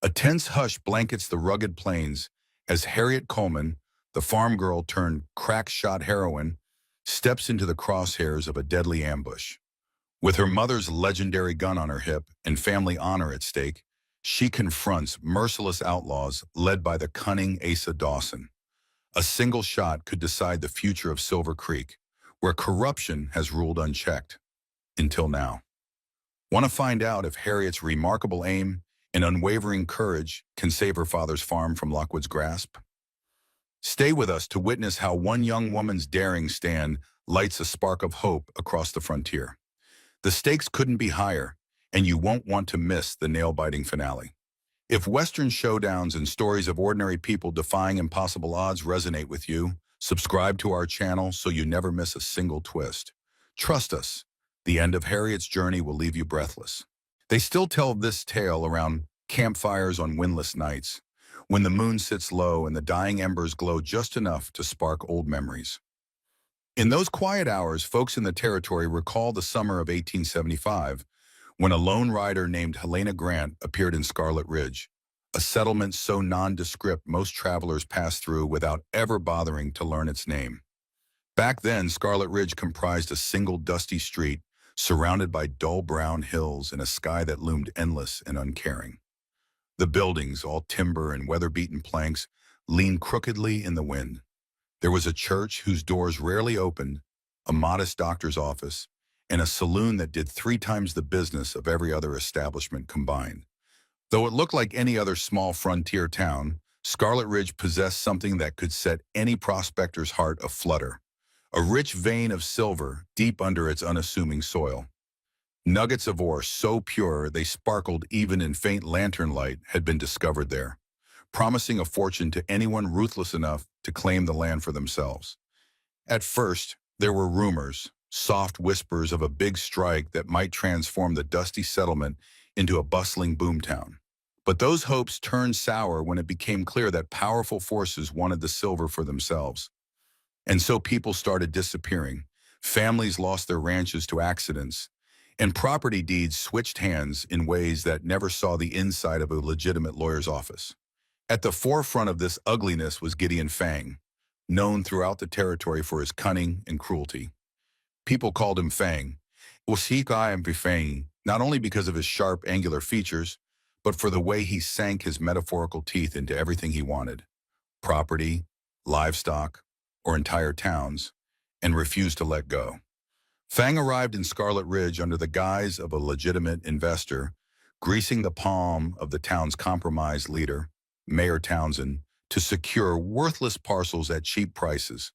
A tense hush blankets the rugged plains as Harriet Coleman, the farm girl turned crack-shot heroine, steps into the crosshairs of a deadly ambush. With her mother's legendary gun on her hip and family honor at stake, she confronts merciless outlaws led by the cunning Asa Dawson. A single shot could decide the future of Silver Creek, where corruption has ruled unchecked. Until now. Want to find out if Harriet's remarkable aim and unwavering courage can save her father's farm from Lockwood's grasp? Stay with us to witness how one young woman's daring stand lights a spark of hope across the frontier. The stakes couldn't be higher, and you won't want to miss the nail-biting finale. If Western showdowns and stories of ordinary people defying impossible odds resonate with you, subscribe to our channel so you never miss a single twist. Trust us, the end of Harriet's journey will leave you breathless. They still tell this tale around campfires on windless nights, when the moon sits low and the dying embers glow just enough to spark old memories. In those quiet hours, folks in the territory recall the summer of 1875, when a lone rider named Helena Grant appeared in Scarlet Ridge, a settlement so nondescript most travelers passed through without ever bothering to learn its name. Back then, Scarlet Ridge comprised a single dusty street surrounded by dull brown hills and a sky that loomed endless and uncaring. The buildings, all timber and weather-beaten planks, leaned crookedly in the wind. There was a church whose doors rarely opened, a modest doctor's office, and a saloon that did 3 times the business of every other establishment combined. Though it looked like any other small frontier town, Scarlet Ridge possessed something that could set any prospector's heart aflutter. A rich vein of silver deep under its unassuming soil. Nuggets of ore so pure they sparkled even in faint lantern light had been discovered there, promising a fortune to anyone ruthless enough to claim the land for themselves. At first, there were rumors, soft whispers of a big strike that might transform the dusty settlement into a bustling boomtown. But those hopes turned sour when it became clear that powerful forces wanted the silver for themselves. And so people started disappearing, families lost their ranches to accidents, and property deeds switched hands in ways that never saw the inside of a legitimate lawyer's office. At the forefront of this ugliness was Gideon Fang, known throughout the territory for his cunning and cruelty. People called him Fang, Fang, not only because of his sharp, angular features, but for the way he sank his metaphorical teeth into everything he wanted: property, livestock, or entire towns, and refused to let go. Fang arrived in Scarlet Ridge under the guise of a legitimate investor, greasing the palm of the town's compromised leader, Mayor Townsend, to secure worthless parcels at cheap prices.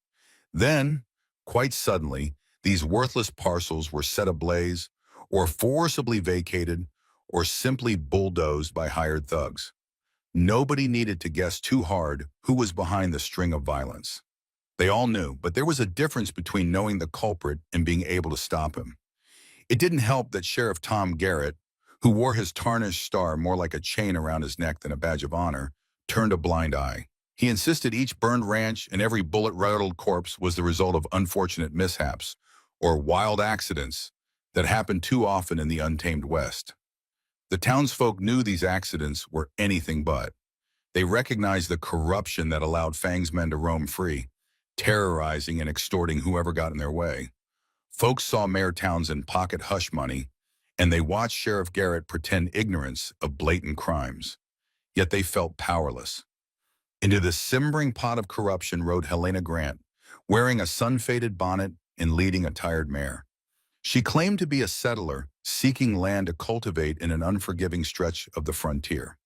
Then, quite suddenly, these worthless parcels were set ablaze, or forcibly vacated, or simply bulldozed by hired thugs. Nobody needed to guess too hard who was behind the string of violence. They all knew, but there was a difference between knowing the culprit and being able to stop him. It didn't help that Sheriff Tom Garrett, who wore his tarnished star more like a chain around his neck than a badge of honor, turned a blind eye. He insisted each burned ranch and every bullet-riddled corpse was the result of unfortunate mishaps, or wild accidents, that happened too often in the untamed West. The townsfolk knew these accidents were anything but. They recognized the corruption that allowed Fang's men to roam free, terrorizing and extorting whoever got in their way. Folks saw Mayor Townsend pocket hush money, and they watched Sheriff Garrett pretend ignorance of blatant crimes. Yet they felt powerless. Into this simmering pot of corruption rode Helena Grant, wearing a sun-faded bonnet and leading a tired mare. She claimed to be a settler, seeking land to cultivate in an unforgiving stretch of the frontier.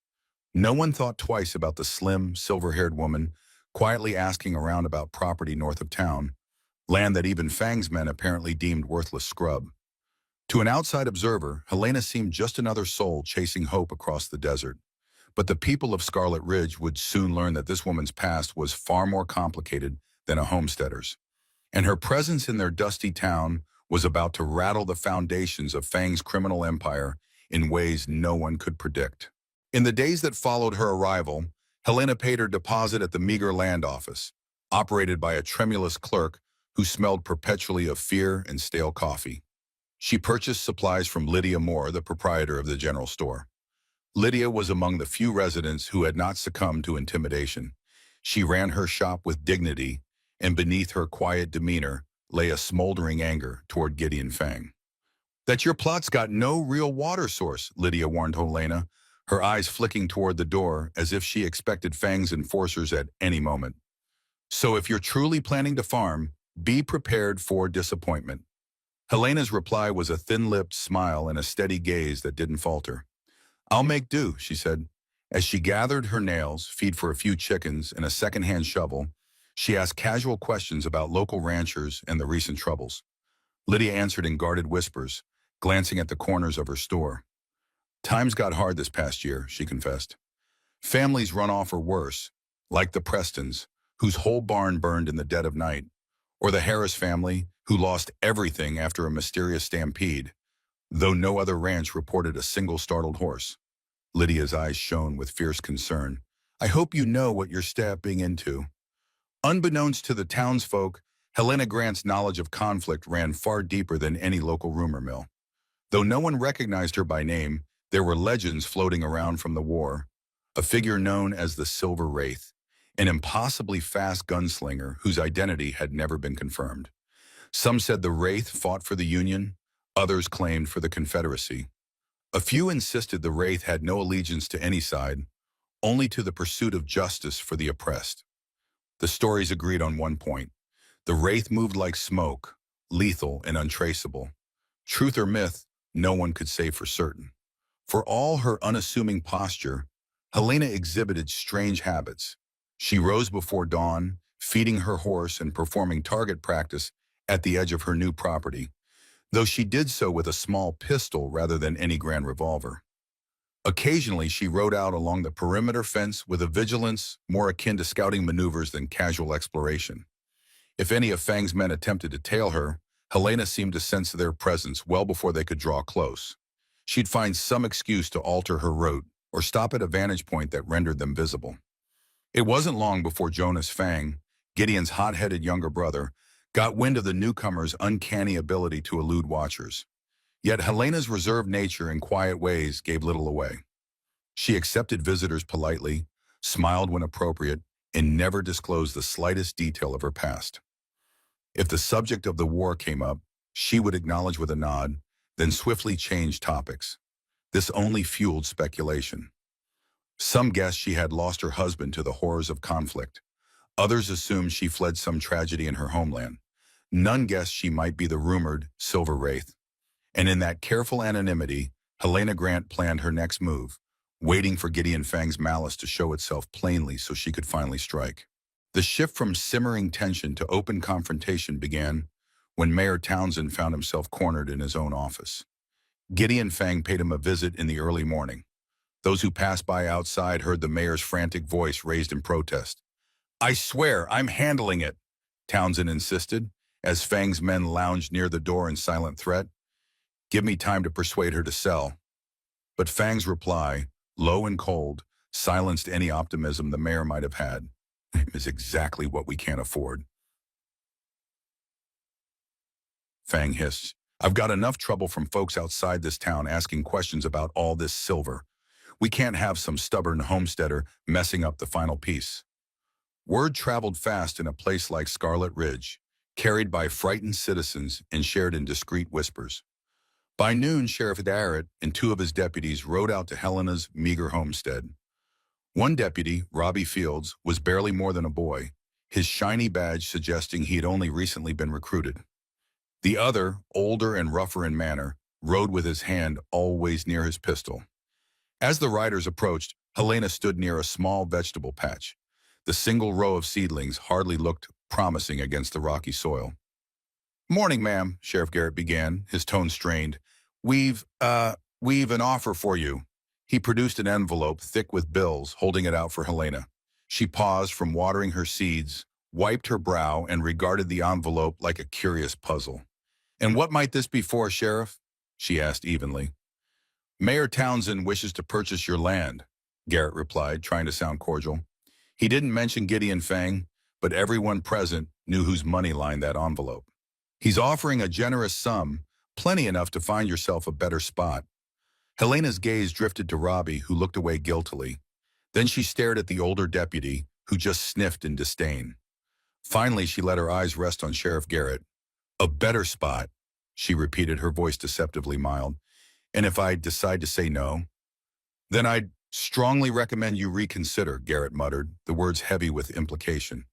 No one thought twice about the slim, silver-haired woman quietly asking around about property north of town, land that even Fang's men apparently deemed worthless scrub. To an outside observer, Helena seemed just another soul chasing hope across the desert. But the people of Scarlet Ridge would soon learn that this woman's past was far more complicated than a homesteader's, and her presence in their dusty town was about to rattle the foundations of Fang's criminal empire in ways no one could predict. In the days that followed her arrival, Helena paid her deposit at the meager land office, operated by a tremulous clerk who smelled perpetually of fear and stale coffee. She purchased supplies from Lydia Moore, the proprietor of the general store. Lydia was among the few residents who had not succumbed to intimidation. She ran her shop with dignity, and beneath her quiet demeanor lay a smoldering anger toward Gideon Fang. That your plot's got no real water source, Lydia warned Helena, her eyes flicking toward the door as if she expected Fang's enforcers at any moment. So if you're truly planning to farm, be prepared for disappointment. Helena's reply was a thin-lipped smile and a steady gaze that didn't falter. I'll make do, she said. As she gathered her nails, feed for a few chickens, and a second-hand shovel, she asked casual questions about local ranchers and the recent troubles. Lydia answered in guarded whispers, glancing at the corners of her store. Times got hard this past year, she confessed. Families run off or worse, like the Prestons, whose whole barn burned in the dead of night, or the Harris family, who lost everything after a mysterious stampede, though no other ranch reported a single startled horse. Lydia's eyes shone with fierce concern. I hope you know what you're stepping into. Unbeknownst to the townsfolk, Helena Grant's knowledge of conflict ran far deeper than any local rumor mill. Though no one recognized her by name, there were legends floating around from the war. A figure known as the Silver Wraith, an impossibly fast gunslinger whose identity had never been confirmed. Some said the Wraith fought for the Union, others claimed for the Confederacy. A few insisted the Wraith had no allegiance to any side, only to the pursuit of justice for the oppressed. The stories agreed on one point. The Wraith moved like smoke, lethal and untraceable. Truth or myth, no one could say for certain. For all her unassuming posture, Helena exhibited strange habits. She rose before dawn, feeding her horse and performing target practice at the edge of her new property, though she did so with a small pistol rather than any grand revolver. Occasionally, she rode out along the perimeter fence with a vigilance more akin to scouting maneuvers than casual exploration. If any of Fang's men attempted to tail her, Helena seemed to sense their presence well before they could draw close. She'd find some excuse to alter her route or stop at a vantage point that rendered them visible. It wasn't long before Jonas Fang, Gideon's hot-headed younger brother, got wind of the newcomer's uncanny ability to elude watchers. Yet Helena's reserved nature and quiet ways gave little away. She accepted visitors politely, smiled when appropriate, and never disclosed the slightest detail of her past. If the subject of the war came up, she would acknowledge with a nod, then swiftly change topics. This only fueled speculation. Some guessed she had lost her husband to the horrors of conflict. Others assumed she fled some tragedy in her homeland. None guessed she might be the rumored Silver Wraith. And in that careful anonymity, Helena Grant planned her next move, waiting for Gideon Fang's malice to show itself plainly so she could finally strike. The shift from simmering tension to open confrontation began when Mayor Townsend found himself cornered in his own office. Gideon Fang paid him a visit in the early morning. Those who passed by outside heard the mayor's frantic voice raised in protest. I swear, I'm handling it, Townsend insisted, as Fang's men lounged near the door in silent threat. Give me time to persuade her to sell. But Fang's reply, low and cold, silenced any optimism the mayor might have had. Is exactly what we can't afford. Fang hissed. I've got enough trouble from folks outside this town asking questions about all this silver. We can't have some stubborn homesteader messing up the final piece. Word traveled fast in a place like Scarlet Ridge, carried by frightened citizens and shared in discreet whispers. By noon, Sheriff Darrett and two of his deputies rode out to Helena's meager homestead. One deputy, Robbie Fields, was barely more than a boy, his shiny badge suggesting he had only recently been recruited. The other, older and rougher in manner, rode with his hand always near his pistol. As the riders approached, Helena stood near a small vegetable patch. The single row of seedlings hardly looked promising against the rocky soil. Morning, ma'am, Sheriff Garrett began, his tone strained. We've an offer for you. He produced an envelope thick with bills, holding it out for Helena. She paused from watering her seeds, wiped her brow, and regarded the envelope like a curious puzzle. And what might this be for, Sheriff? She asked evenly. Mayor Townsend wishes to purchase your land, Garrett replied, trying to sound cordial. He didn't mention Gideon Fang, but everyone present knew whose money lined that envelope. He's offering a generous sum, plenty enough to find yourself a better spot. Helena's gaze drifted to Robbie, who looked away guiltily. Then she stared at the older deputy, who just sniffed in disdain. Finally, she let her eyes rest on Sheriff Garrett. "A better spot," she repeated, her voice deceptively mild. "And if I decide to say no?" "Then I'd strongly recommend you reconsider," Garrett muttered, the words heavy with implication.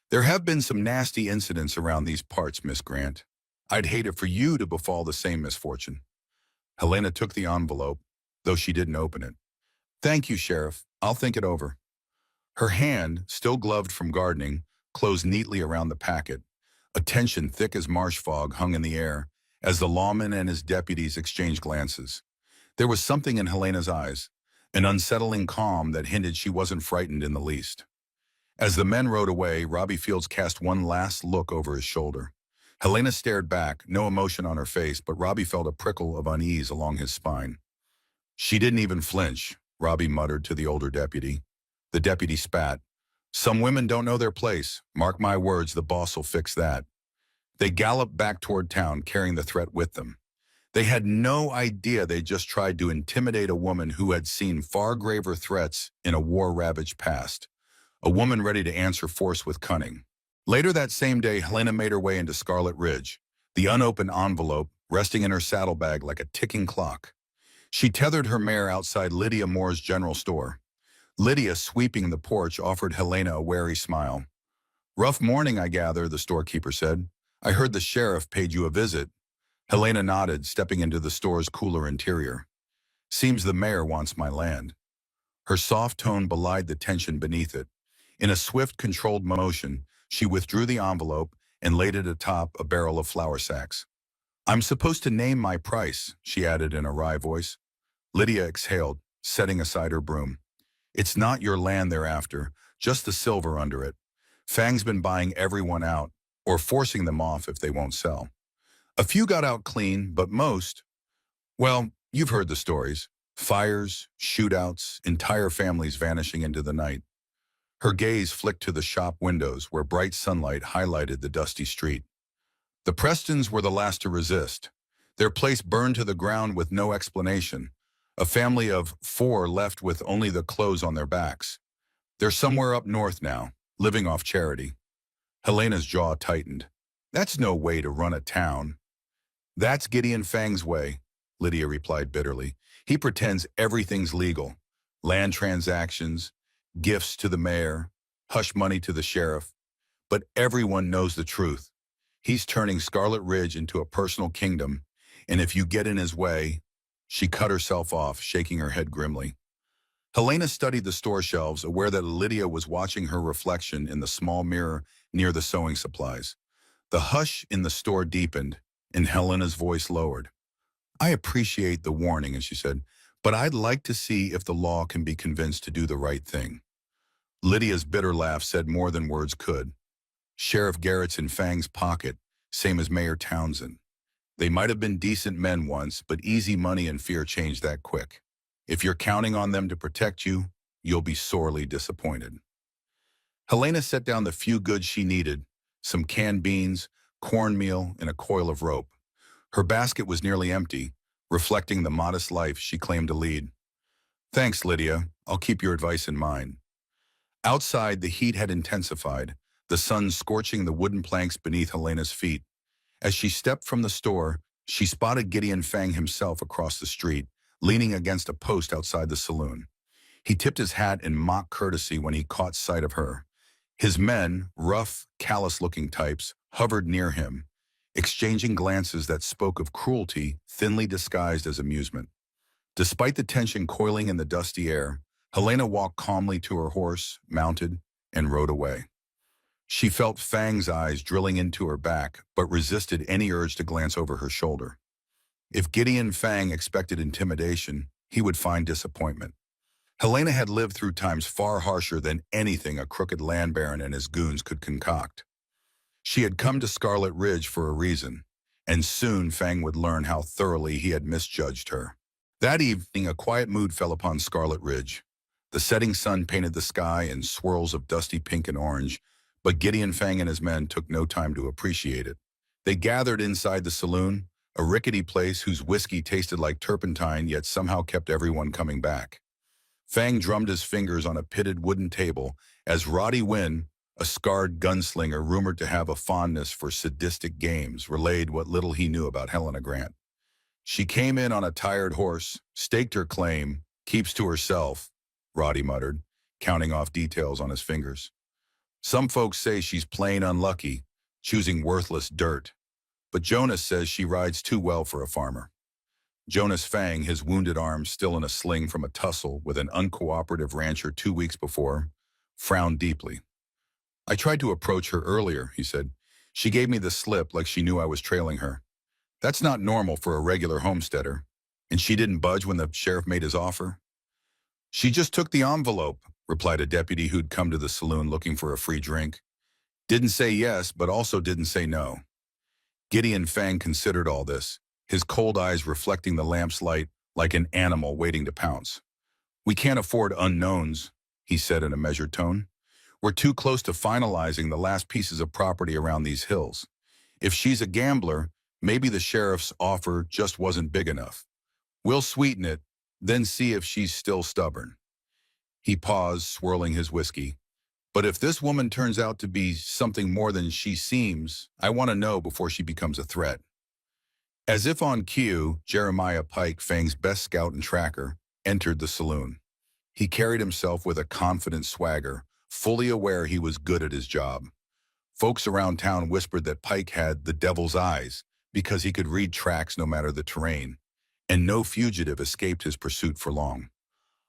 "There have been some nasty incidents around these parts, Miss Grant. I'd hate it for you to befall the same misfortune." Helena took the envelope, though she didn't open it. "Thank you, Sheriff. I'll think it over." Her hand, still gloved from gardening, closed neatly around the packet. A tension thick as marsh fog hung in the air as the lawman and his deputies exchanged glances. There was something in Helena's eyes, an unsettling calm that hinted she wasn't frightened in the least. As the men rode away, Robbie Fields cast one last look over his shoulder. Helena stared back, no emotion on her face, but Robbie felt a prickle of unease along his spine. "She didn't even flinch," Robbie muttered to the older deputy. The deputy spat. "Some women don't know their place. Mark my words, the boss'll fix that." They galloped back toward town, carrying the threat with them. They had no idea they just tried to intimidate a woman who had seen far graver threats in a war-ravaged past. A woman ready to answer force with cunning. Later that same day, Helena made her way into Scarlet Ridge, the unopened envelope resting in her saddlebag like a ticking clock. She tethered her mare outside Lydia Moore's general store. Lydia, sweeping the porch, offered Helena a wary smile. "Rough morning, I gather," the storekeeper said. "I heard the sheriff paid you a visit." Helena nodded, stepping into the store's cooler interior. "Seems the mayor wants my land." Her soft tone belied the tension beneath it. In a swift, controlled motion, she withdrew the envelope and laid it atop a barrel of flour sacks. "I'm supposed to name my price," she added in a wry voice. Lydia exhaled, setting aside her broom. "It's not your land they're after, just the silver under it. Fang's been buying everyone out, or forcing them off if they won't sell. A few got out clean, but most, well, you've heard the stories. Fires, shootouts, entire families vanishing into the night." Her gaze flicked to the shop windows where bright sunlight highlighted the dusty street. The Prestons were the last to resist. Their place burned to the ground with no explanation. A family of 4 left with only the clothes on their backs. They're somewhere up north now, living off charity. Helena's jaw tightened. "That's no way to run a town." "That's Gideon Fang's way," Lydia replied bitterly. "He pretends everything's legal. Land transactions, gifts to the mayor, hush money to the sheriff. But everyone knows the truth. He's turning Scarlet Ridge into a personal kingdom, and if you get in his way—" She cut herself off, shaking her head grimly. Helena studied the store shelves, aware that Lydia was watching her reflection in the small mirror near the sewing supplies. The hush in the store deepened, and Helena's voice lowered. "I appreciate the warning," as she said, "but I'd like to see if the law can be convinced to do the right thing." Lydia's bitter laugh said more than words could. "Sheriff Garrett's in Fang's pocket, same as Mayor Townsend. They might have been decent men once, but easy money and fear change that quick. If you're counting on them to protect you, you'll be sorely disappointed." Helena set down the few goods she needed, some canned beans, cornmeal, and a coil of rope. Her basket was nearly empty, reflecting the modest life she claimed to lead. "Thanks, Lydia. I'll keep your advice in mind." Outside, the heat had intensified, the sun scorching the wooden planks beneath Helena's feet. As she stepped from the store, she spotted Gideon Fang himself across the street, leaning against a post outside the saloon. He tipped his hat in mock courtesy when he caught sight of her. His men, rough, callous-looking types, hovered near him, exchanging glances that spoke of cruelty thinly disguised as amusement. Despite the tension coiling in the dusty air, Helena walked calmly to her horse, mounted, and rode away. She felt Fang's eyes drilling into her back, but resisted any urge to glance over her shoulder. If Gideon Fang expected intimidation, he would find disappointment. Helena had lived through times far harsher than anything a crooked land baron and his goons could concoct. She had come to Scarlet Ridge for a reason, and soon Fang would learn how thoroughly he had misjudged her. That evening, a quiet mood fell upon Scarlet Ridge. The setting sun painted the sky in swirls of dusty pink and orange, but Gideon Fang and his men took no time to appreciate it. They gathered inside the saloon, a rickety place whose whiskey tasted like turpentine yet somehow kept everyone coming back. Fang drummed his fingers on a pitted wooden table as Roddy Wynn, a scarred gunslinger rumored to have a fondness for sadistic games, relayed what little he knew about Helena Grant. She came in on a tired horse, staked her claim, keeps to herself, Roddy muttered, counting off details on his fingers. Some folks say she's plain unlucky, choosing worthless dirt, but Jonas says she rides too well for a farmer. Jonas Fang, his wounded arm still in a sling from a tussle with an uncooperative rancher 2 weeks before, frowned deeply. I tried to approach her earlier, he said. She gave me the slip like she knew I was trailing her. That's not normal for a regular homesteader. And she didn't budge when the sheriff made his offer? She just took the envelope, replied a deputy who'd come to the saloon looking for a free drink. Didn't say yes, but also didn't say no. Gideon Fang considered all this, his cold eyes reflecting the lamp's light like an animal waiting to pounce. We can't afford unknowns, he said in a measured tone. We're too close to finalizing the last pieces of property around these hills. If she's a gambler, maybe the sheriff's offer just wasn't big enough. We'll sweeten it, then see if she's still stubborn. He paused, swirling his whiskey. But if this woman turns out to be something more than she seems, I want to know before she becomes a threat. As if on cue, Jeremiah Pike, Fang's best scout and tracker, entered the saloon. He carried himself with a confident swagger, fully aware he was good at his job. Folks around town whispered that Pike had the devil's eyes because he could read tracks no matter the terrain, and no fugitive escaped his pursuit for long.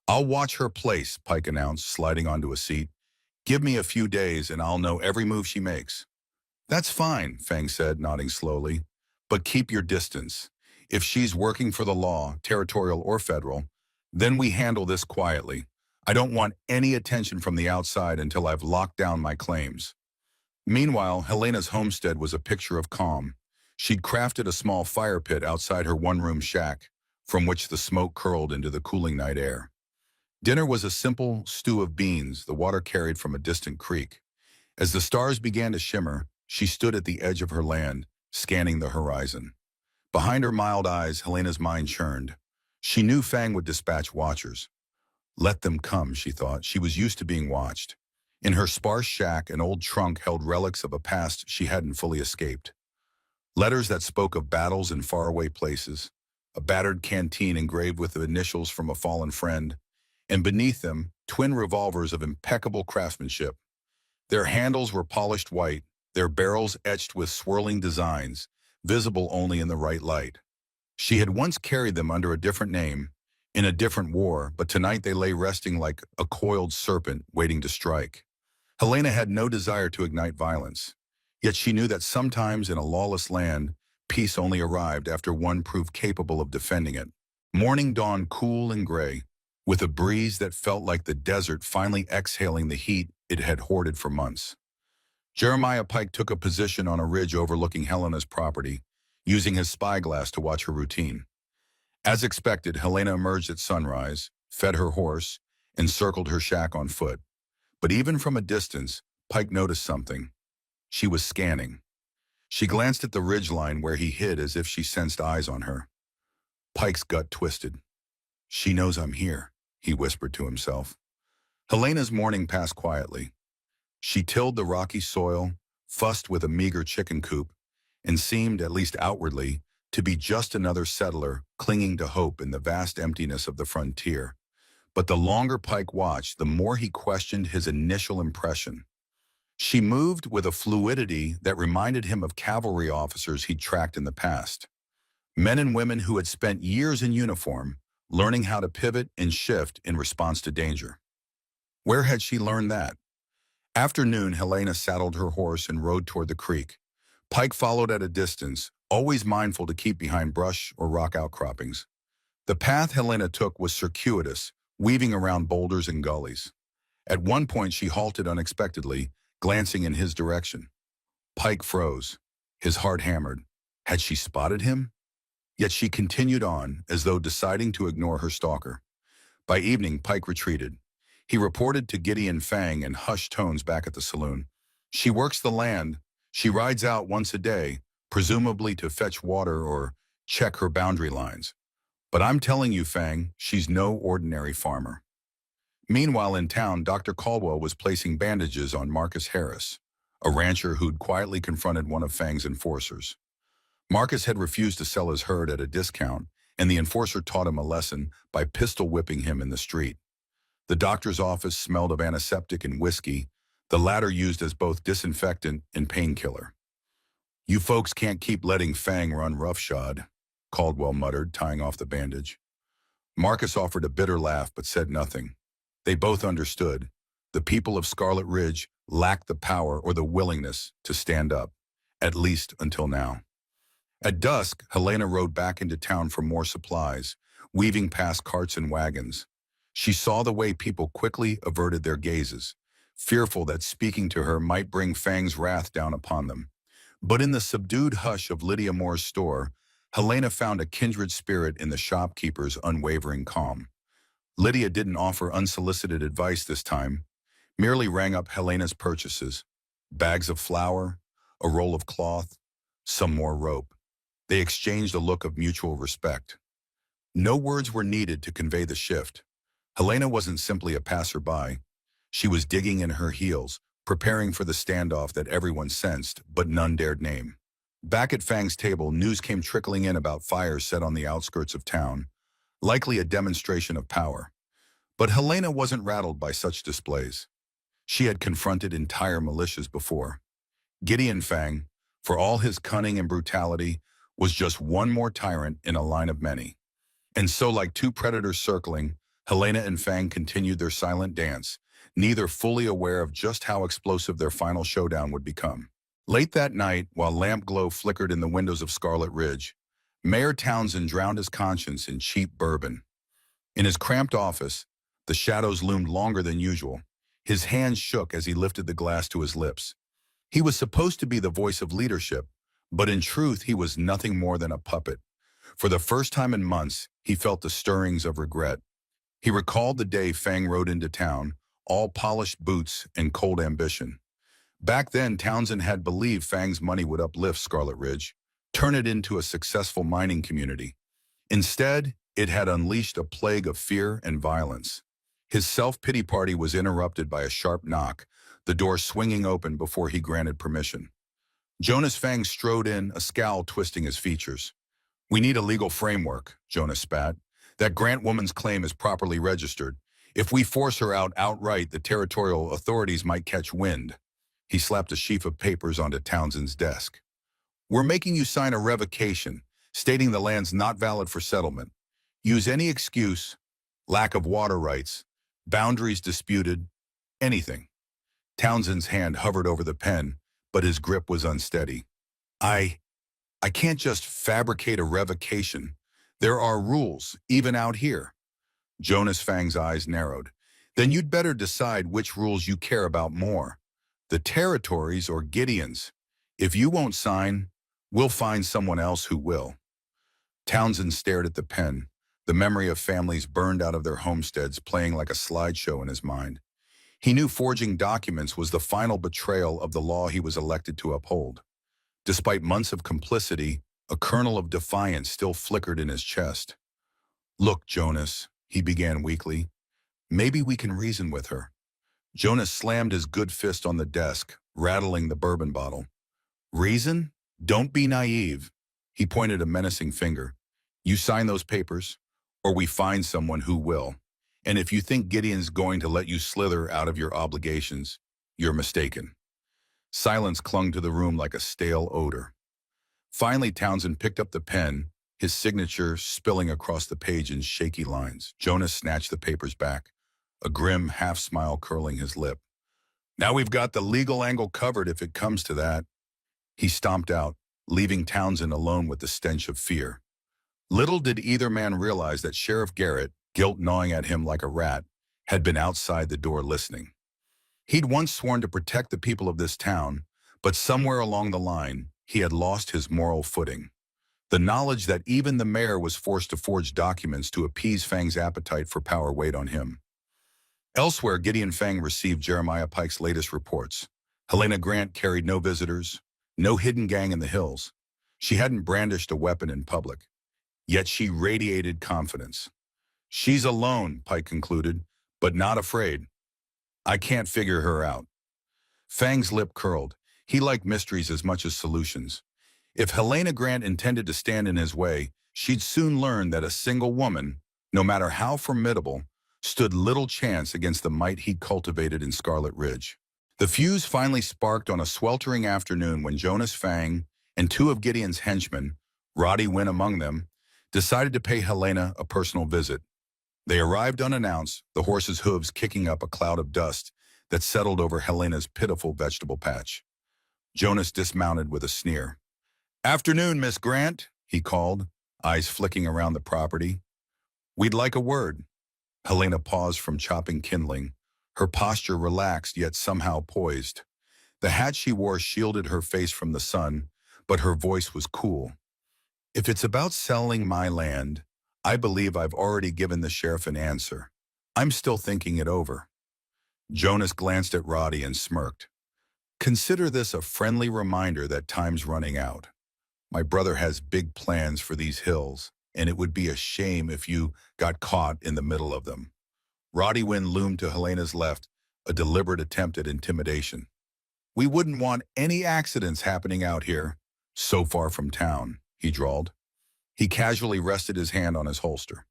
I'll watch her place, Pike announced, sliding onto a seat. Give me a few days and I'll know every move she makes. That's fine, Fang said, nodding slowly. But keep your distance. If she's working for the law, territorial or federal, then we handle this quietly. I don't want any attention from the outside until I've locked down my claims. Meanwhile, Helena's homestead was a picture of calm. She'd crafted a small fire pit outside her one-room shack, from which the smoke curled into the cooling night air. Dinner was a simple stew of beans, the water carried from a distant creek. As the stars began to shimmer, she stood at the edge of her land, scanning the horizon. Behind her mild eyes, Helena's mind churned. She knew Fang would dispatch watchers. Let them come, she thought. She was used to being watched. In her sparse shack, an old trunk held relics of a past she hadn't fully escaped. Letters that spoke of battles in faraway places, a battered canteen engraved with the initials from a fallen friend, and beneath them, twin revolvers of impeccable craftsmanship. Their handles were polished white, their barrels etched with swirling designs, visible only in the right light. She had once carried them under a different name, in a different war, but tonight they lay resting like a coiled serpent waiting to strike. Helena had no desire to ignite violence, yet she knew that sometimes in a lawless land, peace only arrived after one proved capable of defending it. Morning dawned cool and gray, with a breeze that felt like the desert finally exhaling the heat it had hoarded for months. Jeremiah Pike took a position on a ridge overlooking Helena's property, using his spyglass to watch her routine. As expected, Helena emerged at sunrise, fed her horse, and circled her shack on foot. But even from a distance, Pike noticed something. She was scanning. She glanced at the ridgeline where he hid as if she sensed eyes on her. Pike's gut twisted. She knows I'm here, he whispered to himself. Helena's morning passed quietly. She tilled the rocky soil, fussed with a meager chicken coop, and seemed, at least outwardly, to be just another settler clinging to hope in the vast emptiness of the frontier. But the longer Pike watched, the more he questioned his initial impression. She moved with a fluidity that reminded him of cavalry officers he'd tracked in the past. Men and women who had spent years in uniform, learning how to pivot and shift in response to danger. Where had she learned that? After noon, Helena saddled her horse and rode toward the creek. Pike followed at a distance, always mindful to keep behind brush or rock outcroppings. The path Helena took was circuitous, weaving around boulders and gullies. At one point, she halted unexpectedly, glancing in his direction. Pike froze, his heart hammered. Had she spotted him? Yet she continued on, as though deciding to ignore her stalker. By evening, Pike retreated. He reported to Gideon Fang in hushed tones back at the saloon. She works the land. She rides out once a day, presumably to fetch water or check her boundary lines. But I'm telling you, Fang, she's no ordinary farmer. Meanwhile in town, Dr. Caldwell was placing bandages on Marcus Harris, a rancher who'd quietly confronted one of Fang's enforcers. Marcus had refused to sell his herd at a discount, and the enforcer taught him a lesson by pistol whipping him in the street. The doctor's office smelled of antiseptic and whiskey, the latter used as both disinfectant and painkiller. "You folks can't keep letting Fang run roughshod," Caldwell muttered, tying off the bandage. Marcus offered a bitter laugh but said nothing. They both understood. The people of Scarlet Ridge lacked the power or the willingness to stand up, at least until now. At dusk, Helena rode back into town for more supplies, weaving past carts and wagons. She saw the way people quickly averted their gazes, fearful that speaking to her might bring Fang's wrath down upon them. But in the subdued hush of Lydia Moore's store, Helena found a kindred spirit in the shopkeeper's unwavering calm. Lydia didn't offer unsolicited advice this time, merely rang up Helena's purchases: bags of flour, a roll of cloth, some more rope. They exchanged a look of mutual respect. No words were needed to convey the shift. Helena wasn't simply a passerby. She was digging in her heels, preparing for the standoff that everyone sensed, but none dared name. Back at Fang's table, news came trickling in about fires set on the outskirts of town, likely a demonstration of power. But Helena wasn't rattled by such displays. She had confronted entire militias before. Gideon Fang, for all his cunning and brutality, was just one more tyrant in a line of many. And so, like two predators circling, Helena and Fang continued their silent dance, neither fully aware of just how explosive their final showdown would become. Late that night, while lamp glow flickered in the windows of Scarlet Ridge, Mayor Townsend drowned his conscience in cheap bourbon. In his cramped office, the shadows loomed longer than usual. His hands shook as he lifted the glass to his lips. He was supposed to be the voice of leadership, but in truth he was nothing more than a puppet. For the first time in months, he felt the stirrings of regret. He recalled the day Fang rode into town, all polished boots and cold ambition. Back then, Townsend had believed Fang's money would uplift Scarlet Ridge, turn it into a successful mining community. Instead, it had unleashed a plague of fear and violence. His self-pity party was interrupted by a sharp knock, the door swinging open before he granted permission. Jonas Fang strode in, a scowl twisting his features. "We need a legal framework," Jonas spat. "That Grant woman's claim is properly registered. If we force her out outright, the territorial authorities might catch wind." He slapped a sheaf of papers onto Townsend's desk. "We're making you sign a revocation, stating the land's not valid for settlement. Use any excuse, lack of water rights, boundaries disputed, anything." Townsend's hand hovered over the pen, but his grip was unsteady. I can't just fabricate a revocation. There are rules, even out here." Jonas Fang's eyes narrowed. "Then you'd better decide which rules you care about more. The territories or Gideon's. If you won't sign, we'll find someone else who will." Townsend stared at the pen, the memory of families burned out of their homesteads playing like a slideshow in his mind. He knew forging documents was the final betrayal of the law he was elected to uphold. Despite months of complicity, a kernel of defiance still flickered in his chest. "Look, Jonas," he began weakly, "maybe we can reason with her." Jonas slammed his good fist on the desk, rattling the bourbon bottle. "Reason? Don't be naive." He pointed a menacing finger. "You sign those papers, or we find someone who will. And if you think Gideon's going to let you slither out of your obligations, you're mistaken." Silence clung to the room like a stale odor. Finally, Townsend picked up the pen, his signature spilling across the page in shaky lines. Jonas snatched the papers back, a grim half-smile curling his lip. "Now we've got the legal angle covered if it comes to that." He stomped out, leaving Townsend alone with the stench of fear. Little did either man realize that Sheriff Garrett, guilt gnawing at him like a rat, had been outside the door listening. He'd once sworn to protect the people of this town, but somewhere along the line, he had lost his moral footing. The knowledge that even the mayor was forced to forge documents to appease Fang's appetite for power weighed on him. Elsewhere, Gideon Fang received Jeremiah Pike's latest reports. Helena Grant carried no visitors, no hidden gang in the hills. She hadn't brandished a weapon in public. yet she radiated confidence. She's alone, Pike concluded, but not afraid. I can't figure her out. Fang's lip curled. He liked mysteries as much as solutions. If Helena Grant intended to stand in his way, she'd soon learn that a single woman, no matter how formidable, stood little chance against the might he'd cultivated in Scarlet Ridge. The fuse finally sparked on a sweltering afternoon when Jonas Fang and two of Gideon's henchmen, Roddy Wynn among them, decided to pay Helena a personal visit. They arrived unannounced, the horses' hooves kicking up a cloud of dust that settled over Helena's pitiful vegetable patch. Jonas dismounted with a sneer. "Afternoon, Miss Grant," he called, eyes flicking around the property. "We'd like a word." Helena paused from chopping kindling, her posture relaxed yet somehow poised. The hat she wore shielded her face from the sun, but her voice was cool. "If it's about selling my land, I believe I've already given the sheriff an answer. I'm still thinking it over." Jonas glanced at Roddy and smirked. "Consider this a friendly reminder that time's running out. My brother has big plans for these hills, and it would be a shame if you got caught in the middle of them." Roddy Wynn loomed to Helena's left, a deliberate attempt at intimidation. "We wouldn't want any accidents happening out here, so far from town," he drawled. He casually rested his hand on his holster.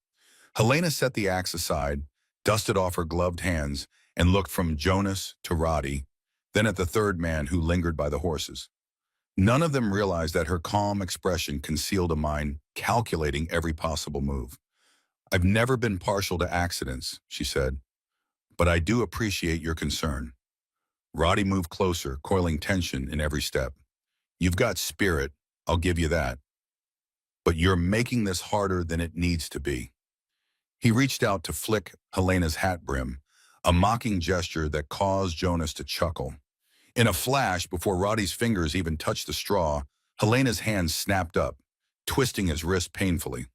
Helena set the axe aside, dusted off her gloved hands, and looked from Jonas to Roddy, then at the third man who lingered by the horses. None of them realized that her calm expression concealed a mind calculating every possible move. "I've never been partial to accidents," she said, "but I do appreciate your concern." Roddy moved closer, coiling tension in every step. "You've got spirit, I'll give you that. But you're making this harder than it needs to be." He reached out to flick Helena's hat brim, a mocking gesture that caused Jonas to chuckle. In a flash, before Roddy's fingers even touched the straw, Helena's hand snapped up, twisting his wrist painfully.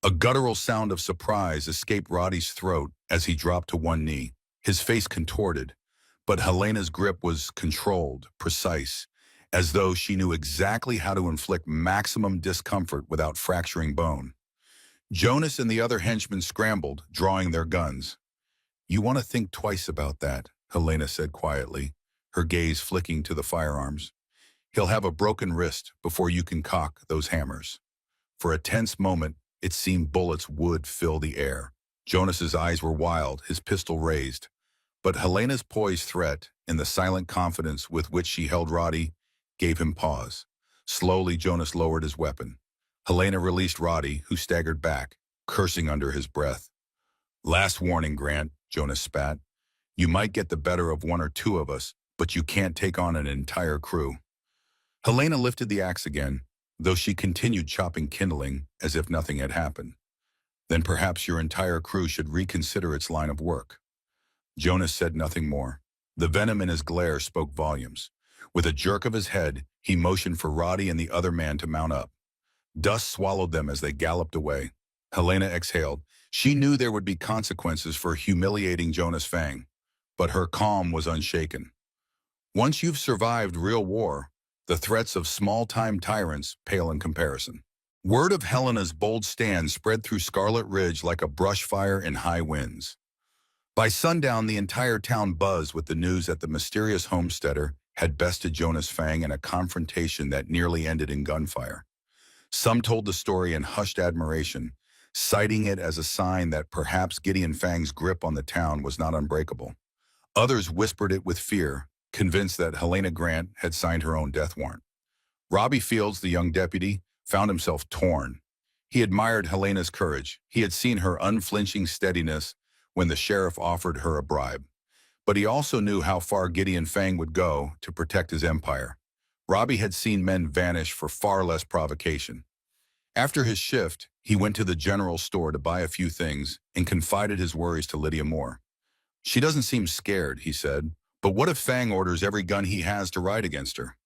A guttural sound of surprise escaped Roddy's throat as he dropped to one knee, his face contorted. But Helena's grip was controlled, precise, as though she knew exactly how to inflict maximum discomfort without fracturing bone. Jonas and the other henchmen scrambled, drawing their guns. "You want to think twice about that," Helena said quietly, her gaze flicking to the firearms. "He'll have a broken wrist before you can cock those hammers." For a tense moment, it seemed bullets would fill the air. Jonas's eyes were wild, his pistol raised. But Helena's poised threat and the silent confidence with which she held Roddy gave him pause. Slowly, Jonas lowered his weapon. Helena released Roddy, who staggered back, cursing under his breath. "Last warning, Grant," Jonas spat. "You might get the better of one or two of us, but you can't take on an entire crew." Helena lifted the axe again, though she continued chopping kindling as if nothing had happened. "Then perhaps your entire crew should reconsider its line of work." Jonas said nothing more. The venom in his glare spoke volumes. With a jerk of his head, he motioned for Roddy and the other man to mount up. Dust swallowed them as they galloped away. Helena exhaled. She knew there would be consequences for humiliating Jonas Fang, but her calm was unshaken. Once you've survived real war, the threats of small-time tyrants pale in comparison. Word of Helena's bold stand spread through Scarlet Ridge like a brush fire in high winds. By sundown, the entire town buzzed with the news that the mysterious homesteader had bested Jonas Fang in a confrontation that nearly ended in gunfire. Some told the story in hushed admiration, citing it as a sign that perhaps Gideon Fang's grip on the town was not unbreakable. Others whispered it with fear, convinced that Helena Grant had signed her own death warrant. Robbie Fields, the young deputy, found himself torn. He admired Helena's courage. He had seen her unflinching steadiness when the sheriff offered her a bribe. But he also knew how far Gideon Fang would go to protect his empire. Robbie had seen men vanish for far less provocation. After his shift, he went to the general store to buy a few things and confided his worries to Lydia Moore. "She doesn't seem scared," he said, "but what if Fang orders every gun he has to ride against her?"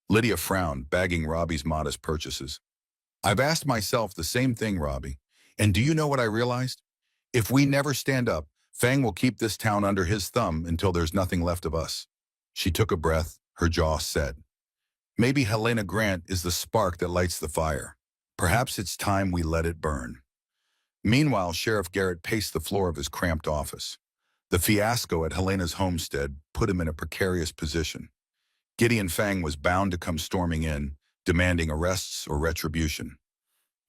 Lydia frowned, bagging Robbie's modest purchases. "I've asked myself the same thing, Robbie. And do you know what I realized? If we never stand up, Fang will keep this town under his thumb until there's nothing left of us." She took a breath, her jaw set. Maybe Helena Grant is the spark that lights the fire. Perhaps it's time we let it burn. Meanwhile, Sheriff Garrett paced the floor of his cramped office. The fiasco at Helena's homestead put him in a precarious position. Gideon Fang was bound to come storming in, demanding arrests or retribution.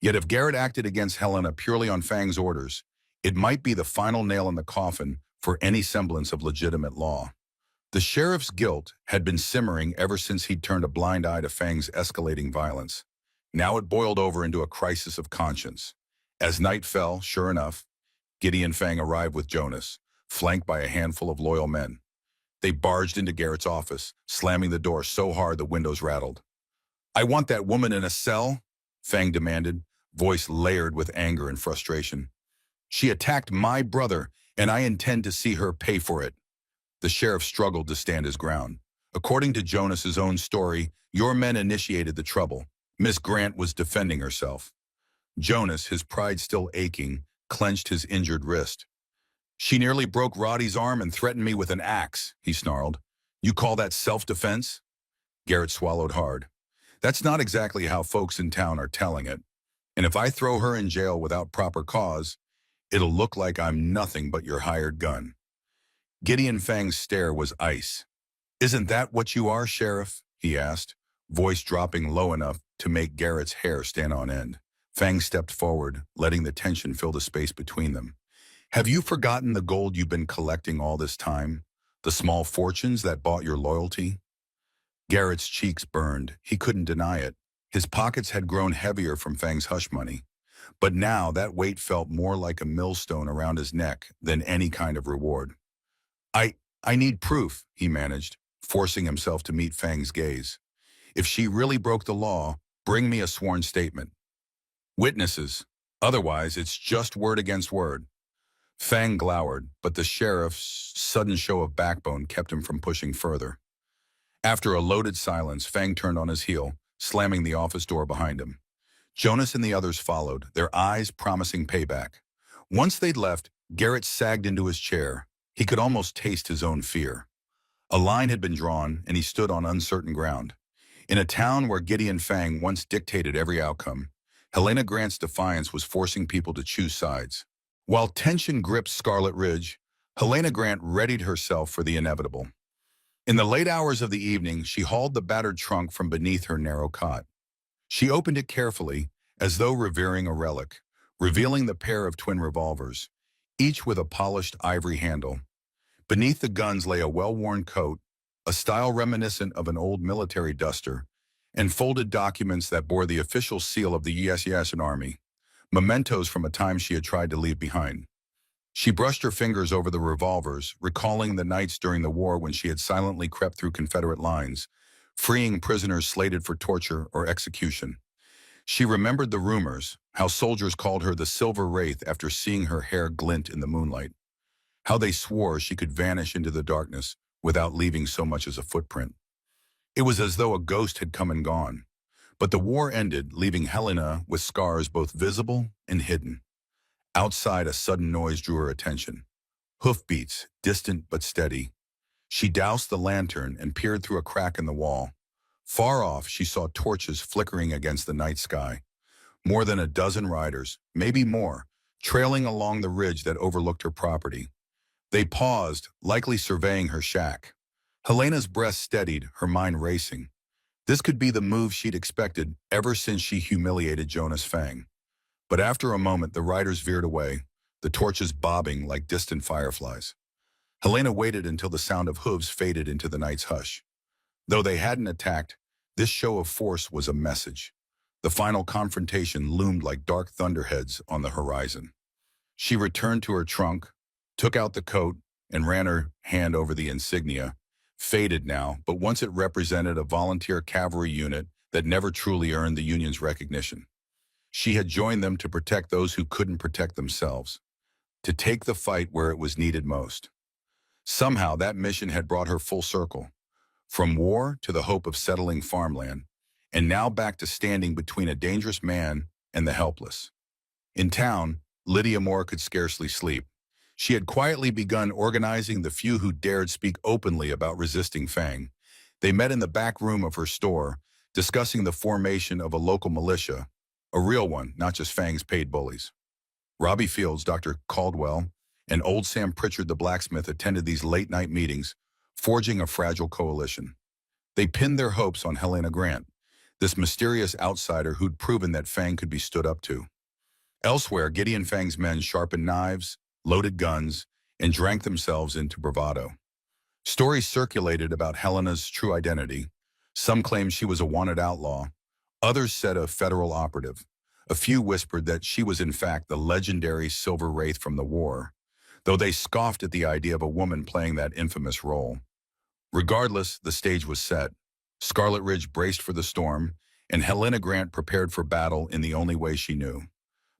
Yet if Garrett acted against Helena purely on Fang's orders, it might be the final nail in the coffin for any semblance of legitimate law. The sheriff's guilt had been simmering ever since he'd turned a blind eye to Fang's escalating violence. Now it boiled over into a crisis of conscience. As night fell, sure enough, Gideon Fang arrived with Jonas, flanked by a handful of loyal men. They barged into Garrett's office, slamming the door so hard the windows rattled. "I want that woman in a cell," Fang demanded, voice layered with anger and frustration. "She attacked my brother, and I intend to see her pay for it." The sheriff struggled to stand his ground. "According to Jonas's own story, your men initiated the trouble. Miss Grant was defending herself." Jonas, his pride still aching, clenched his injured wrist. "She nearly broke Roddy's arm and threatened me with an axe," he snarled. "You call that self-defense?" Garrett swallowed hard. "That's not exactly how folks in town are telling it. And if I throw her in jail without proper cause, it'll look like I'm nothing but your hired gun." Gideon Fang's stare was ice. "Isn't that what you are, Sheriff?" he asked, voice dropping low enough to make Garrett's hair stand on end. Fang stepped forward, letting the tension fill the space between them. "Have you forgotten the gold you've been collecting all this time? The small fortunes that bought your loyalty?" Garrett's cheeks burned. He couldn't deny it. His pockets had grown heavier from Fang's hush money. But now that weight felt more like a millstone around his neck than any kind of reward. I need proof," he managed, forcing himself to meet Fang's gaze. "If she really broke the law, bring me a sworn statement. Witnesses. Otherwise, it's just word against word." Fang glowered, but the sheriff's sudden show of backbone kept him from pushing further. After a loaded silence, Fang turned on his heel, slamming the office door behind him. Jonas and the others followed, their eyes promising payback. Once they'd left, Garrett sagged into his chair. He could almost taste his own fear. A line had been drawn, and he stood on uncertain ground. In a town where Gideon Fang once dictated every outcome, Helena Grant's defiance was forcing people to choose sides. While tension gripped Scarlet Ridge, Helena Grant readied herself for the inevitable. In the late hours of the evening, she hauled the battered trunk from beneath her narrow cot. She opened it carefully, as though revering a relic, revealing the pair of twin revolvers, each with a polished ivory handle. Beneath the guns lay a well-worn coat, a style reminiscent of an old military duster, and folded documents that bore the official seal of the U.S. Army, mementos from a time she had tried to leave behind. She brushed her fingers over the revolvers, recalling the nights during the war when she had silently crept through Confederate lines, freeing prisoners slated for torture or execution. She remembered the rumors, how soldiers called her the Silver Wraith after seeing her hair glint in the moonlight, how they swore she could vanish into the darkness without leaving so much as a footprint. It was as though a ghost had come and gone. But the war ended, leaving Helena with scars both visible and hidden. Outside, a sudden noise drew her attention. Hoofbeats, distant but steady. She doused the lantern and peered through a crack in the wall. Far off, she saw torches flickering against the night sky. More than a dozen riders, maybe more, trailing along the ridge that overlooked her property. They paused, likely surveying her shack. Helena's breast steadied, her mind racing. This could be the move she'd expected ever since she humiliated Jonas Fang. But after a moment, the riders veered away, the torches bobbing like distant fireflies. Helena waited until the sound of hooves faded into the night's hush. Though they hadn't attacked, this show of force was a message. The final confrontation loomed like dark thunderheads on the horizon. She returned to her trunk, took out the coat, and ran her hand over the insignia, faded now, but once it represented a volunteer cavalry unit that never truly earned the Union's recognition. She had joined them to protect those who couldn't protect themselves, to take the fight where it was needed most. Somehow that mission had brought her full circle, from war to the hope of settling farmland, and now back to standing between a dangerous man and the helpless. In town, Lydia Moore could scarcely sleep. She had quietly begun organizing the few who dared speak openly about resisting Fang. They met in the back room of her store, discussing the formation of a local militia, A real one, not just Fang's paid bullies. Robbie Fields, Dr. Caldwell, and old Sam Pritchard the blacksmith attended these late-night meetings, forging a fragile coalition. They pinned their hopes on Helena Grant, this mysterious outsider who'd proven that Fang could be stood up to. Elsewhere, Gideon Fang's men sharpened knives, loaded guns, and drank themselves into bravado. Stories circulated about Helena's true identity. Some claimed she was a wanted outlaw. Others said a federal operative. A few whispered that she was in fact the legendary Silver Wraith from the war, though they scoffed at the idea of a woman playing that infamous role. Regardless, the stage was set. Scarlet Ridge braced for the storm, and Helena Grant prepared for battle in the only way she knew,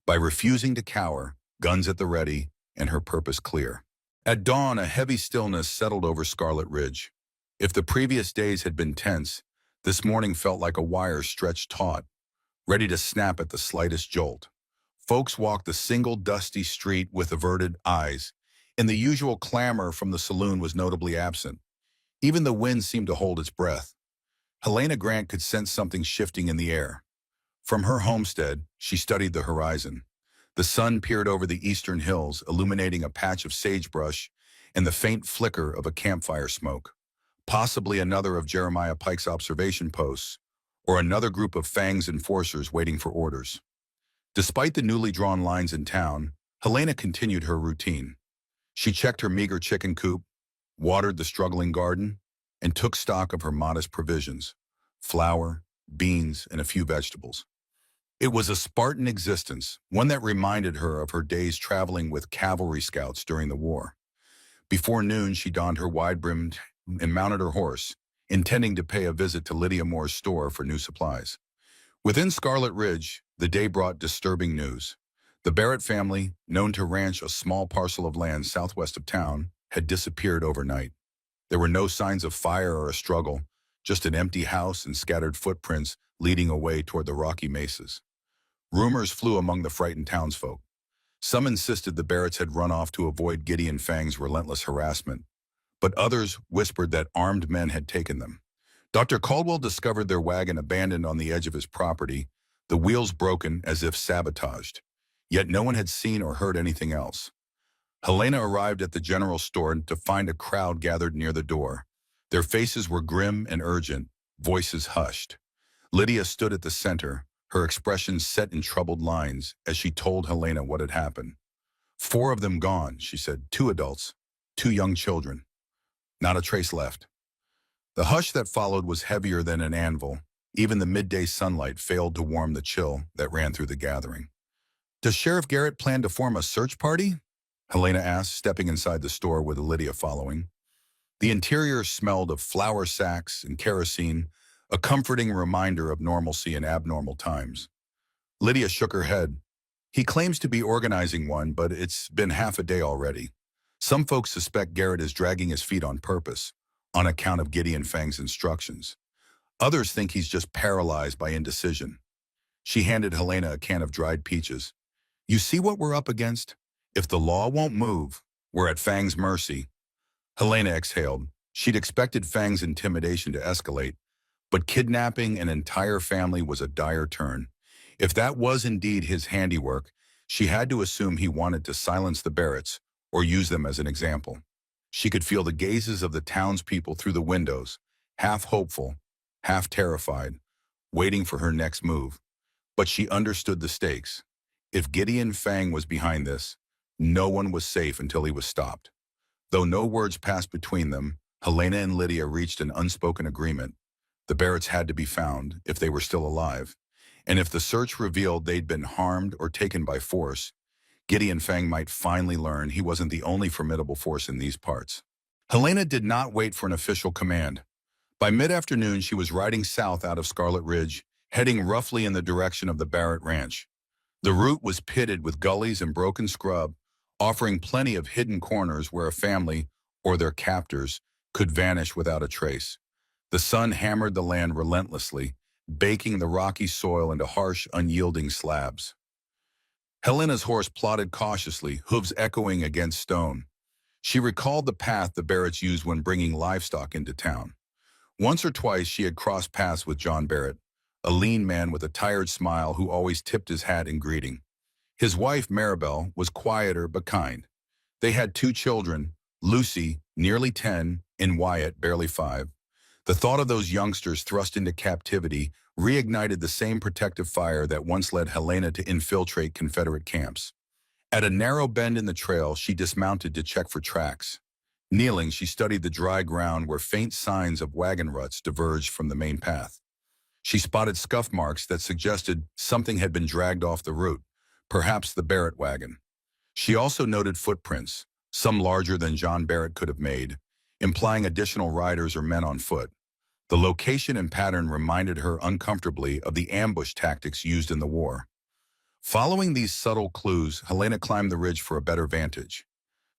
by refusing to cower, guns at the ready, and her purpose clear. At dawn, a heavy stillness settled over Scarlet Ridge. If the previous days had been tense, this morning felt like a wire stretched taut, ready to snap at the slightest jolt. Folks walked the single dusty street with averted eyes, and the usual clamor from the saloon was notably absent. Even the wind seemed to hold its breath. Helena Grant could sense something shifting in the air. From her homestead, she studied the horizon. The sun peered over the eastern hills, illuminating a patch of sagebrush and the faint flicker of a campfire smoke. Possibly another of Jeremiah Pike's observation posts, or another group of Fang's enforcers waiting for orders. Despite the newly drawn lines in town, Helena continued her routine. She checked her meager chicken coop, watered the struggling garden, and took stock of her modest provisions: flour, beans, and a few vegetables. It was a Spartan existence, one that reminded her of her days traveling with cavalry scouts during the war. Before noon, she donned her wide-brimmed and mounted her horse, intending to pay a visit to Lydia Moore's store for new supplies. Within Scarlet Ridge, the day brought disturbing news. The Barrett family, known to ranch a small parcel of land southwest of town, had disappeared overnight. There were no signs of fire or a struggle, just an empty house and scattered footprints leading away toward the rocky mesas. Rumors flew among the frightened townsfolk. Some insisted the Barretts had run off to avoid Gideon Fang's relentless harassment, but others whispered that armed men had taken them. Dr. Caldwell discovered their wagon abandoned on the edge of his property, the wheels broken as if sabotaged. Yet no one had seen or heard anything else. Helena arrived at the general store to find a crowd gathered near the door. Their faces were grim and urgent, voices hushed. Lydia stood at the center, her expression set in troubled lines as she told Helena what had happened. 4 of them gone, she said, 2 adults, 2 young children. Not a trace left. The hush that followed was heavier than an anvil. Even the midday sunlight failed to warm the chill that ran through the gathering. Does Sheriff Garrett plan to form a search party? Helena asked, stepping inside the store with Lydia following. The interior smelled of flour sacks and kerosene, a comforting reminder of normalcy in abnormal times. Lydia shook her head. He claims to be organizing one, but it's been half a day already. Some folks suspect Garrett is dragging his feet on purpose, on account of Gideon Fang's instructions. Others think he's just paralyzed by indecision. She handed Helena a can of dried peaches. You see what we're up against? If the law won't move, we're at Fang's mercy. Helena exhaled. She'd expected Fang's intimidation to escalate, but kidnapping an entire family was a dire turn. If that was indeed his handiwork, she had to assume he wanted to silence the Barretts or use them as an example. She could feel the gazes of the townspeople through the windows, half hopeful, half terrified, waiting for her next move. But she understood the stakes. If Gideon Fang was behind this, no one was safe until he was stopped. Though no words passed between them, Helena and Lydia reached an unspoken agreement. The Barretts had to be found, if they were still alive. And if the search revealed they'd been harmed or taken by force, Gideon Fang might finally learn he wasn't the only formidable force in these parts. Helena did not wait for an official command. By mid-afternoon, she was riding south out of Scarlet Ridge, heading roughly in the direction of the Barrett Ranch. The route was pitted with gullies and broken scrub, offering plenty of hidden corners where a family, or their captors, could vanish without a trace. The sun hammered the land relentlessly, baking the rocky soil into harsh, unyielding slabs. Helena's horse plodded cautiously, hooves echoing against stone. She recalled the path the Barretts used when bringing livestock into town. Once or twice she had crossed paths with John Barrett, a lean man with a tired smile who always tipped his hat in greeting. His wife, Maribel, was quieter but kind. They had two children, Lucy, nearly 10, and Wyatt, barely 5. The thought of those youngsters thrust into captivity reignited the same protective fire that once led Helena to infiltrate Confederate camps. At a narrow bend in the trail, she dismounted to check for tracks. Kneeling, she studied the dry ground where faint signs of wagon ruts diverged from the main path. She spotted scuff marks that suggested something had been dragged off the route, perhaps the Barrett wagon. She also noted footprints, some larger than John Barrett could have made, implying additional riders or men on foot. The location and pattern reminded her uncomfortably of the ambush tactics used in the war. Following these subtle clues, Helena climbed the ridge for a better vantage.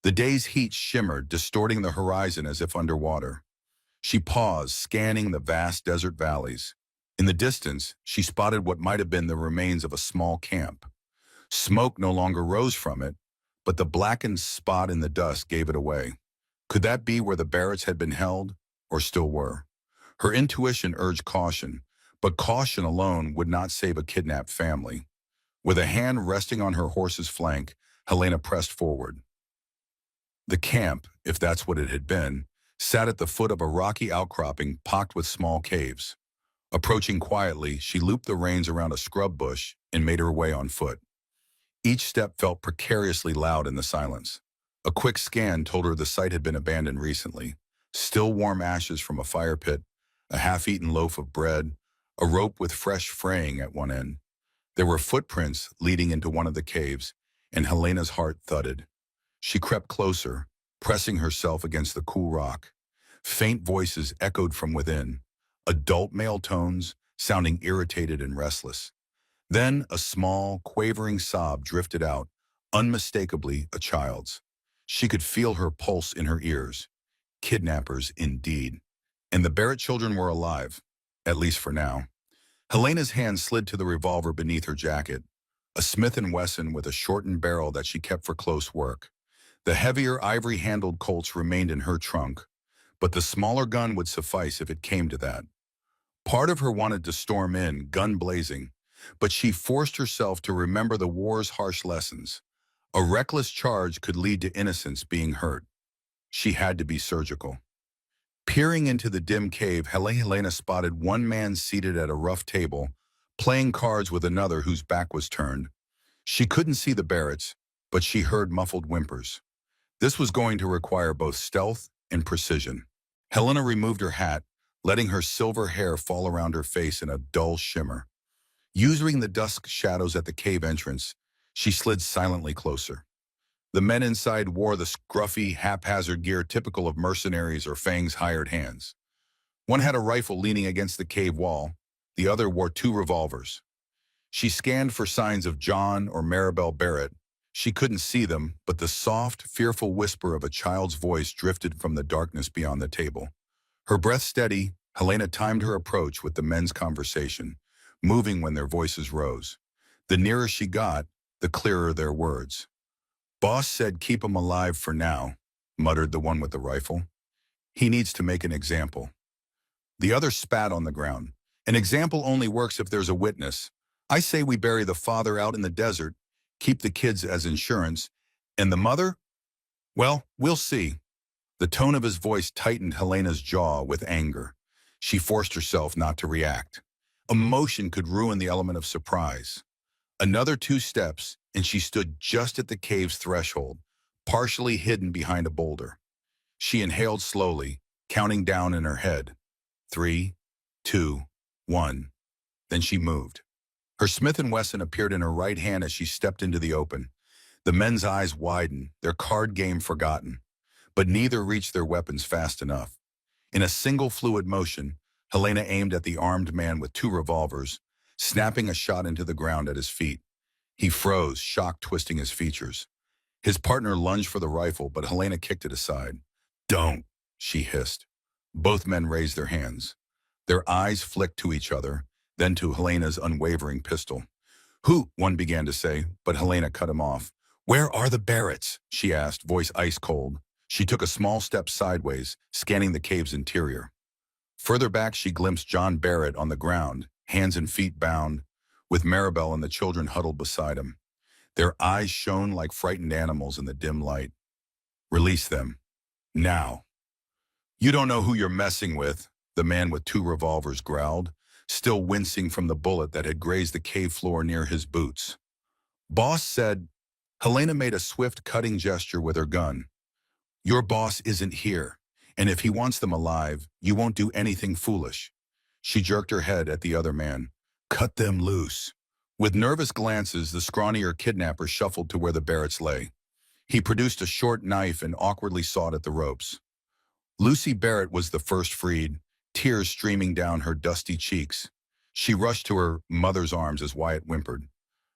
The day's heat shimmered, distorting the horizon as if underwater. She paused, scanning the vast desert valleys. In the distance, she spotted what might have been the remains of a small camp. Smoke no longer rose from it, but the blackened spot in the dust gave it away. Could that be where the Barretts had been held, or still were? Her intuition urged caution, but caution alone would not save a kidnapped family. With a hand resting on her horse's flank, Helena pressed forward. The camp, if that's what it had been, sat at the foot of a rocky outcropping pocked with small caves. Approaching quietly, she looped the reins around a scrub bush and made her way on foot. Each step felt precariously loud in the silence. A quick scan told her the site had been abandoned recently. Still warm ashes from a fire pit, a half-eaten loaf of bread, a rope with fresh fraying at one end. There were footprints leading into one of the caves, and Helena's heart thudded. She crept closer, pressing herself against the cool rock. Faint voices echoed from within, adult male tones sounding irritated and restless. Then a small, quavering sob drifted out, unmistakably a child's. She could feel her pulse in her ears. Kidnappers, indeed. And the Barrett children were alive, at least for now. Helena's hand slid to the revolver beneath her jacket, a Smith & Wesson with a shortened barrel that she kept for close work. The heavier ivory-handled Colts remained in her trunk, but the smaller gun would suffice if it came to that. Part of her wanted to storm in, gun blazing, but she forced herself to remember the war's harsh lessons. A reckless charge could lead to innocents being hurt. She had to be surgical. Peering into the dim cave, Helena spotted one man seated at a rough table, playing cards with another whose back was turned. She couldn't see the Barretts, but she heard muffled whimpers. This was going to require both stealth and precision. Helena removed her hat, letting her silver hair fall around her face in a dull shimmer. Using the dusk shadows at the cave entrance, she slid silently closer. The men inside wore the scruffy, haphazard gear typical of mercenaries or Fang's hired hands. One had a rifle leaning against the cave wall. The other wore 2 revolvers. She scanned for signs of John or Maribel Barrett. She couldn't see them, but the soft, fearful whisper of a child's voice drifted from the darkness beyond the table. Her breath steady, Helena timed her approach with the men's conversation, moving when their voices rose. The nearer she got, the clearer their words. "Boss said keep him alive for now," muttered the one with the rifle. "He needs to make an example." The other spat on the ground. "An example only works if there's a witness. I say we bury the father out in the desert, keep the kids as insurance, and the mother? Well, we'll see." The tone of his voice tightened Helena's jaw with anger. She forced herself not to react. Emotion could ruin the element of surprise. Another 2 steps, and she stood just at the cave's threshold, partially hidden behind a boulder. She inhaled slowly, counting down in her head. 3, 2, 1. Then she moved. Her Smith & Wesson appeared in her right hand as she stepped into the open. The men's eyes widened, their card game forgotten. But neither reached their weapons fast enough. In a single fluid motion, Helena aimed at the armed man with 2 revolvers, snapping a shot into the ground at his feet. He froze, shock twisting his features. His partner lunged for the rifle, but Helena kicked it aside. "Don't," she hissed. Both men raised their hands. Their eyes flicked to each other, then to Helena's unwavering pistol. "Who?" one began to say, but Helena cut him off. "Where are the Barretts?" she asked, voice ice cold. She took a small step sideways, scanning the cave's interior. Further back, she glimpsed John Barrett on the ground, hands and feet bound, with Maribel and the children huddled beside him. Their eyes shone like frightened animals in the dim light. "Release them. Now." "You don't know who you're messing with," the man with two revolvers growled, still wincing from the bullet that had grazed the cave floor near his boots. "Boss said." Helena made a swift, cutting gesture with her gun. "Your boss isn't here, and if he wants them alive, you won't do anything foolish." She jerked her head at the other man. "Cut them loose." With nervous glances, the scrawnier kidnapper shuffled to where the Barretts lay. He produced a short knife and awkwardly sawed at the ropes. Lucy Barrett was the first freed, tears streaming down her dusty cheeks. She rushed to her mother's arms as Wyatt whimpered.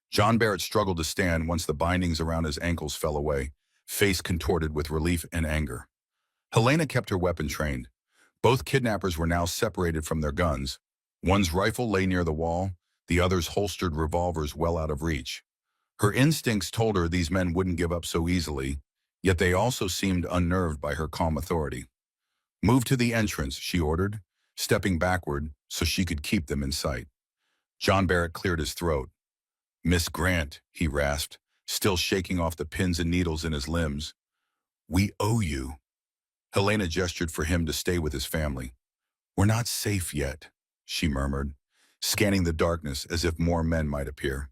John Barrett struggled to stand once the bindings around his ankles fell away, face contorted with relief and anger. Helena kept her weapon trained. Both kidnappers were now separated from their guns. One's rifle lay near the wall, the other's holstered revolvers well out of reach. Her instincts told her these men wouldn't give up so easily, yet they also seemed unnerved by her calm authority. "Move to the entrance," she ordered, stepping backward so she could keep them in sight. John Barrett cleared his throat. "Miss Grant," he rasped, still shaking off the pins and needles in his limbs. "We owe you." Helena gestured for him to stay with his family. "We're not safe yet," she murmured, scanning the darkness as if more men might appear.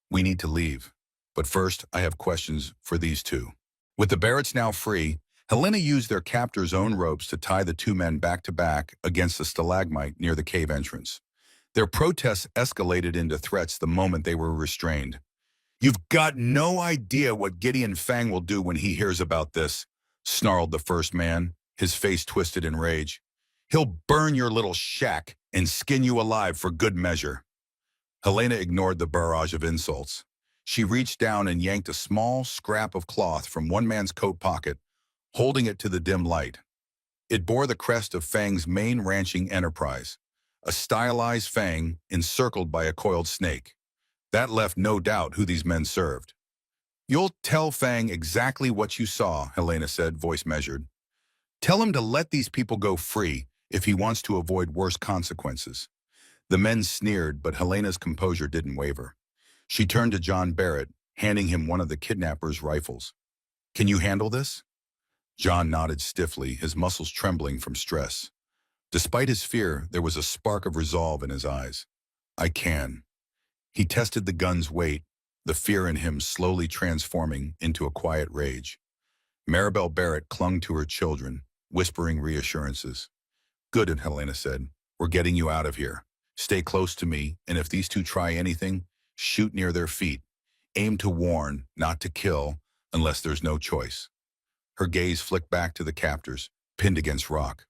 "We need to leave. But first, I have questions for these two." With the Barretts now free, Helena used their captor's own ropes to tie the two men back to back against the stalagmite near the cave entrance. Their protests escalated into threats the moment they were restrained. "You've got no idea what Gideon Fang will do when he hears about this," snarled the first man, his face twisted in rage. "He'll burn your little shack and skin you alive for good measure." Helena ignored the barrage of insults. She reached down and yanked a small scrap of cloth from one man's coat pocket, holding it to the dim light. It bore the crest of Fang's main ranching enterprise, a stylized fang encircled by a coiled snake. That left no doubt who these men served. "You'll tell Fang exactly what you saw," Helena said, voice measured. "Tell him to let these people go free if he wants to avoid worse consequences." The men sneered, but Helena's composure didn't waver. She turned to John Barrett, handing him one of the kidnappers' rifles. "Can you handle this?" John nodded stiffly, his muscles trembling from stress. Despite his fear, there was a spark of resolve in his eyes. "I can." He tested the gun's weight, the fear in him slowly transforming into a quiet rage. Maribel Barrett clung to her children, whispering reassurances. "Good," Helena said. "We're getting you out of here. Stay close to me, and if these two try anything, shoot near their feet. Aim to warn, not to kill, unless there's no choice." Her gaze flicked back to the captors, pinned against rock.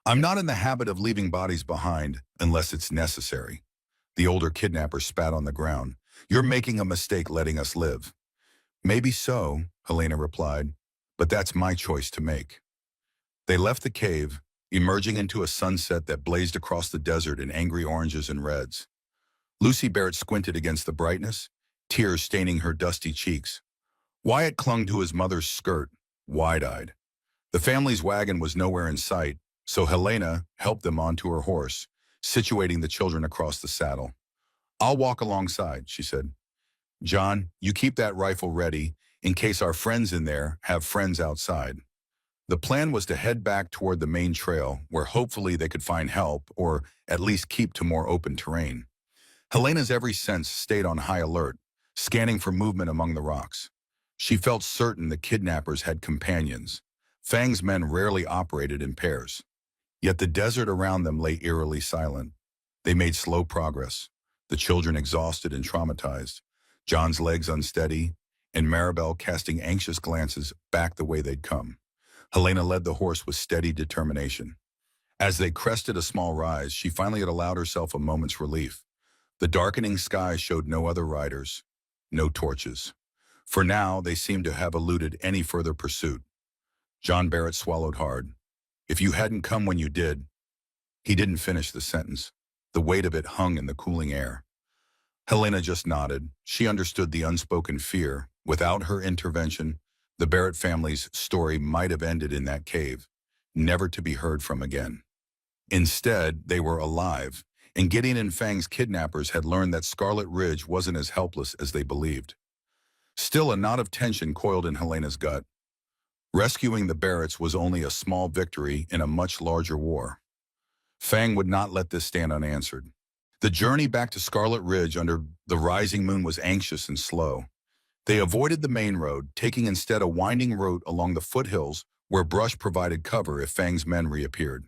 "I'm not in the habit of leaving bodies behind unless it's necessary." The older kidnapper spat on the ground. "You're making a mistake letting us live." "Maybe so," Helena replied, "but that's my choice to make." They left the cave, emerging into a sunset that blazed across the desert in angry oranges and reds. Lucy Barrett squinted against the brightness, tears staining her dusty cheeks. Wyatt clung to his mother's skirt, wide-eyed. The family's wagon was nowhere in sight, so Helena helped them onto her horse, situating the children across the saddle. "I'll walk alongside," she said. "John, you keep that rifle ready in case our friends in there have friends outside." The plan was to head back toward the main trail, where hopefully they could find help or at least keep to more open terrain. Helena's every sense stayed on high alert, scanning for movement among the rocks. She felt certain the kidnappers had companions. Fang's men rarely operated in pairs. Yet the desert around them lay eerily silent. They made slow progress, the children exhausted and traumatized, John's legs unsteady, and Maribel casting anxious glances back the way they'd come. Helena led the horse with steady determination. As they crested a small rise, she finally had allowed herself a moment's relief. The darkening sky showed no other riders, no torches. For now, they seemed to have eluded any further pursuit. John Barrett swallowed hard. "If you hadn't come when you did..." He didn't finish the sentence. The weight of it hung in the cooling air. Helena just nodded. She understood the unspoken fear. Without her intervention, the Barrett family's story might have ended in that cave, never to be heard from again. Instead, they were alive, and Gideon and Fang's kidnappers had learned that Scarlet Ridge wasn't as helpless as they believed. Still, a knot of tension coiled in Helena's gut. Rescuing the Barretts was only a small victory in a much larger war. Fang would not let this stand unanswered. The journey back to Scarlet Ridge under the rising moon was anxious and slow. They avoided the main road, taking instead a winding route along the foothills where brush provided cover if Fang's men reappeared.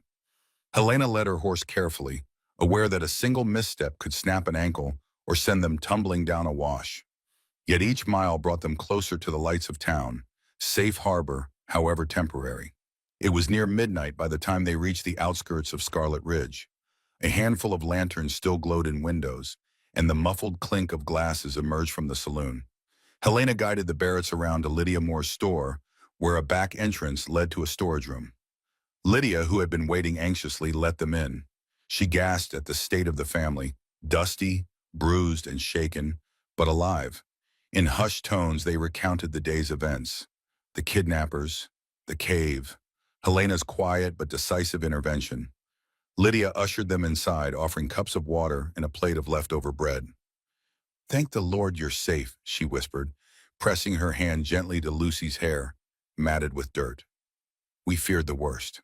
Helena led her horse carefully, aware that a single misstep could snap an ankle or send them tumbling down a wash. Yet each mile brought them closer to the lights of town, safe harbor, however temporary. It was near midnight by the time they reached the outskirts of Scarlet Ridge. A handful of lanterns still glowed in windows, and the muffled clink of glasses emerged from the saloon. Helena guided the Barretts around to Lydia Moore's store, where a back entrance led to a storage room. Lydia, who had been waiting anxiously, let them in. She gasped at the state of the family, dusty, bruised, and shaken, but alive. In hushed tones, they recounted the day's events. The kidnappers, the cave, Helena's quiet but decisive intervention. Lydia ushered them inside, offering cups of water and a plate of leftover bread. "Thank the Lord you're safe," she whispered, pressing her hand gently to Lucy's hair, matted with dirt. "We feared the worst."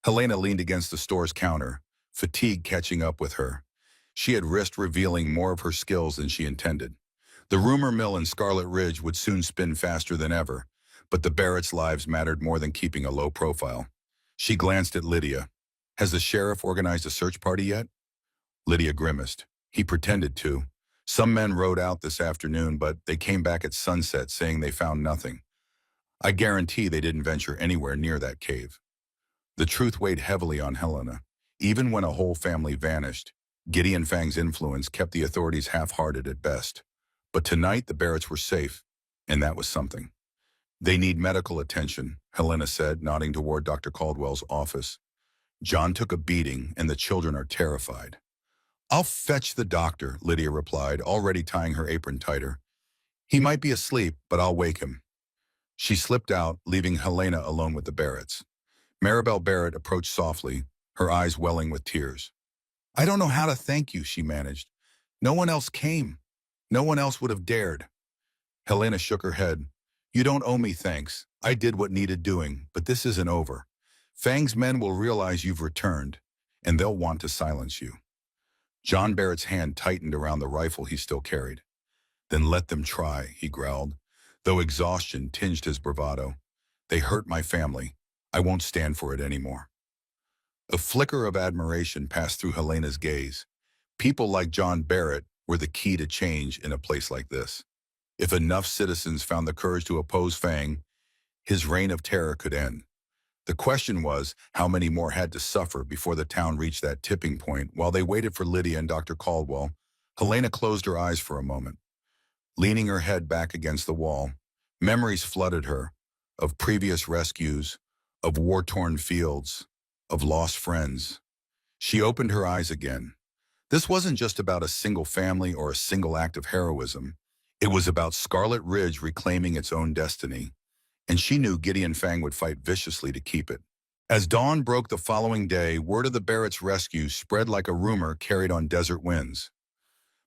Helena leaned against the store's counter, fatigue catching up with her. She had risked revealing more of her skills than she intended. The rumor mill in Scarlet Ridge would soon spin faster than ever, but the Barretts' lives mattered more than keeping a low profile. She glanced at Lydia. "Has the sheriff organized a search party yet?" Lydia grimaced. "He pretended to. Some men rode out this afternoon, but they came back at sunset saying they found nothing. I guarantee they didn't venture anywhere near that cave." The truth weighed heavily on Helena. Even when a whole family vanished, Gideon Fang's influence kept the authorities half-hearted at best. But tonight the Barretts were safe, and that was something. "They need medical attention," Helena said, nodding toward Dr. Caldwell's office. "John took a beating, and the children are terrified." "I'll fetch the doctor," Lydia replied, already tying her apron tighter. "He might be asleep, but I'll wake him." She slipped out, leaving Helena alone with the Barretts. Maribel Barrett approached softly, her eyes welling with tears. "I don't know how to thank you," she managed. "No one else came. No one else would have dared." Helena shook her head. "You don't owe me thanks. I did what needed doing, but this isn't over. Fang's men will realize you've returned, and they'll want to silence you." John Barrett's hand tightened around the rifle he still carried. "Then let them try," he growled, though exhaustion tinged his bravado. "They hurt my family. I won't stand for it anymore." A flicker of admiration passed through Helena's gaze. People like John Barrett were the key to change in a place like this. If enough citizens found the courage to oppose Fang, his reign of terror could end. The question was how many more had to suffer before the town reached that tipping point. While they waited for Lydia and Dr. Caldwell, Helena closed her eyes for a moment. Leaning her head back against the wall, memories flooded her of previous rescues, of war-torn fields, of lost friends. She opened her eyes again. This wasn't just about a single family or a single act of heroism. It was about Scarlet Ridge reclaiming its own destiny, and she knew Gideon Fang would fight viciously to keep it. As dawn broke the following day, word of the Barretts' rescue spread like a rumor carried on desert winds.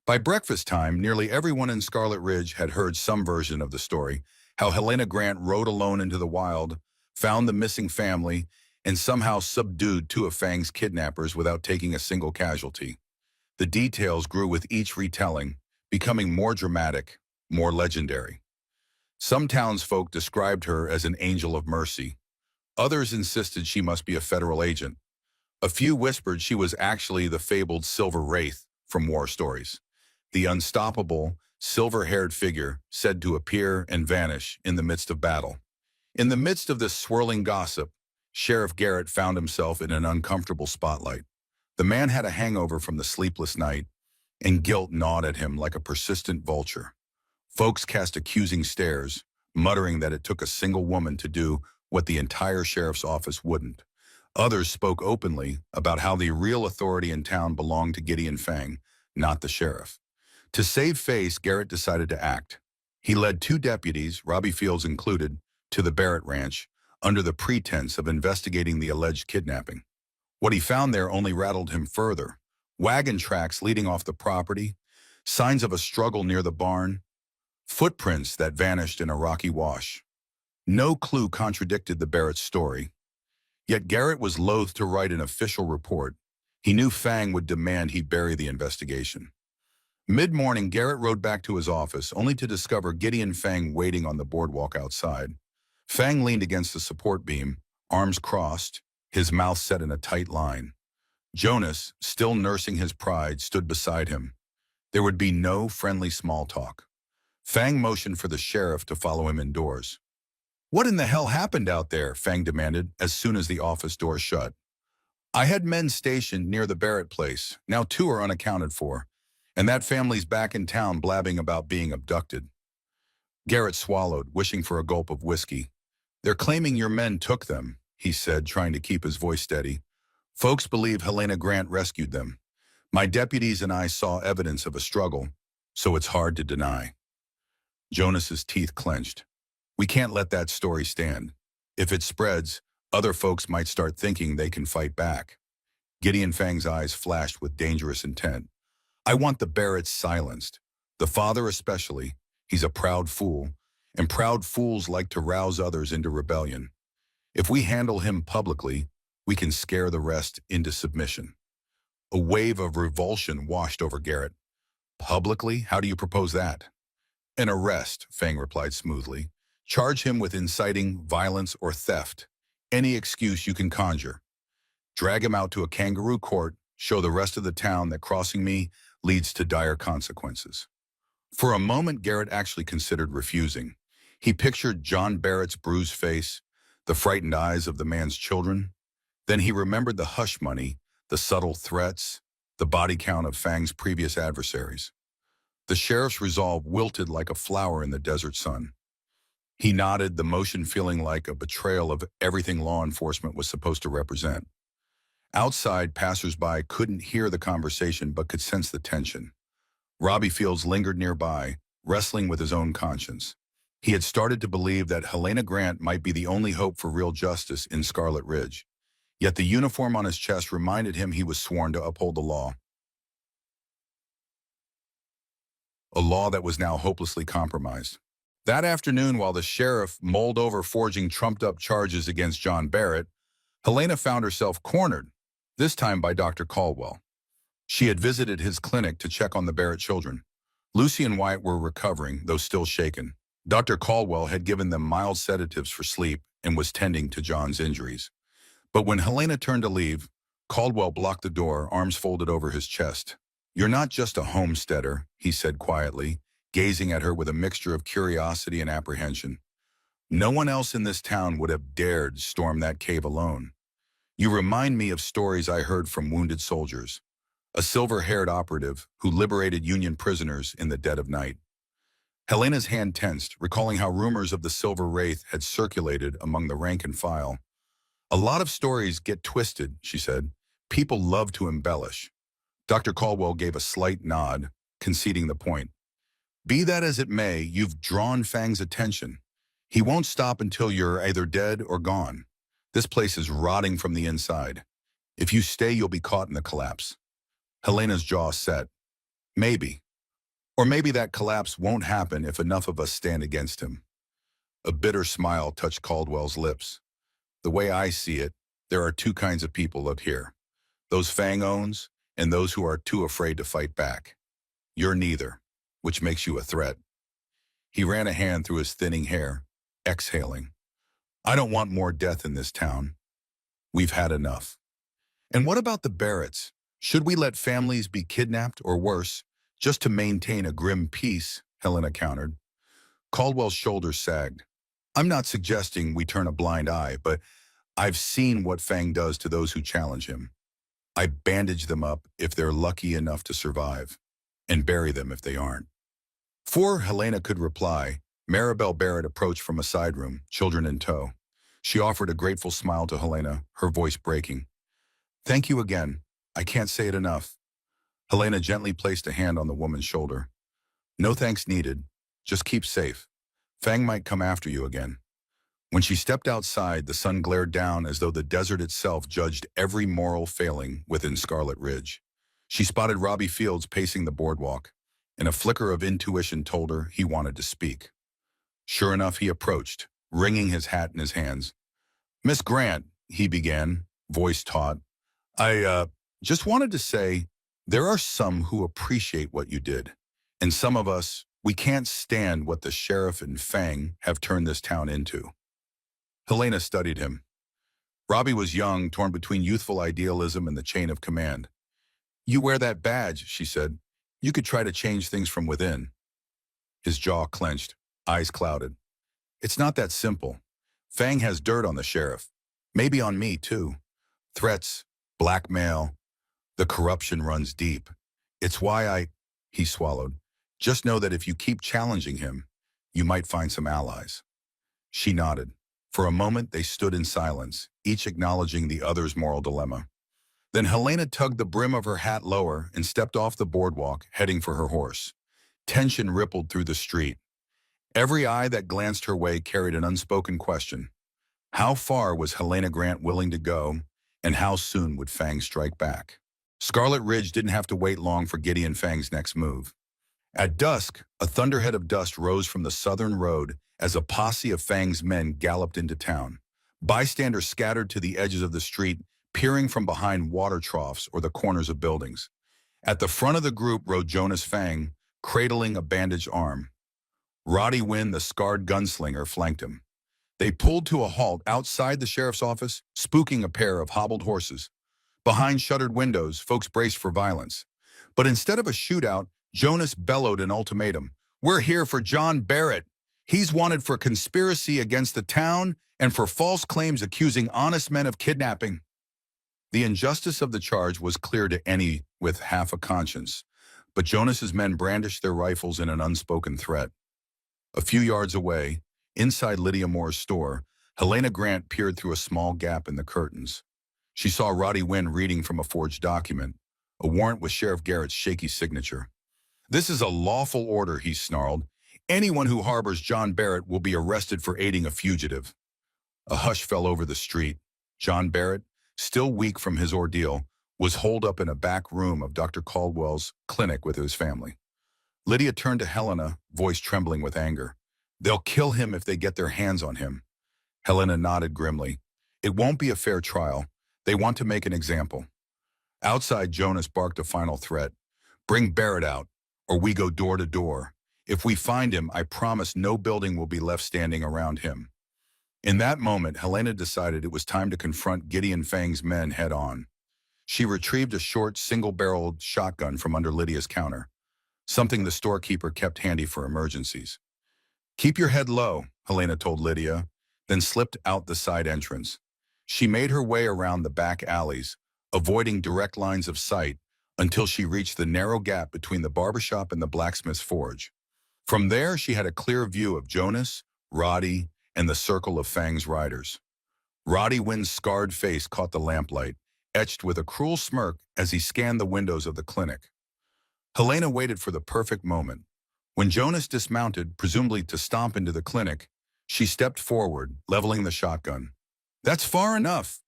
By breakfast time, nearly everyone in Scarlet Ridge had heard some version of the story, how Helena Grant rode alone into the wild, found the missing family, and somehow subdued two of Fang's kidnappers without taking a single casualty. The details grew with each retelling, becoming more dramatic, more legendary. Some townsfolk described her as an angel of mercy. Others insisted she must be a federal agent. A few whispered she was actually the fabled Silver Wraith from war stories, the unstoppable, silver-haired figure said to appear and vanish in the midst of battle. In the midst of this swirling gossip, Sheriff Garrett found himself in an uncomfortable spotlight. The man had a hangover from the sleepless night, and guilt gnawed at him like a persistent vulture. Folks cast accusing stares, muttering that it took a single woman to do what the entire sheriff's office wouldn't. Others spoke openly about how the real authority in town belonged to Gideon Fang, not the sheriff. To save face, Garrett decided to act. He led 2 deputies, Robbie Fields included, to the Barrett Ranch, under the pretense of investigating the alleged kidnapping. What he found there only rattled him further. Wagon tracks leading off the property, signs of a struggle near the barn, footprints that vanished in a rocky wash. No clue contradicted the Barrett story. Yet Garrett was loath to write an official report. He knew Fang would demand he bury the investigation. Mid-morning, Garrett rode back to his office, only to discover Gideon Fang waiting on the boardwalk outside. Fang leaned against the support beam, arms crossed, his mouth set in a tight line. Jonas, still nursing his pride, stood beside him. There would be no friendly small talk. Fang motioned for the sheriff to follow him indoors. "What in the hell happened out there?" Fang demanded as soon as the office door shut. "I had men stationed near the Barrett place. Now 2 are unaccounted for. And that family's back in town blabbing about being abducted." Garrett swallowed, wishing for a gulp of whiskey. "They're claiming your men took them," he said, trying to keep his voice steady. "Folks believe Helena Grant rescued them. My deputies and I saw evidence of a struggle, so it's hard to deny." Jonas's teeth clenched. "We can't let that story stand. If it spreads, other folks might start thinking they can fight back." Gideon Fang's eyes flashed with dangerous intent. "I want the Barretts silenced. The father especially. He's a proud fool, and proud fools like to rouse others into rebellion. If we handle him publicly, we can scare the rest into submission." A wave of revulsion washed over Garrett. "Publicly? How do you propose that?" "An arrest," Fang replied smoothly. "Charge him with inciting violence or theft. Any excuse you can conjure. Drag him out to a kangaroo court, show the rest of the town that crossing me leads to dire consequences." For a moment, Garrett actually considered refusing. He pictured John Barrett's bruised face, the frightened eyes of the man's children. Then he remembered the hush money, the subtle threats, the body count of Fang's previous adversaries. The sheriff's resolve wilted like a flower in the desert sun. He nodded, the motion feeling like a betrayal of everything law enforcement was supposed to represent. Outside, passers-by couldn't hear the conversation but could sense the tension. Robbie Fields lingered nearby, wrestling with his own conscience. He had started to believe that Helena Grant might be the only hope for real justice in Scarlet Ridge. Yet the uniform on his chest reminded him he was sworn to uphold the law. A law that was now hopelessly compromised. That afternoon, while the sheriff mulled over forging trumped-up charges against John Barrett, Helena found herself cornered, this time by Dr. Caldwell. She had visited his clinic to check on the Barrett children. Lucy and Wyatt were recovering, though still shaken. Dr. Caldwell had given them mild sedatives for sleep and was tending to John's injuries. But when Helena turned to leave, Caldwell blocked the door, arms folded over his chest. "You're not just a homesteader," he said quietly, gazing at her with a mixture of curiosity and apprehension. "No one else in this town would have dared storm that cave alone. You remind me of stories I heard from wounded soldiers. A silver-haired operative who liberated Union prisoners in the dead of night." Helena's hand tensed, recalling how rumors of the Silver Wraith had circulated among the rank and file. "A lot of stories get twisted," she said. "People love to embellish." Dr. Caldwell gave a slight nod, conceding the point. "Be that as it may, you've drawn Fang's attention. He won't stop until you're either dead or gone. This place is rotting from the inside. If you stay, you'll be caught in the collapse." Helena's jaw set. "Maybe. Or maybe that collapse won't happen if enough of us stand against him." A bitter smile touched Caldwell's lips. "The way I see it, there are 2 kinds of people up here. Those Fang owns, and those who are too afraid to fight back. You're neither, which makes you a threat." He ran a hand through his thinning hair, exhaling. "I don't want more death in this town. We've had enough." "And what about the Barretts? Should we let families be kidnapped, or worse, just to maintain a grim peace?" Helena countered. Caldwell's shoulders sagged. "I'm not suggesting we turn a blind eye, but I've seen what Fang does to those who challenge him. I bandage them up if they're lucky enough to survive, and bury them if they aren't." Before Helena could reply, Maribel Barrett approached from a side room, children in tow. She offered a grateful smile to Helena, her voice breaking. "Thank you again. I can't say it enough." Helena gently placed a hand on the woman's shoulder. "No thanks needed. Just keep safe. Fang might come after you again." When she stepped outside, the sun glared down as though the desert itself judged every moral failing within Scarlet Ridge. She spotted Robbie Fields pacing the boardwalk, and a flicker of intuition told her he wanted to speak. Sure enough, he approached, wringing his hat in his hands. "Miss Grant," he began, voice taut, I just wanted to say, there are some who appreciate what you did, and some of us, we can't stand what the sheriff and Fang have turned this town into." Helena studied him. Robbie was young, torn between youthful idealism and the chain of command. "You wear that badge," she said. "You could try to change things from within." His jaw clenched, eyes clouded. "It's not that simple. Fang has dirt on the sheriff. Maybe on me, too. Threats, blackmail. The corruption runs deep. It's why he swallowed. Just know that if you keep challenging him, you might find some allies." She nodded. For a moment, they stood in silence, each acknowledging the other's moral dilemma. Then Helena tugged the brim of her hat lower and stepped off the boardwalk, heading for her horse. Tension rippled through the street. Every eye that glanced her way carried an unspoken question. How far was Helena Grant willing to go, and how soon would Fang strike back? Scarlet Ridge didn't have to wait long for Gideon Fang's next move. At dusk, a thunderhead of dust rose from the southern road as a posse of Fang's men galloped into town. Bystanders scattered to the edges of the street, peering from behind water troughs or the corners of buildings. At the front of the group rode Jonas Fang, cradling a bandaged arm. Roddy Wynn, the scarred gunslinger, flanked him. They pulled to a halt outside the sheriff's office, spooking a pair of hobbled horses. Behind shuttered windows, folks braced for violence. But instead of a shootout, Jonas bellowed an ultimatum. "We're here for John Barrett. He's wanted for conspiracy against the town and for false claims accusing honest men of kidnapping." The injustice of the charge was clear to any with half a conscience, but Jonas's men brandished their rifles in an unspoken threat. A few yards away, inside Lydia Moore's store, Helena Grant peered through a small gap in the curtains. She saw Roddy Wynn reading from a forged document, a warrant with Sheriff Garrett's shaky signature. "This is a lawful order," he snarled. "Anyone who harbors John Barrett will be arrested for aiding a fugitive." A hush fell over the street. John Barrett, still weak from his ordeal, was holed up in a back room of Dr. Caldwell's clinic with his family. Lydia turned to Helena, voice trembling with anger. "They'll kill him if they get their hands on him." Helena nodded grimly. "It won't be a fair trial. They want to make an example." Outside, Jonas barked a final threat. "Bring Barrett out, or we go door to door. If we find him, I promise no building will be left standing around him." In that moment, Helena decided it was time to confront Gideon Fang's men head on. She retrieved a short, single-barreled shotgun from under Lydia's counter, something the storekeeper kept handy for emergencies. "Keep your head low," Helena told Lydia, then slipped out the side entrance. She made her way around the back alleys, avoiding direct lines of sight until she reached the narrow gap between the barbershop and the blacksmith's forge. From there, she had a clear view of Jonas, Roddy, and the circle of Fang's riders. Roddy Wynn's scarred face caught the lamplight, etched with a cruel smirk as he scanned the windows of the clinic. Helena waited for the perfect moment. When Jonas dismounted, presumably to stomp into the clinic, she stepped forward, leveling the shotgun. "That's far enough."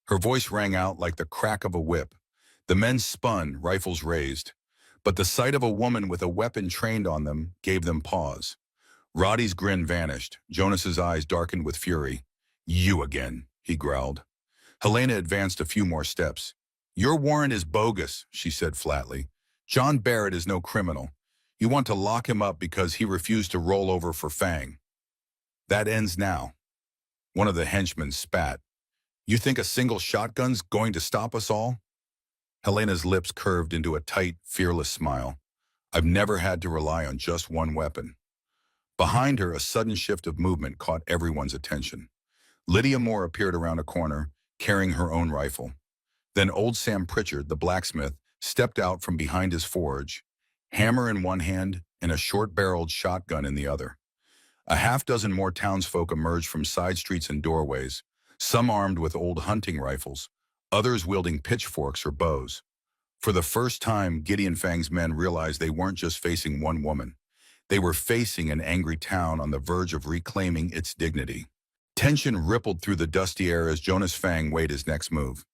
Her voice rang out like the crack of a whip. The men spun, rifles raised. But the sight of a woman with a weapon trained on them gave them pause. Roddy's grin vanished. Jonas's eyes darkened with fury. "You again," he growled. Helena advanced a few more steps. "Your warrant is bogus," she said flatly. "John Barrett is no criminal. You want to lock him up because he refused to roll over for Fang. That ends now." One of the henchmen spat. "You think a single shotgun's going to stop us all?" Helena's lips curved into a tight, fearless smile. "I've never had to rely on just one weapon." Behind her, a sudden shift of movement caught everyone's attention. Lydia Moore appeared around a corner, carrying her own rifle. Then old Sam Pritchard, the blacksmith, stepped out from behind his forge, hammer in one hand and a short-barreled shotgun in the other. A half-dozen more townsfolk emerged from side streets and doorways, some armed with old hunting rifles, others wielding pitchforks or bows. For the first time, Gideon Fang's men realized they weren't just facing one woman. They were facing an angry town on the verge of reclaiming its dignity. Tension rippled through the dusty air as Jonas Fang weighed his next move.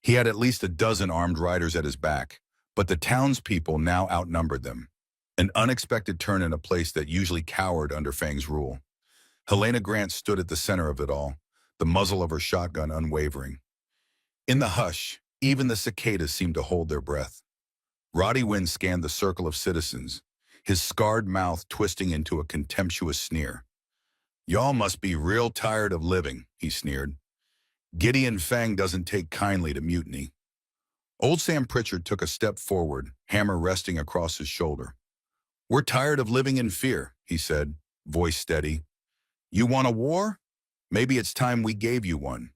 He had at least a dozen armed riders at his back, But the townspeople now outnumbered them. An unexpected turn in a place that usually cowered under Fang's rule. Helena Grant stood at the center of it all, the muzzle of her shotgun unwavering. In the hush, even the cicadas seemed to hold their breath. Roddy Wynn scanned the circle of citizens, his scarred mouth twisting into a contemptuous sneer. "Y'all must be real tired of living," he sneered. "Gideon Fang doesn't take kindly to mutiny." Old Sam Pritchard took a step forward, hammer resting across his shoulder. "We're tired of living in fear," he said, voice steady. "You want a war? Maybe it's time we gave you one."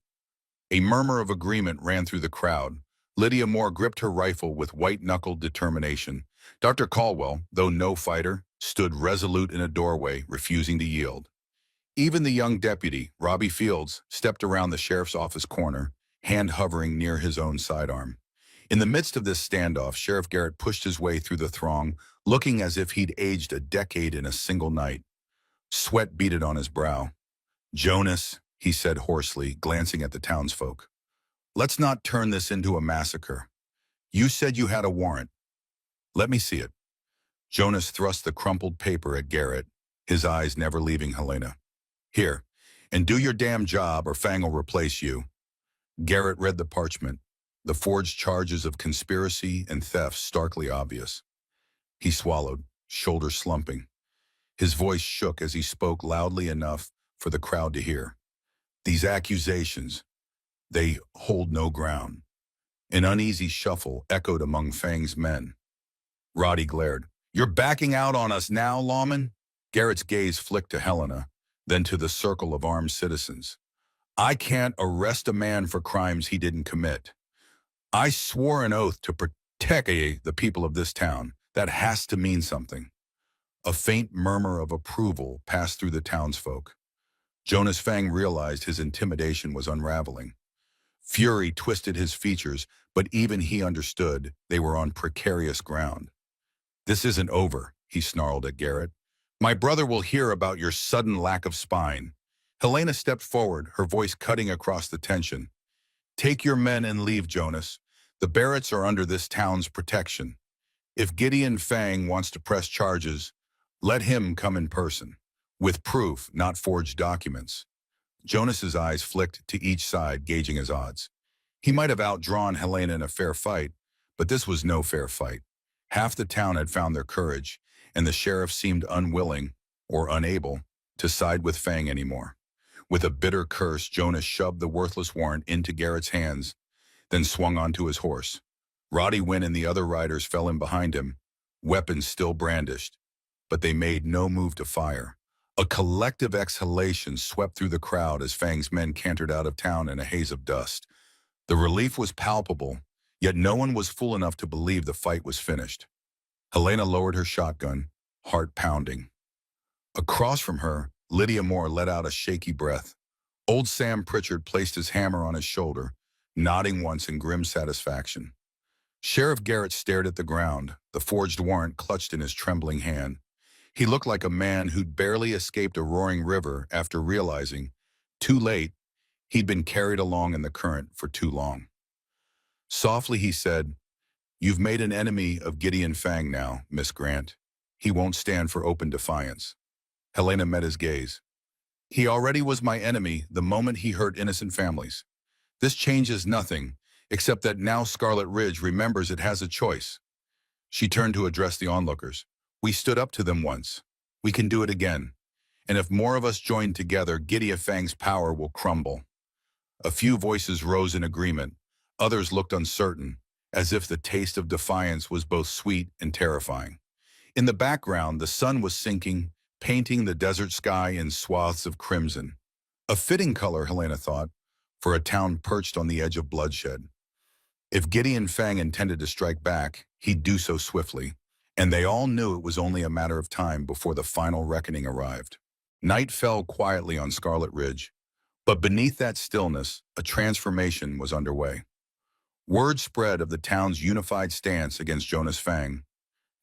A murmur of agreement ran through the crowd. Lydia Moore gripped her rifle with white-knuckled determination. Dr. Caldwell, though no fighter, stood resolute in a doorway, refusing to yield. Even the young deputy, Robbie Fields, stepped around the sheriff's office corner, hand hovering near his own sidearm. In the midst of this standoff, Sheriff Garrett pushed his way through the throng, looking as if he'd aged a decade in a single night. Sweat beaded on his brow. "Jonas," he said hoarsely, glancing at the townsfolk. "Let's not turn this into a massacre. You said you had a warrant. Let me see it." Jonas thrust the crumpled paper at Garrett, his eyes never leaving Helena. "Here, and do your damn job or Fang will replace you." Garrett read the parchment, the forged charges of conspiracy and theft starkly obvious. He swallowed, shoulders slumping. His voice shook as he spoke loudly enough for the crowd to hear. "These accusations, they hold no ground." An uneasy shuffle echoed among Fang's men. Roddy glared. "You're backing out on us now, lawman?" Garrett's gaze flicked to Helena, then to the circle of armed citizens. "I can't arrest a man for crimes he didn't commit. I swore an oath to protect the people of this town. That has to mean something." A faint murmur of approval passed through the townsfolk. Jonas Fang realized his intimidation was unraveling. Fury twisted his features, but even he understood they were on precarious ground. "This isn't over," he snarled at Garrett. "My brother will hear about your sudden lack of spine." Helena stepped forward, her voice cutting across the tension. "Take your men and leave, Jonas. The Barretts are under this town's protection. If Gideon Fang wants to press charges, let him come in person, with proof, not forged documents." Jonas's eyes flicked to each side, gauging his odds. He might have outdrawn Helena in a fair fight, but this was no fair fight. Half the town had found their courage, and the sheriff seemed unwilling, or unable, to side with Fang anymore. With a bitter curse, Jonas shoved the worthless warrant into Garrett's hands, then swung onto his horse. Roddy Wynn and the other riders fell in behind him, weapons still brandished, but they made no move to fire. A collective exhalation swept through the crowd as Fang's men cantered out of town in a haze of dust. The relief was palpable, yet no one was fool enough to believe the fight was finished. Helena lowered her shotgun, heart pounding. Across from her, Lydia Moore let out a shaky breath. Old Sam Pritchard placed his hammer on his shoulder, nodding once in grim satisfaction. Sheriff Garrett stared at the ground, the forged warrant clutched in his trembling hand. He looked like a man who'd barely escaped a roaring river after realizing, too late, he'd been carried along in the current for too long. Softly he said, "You've made an enemy of Gideon Fang now, Miss Grant. He won't stand for open defiance." Helena met his gaze. "He already was my enemy the moment he hurt innocent families. This changes nothing, except that now Scarlet Ridge remembers it has a choice." She turned to address the onlookers. "We stood up to them once. We can do it again. And if more of us join together, Gideon Fang's power will crumble." A few voices rose in agreement. Others looked uncertain, as if the taste of defiance was both sweet and terrifying. In the background, the sun was sinking, painting the desert sky in swaths of crimson. A fitting color, Helena thought, for a town perched on the edge of bloodshed. If Gideon Fang intended to strike back, he'd do so swiftly, and they all knew it was only a matter of time before the final reckoning arrived. Night fell quietly on Scarlet Ridge, but beneath that stillness, a transformation was underway. Word spread of the town's unified stance against Jonas Fang.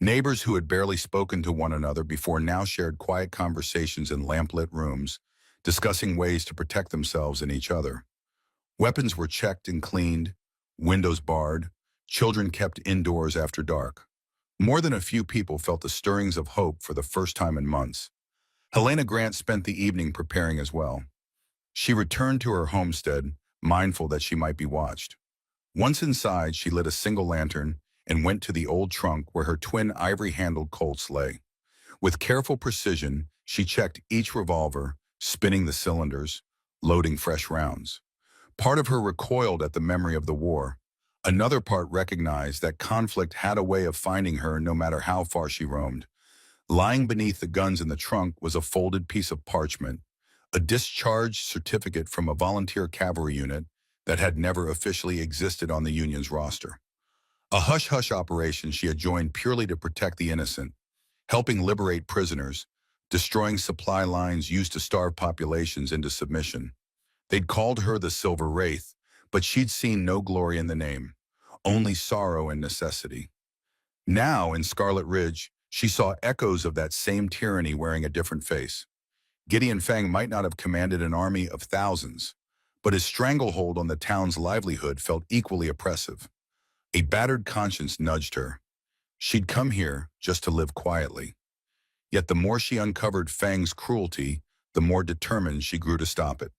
Neighbors who had barely spoken to one another before now shared quiet conversations in lamplit rooms, discussing ways to protect themselves and each other. Weapons were checked and cleaned, windows barred, Children kept indoors after dark. More than a few people felt the stirrings of hope for the first time in months. Helena Grant spent the evening preparing as well. She returned to her homestead, mindful that she might be watched. Once inside, she lit a single lantern and went to the old trunk where her twin ivory-handled Colts lay. With careful precision, she checked each revolver, spinning the cylinders, loading fresh rounds. Part of her recoiled at the memory of the war. Another part recognized that conflict had a way of finding her no matter how far she roamed. Lying beneath the guns in the trunk was a folded piece of parchment, a discharge certificate from a volunteer cavalry unit that had never officially existed on the Union's roster. A hush-hush operation she had joined purely to protect the innocent, helping liberate prisoners, destroying supply lines used to starve populations into submission. They'd called her the Silver Wraith, but she'd seen no glory in the name, only sorrow and necessity. Now, in Scarlet Ridge, she saw echoes of that same tyranny wearing a different face. Gideon Fang might not have commanded an army of thousands, but his stranglehold on the town's livelihood felt equally oppressive. A battered conscience nudged her. She'd come here just to live quietly. Yet the more she uncovered Fang's cruelty, the more determined she grew to stop it.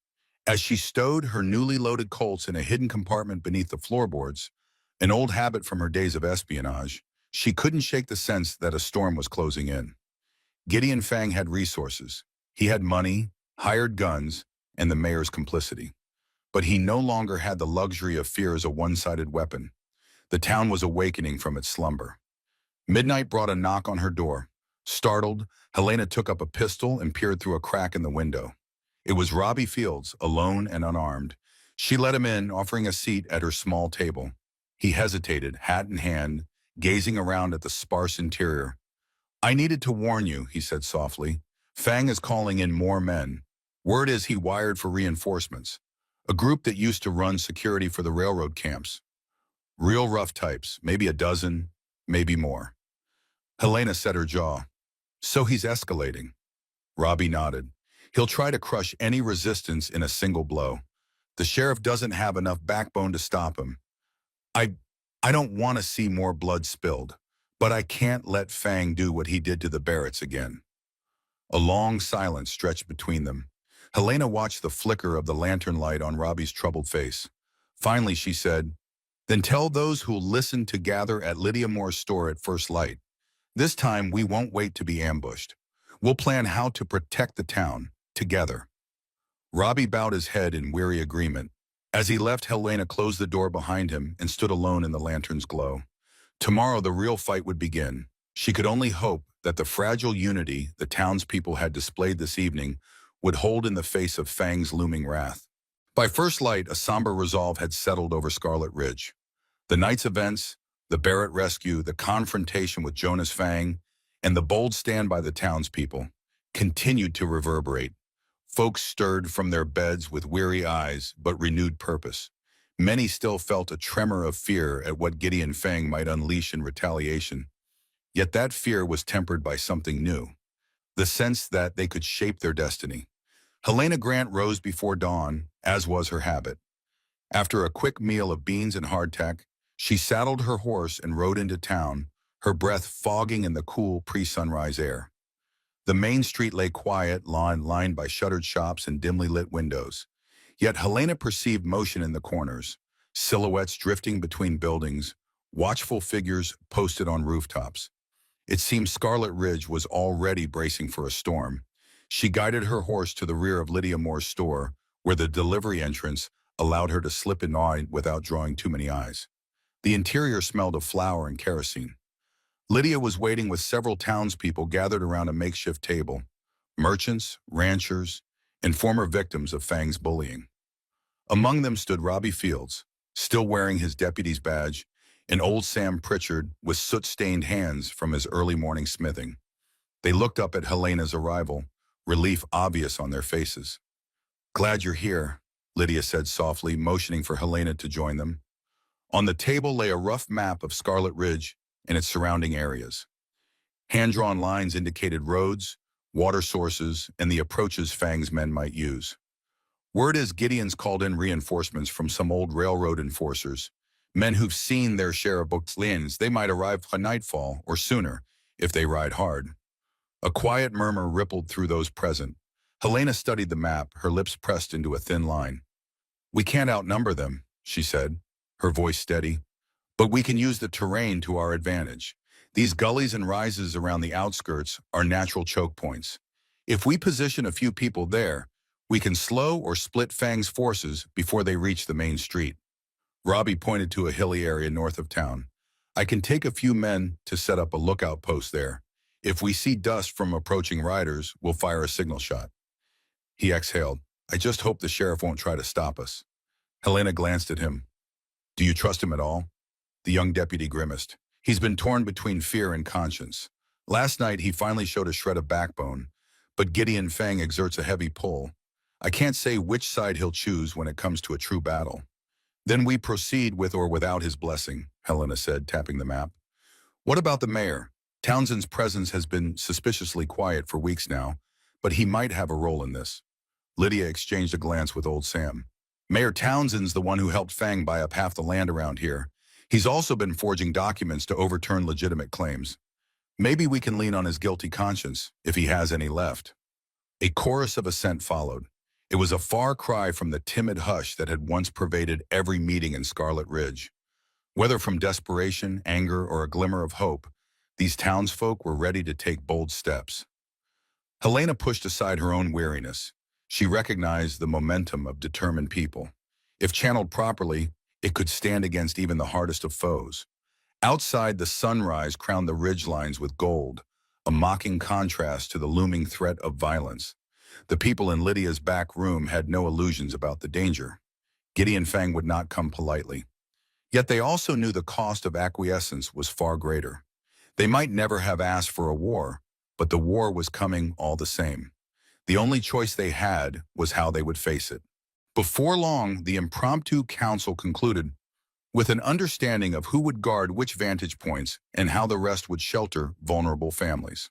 As she stowed her newly loaded Colts in a hidden compartment beneath the floorboards, an old habit from her days of espionage, she couldn't shake the sense that a storm was closing in. Gideon Fang had resources. He had money, hired guns, and the mayor's complicity. But he no longer had the luxury of fear as a one-sided weapon. The town was awakening from its slumber. Midnight brought a knock on her door. Startled, Helena took up a pistol and peered through a crack in the window. It was Robbie Fields, alone and unarmed. She let him in, offering a seat at her small table. He hesitated, hat in hand, gazing around at the sparse interior. "I needed to warn you," he said softly. "Fang is calling in more men. Word is he wired for reinforcements. A group that used to run security for the railroad camps. Real rough types, maybe a dozen, maybe more." Helena set her jaw. "So he's escalating." Robbie nodded. "He'll try to crush any resistance in a single blow. The sheriff doesn't have enough backbone to stop him. I don't want to see more blood spilled, but I can't let Fang do what he did to the Barretts again." A long silence stretched between them. Helena watched the flicker of the lantern light on Robbie's troubled face. Finally, she said, "Then tell those who'll listen to gather at Lydia Moore's store at first light. This time, we won't wait to be ambushed. We'll plan how to protect the town, together." Robbie bowed his head in weary agreement. As he left, Helena closed the door behind him and stood alone in the lantern's glow. Tomorrow, the real fight would begin. She could only hope that the fragile unity the townspeople had displayed this evening would hold in the face of Fang's looming wrath. By first light, a somber resolve had settled over Scarlet Ridge. The night's events, the Barrett rescue, the confrontation with Jonas Fang, and the bold stand by the townspeople continued to reverberate. Folks stirred from their beds with weary eyes but renewed purpose. Many still felt a tremor of fear at what Gideon Fang might unleash in retaliation. Yet that fear was tempered by something new, the sense that they could shape their destiny. Helena Grant rose before dawn, as was her habit. After a quick meal of beans and hardtack, she saddled her horse and rode into town, her breath fogging in the cool pre-sunrise air. The main street lay quiet, lined by shuttered shops and dimly lit windows. Yet Helena perceived motion in the corners, silhouettes drifting between buildings, watchful figures posted on rooftops. It seemed Scarlet Ridge was already bracing for a storm. She guided her horse to the rear of Lydia Moore's store, where the delivery entrance allowed her to slip in without drawing too many eyes. The interior smelled of flour and kerosene. Lydia was waiting with several townspeople gathered around a makeshift table, merchants, ranchers, and former victims of Fang's bullying. Among them stood Robbie Fields, still wearing his deputy's badge, and old Sam Pritchard with soot-stained hands from his early morning smithing. They looked up at Helena's arrival, relief obvious on their faces. "Glad you're here," Lydia said softly, motioning for Helena to join them. On the table lay a rough map of Scarlet Ridge and its surrounding areas. Hand-drawn lines indicated roads, water sources, and the approaches Fang's men might use. Word is Gideon's called in reinforcements from some old railroad enforcers, Men who've seen their share of booklands, they might arrive by nightfall or sooner if they ride hard. A quiet murmur rippled through those present. Helena studied the map, her lips pressed into a thin line. We can't outnumber them, she said, her voice steady. But we can use the terrain to our advantage. These gullies and rises around the outskirts are natural choke points. If we position a few people there, we can slow or split Fang's forces before they reach the main street. Robbie pointed to a hilly area north of town. I can take a few men to set up a lookout post there. If we see dust from approaching riders, we'll fire a signal shot. He exhaled. I just hope the sheriff won't try to stop us. Helena glanced at him. Do you trust him at all? The young deputy grimaced. He's been torn between fear and conscience. Last night, he finally showed a shred of backbone, but Gideon Fang exerts a heavy pull. I can't say which side he'll choose when it comes to a true battle. Then we proceed with or without his blessing, Helena said, tapping the map. What about the mayor? Townsend's presence has been suspiciously quiet for weeks now, but he might have a role in this. Lydia exchanged a glance with old Sam. Mayor Townsend's the one who helped Fang buy up half the land around here. He's also been forging documents to overturn legitimate claims. Maybe we can lean on his guilty conscience, if he has any left. A chorus of assent followed. It was a far cry from the timid hush that had once pervaded every meeting in Scarlet Ridge. Whether from desperation, anger, or a glimmer of hope, these townsfolk were ready to take bold steps. Helena pushed aside her own weariness. She recognized the momentum of determined people. If channeled properly, it could stand against even the hardest of foes. Outside, the sunrise crowned the ridgelines with gold, a mocking contrast to the looming threat of violence. The people in Lydia's back room had no illusions about the danger. Gideon Fang would not come politely. Yet they also knew the cost of acquiescence was far greater. They might never have asked for a war, but the war was coming all the same. The only choice they had was how they would face it. Before long, the impromptu council concluded with an understanding of who would guard which vantage points and how the rest would shelter vulnerable families.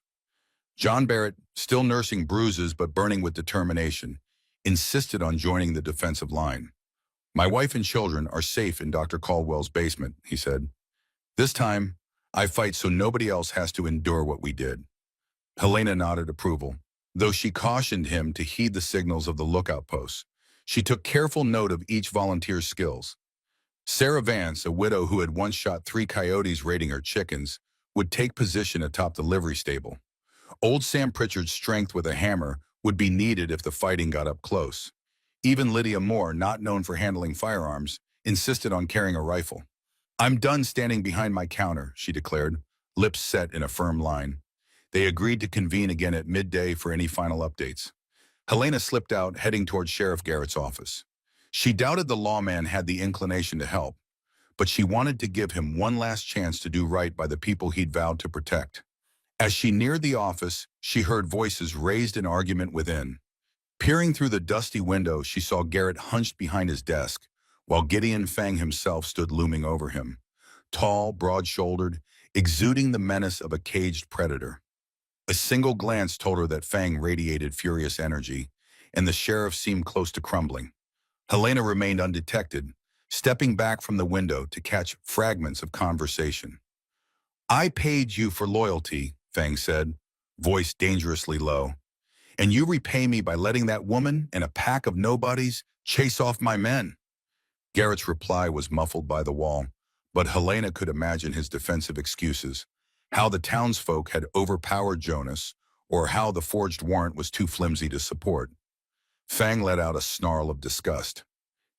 John Barrett, still nursing bruises but burning with determination, insisted on joining the defensive line. My wife and children are safe in Dr. Caldwell's basement, he said. This time, I fight so nobody else has to endure what we did. Helena nodded approval, though she cautioned him to heed the signals of the lookout posts. She took careful note of each volunteer's skills. Sarah Vance, a widow who had once shot 3 coyotes raiding her chickens, would take position atop the livery stable. Old Sam Pritchard's strength with a hammer would be needed if the fighting got up close. Even Lydia Moore, not known for handling firearms, insisted on carrying a rifle. I'm done standing behind my counter, she declared, lips set in a firm line. They agreed to convene again at midday for any final updates. Helena slipped out, heading toward Sheriff Garrett's office. She doubted the lawman had the inclination to help, but she wanted to give him one last chance to do right by the people he'd vowed to protect. As she neared the office, she heard voices raised in argument within. Peering through the dusty window, she saw Garrett hunched behind his desk, while Gideon Fang himself stood looming over him, tall, broad-shouldered, exuding the menace of a caged predator. A single glance told her that Fang radiated furious energy, and the sheriff seemed close to crumbling. Helena remained undetected, stepping back from the window to catch fragments of conversation. I paid you for loyalty, Fang said, voice dangerously low. And you repay me by letting that woman and a pack of nobodies chase off my men. Garrett's reply was muffled by the wall, but Helena could imagine his defensive excuses, how the townsfolk had overpowered Jonas, or how the forged warrant was too flimsy to support. Fang let out a snarl of disgust.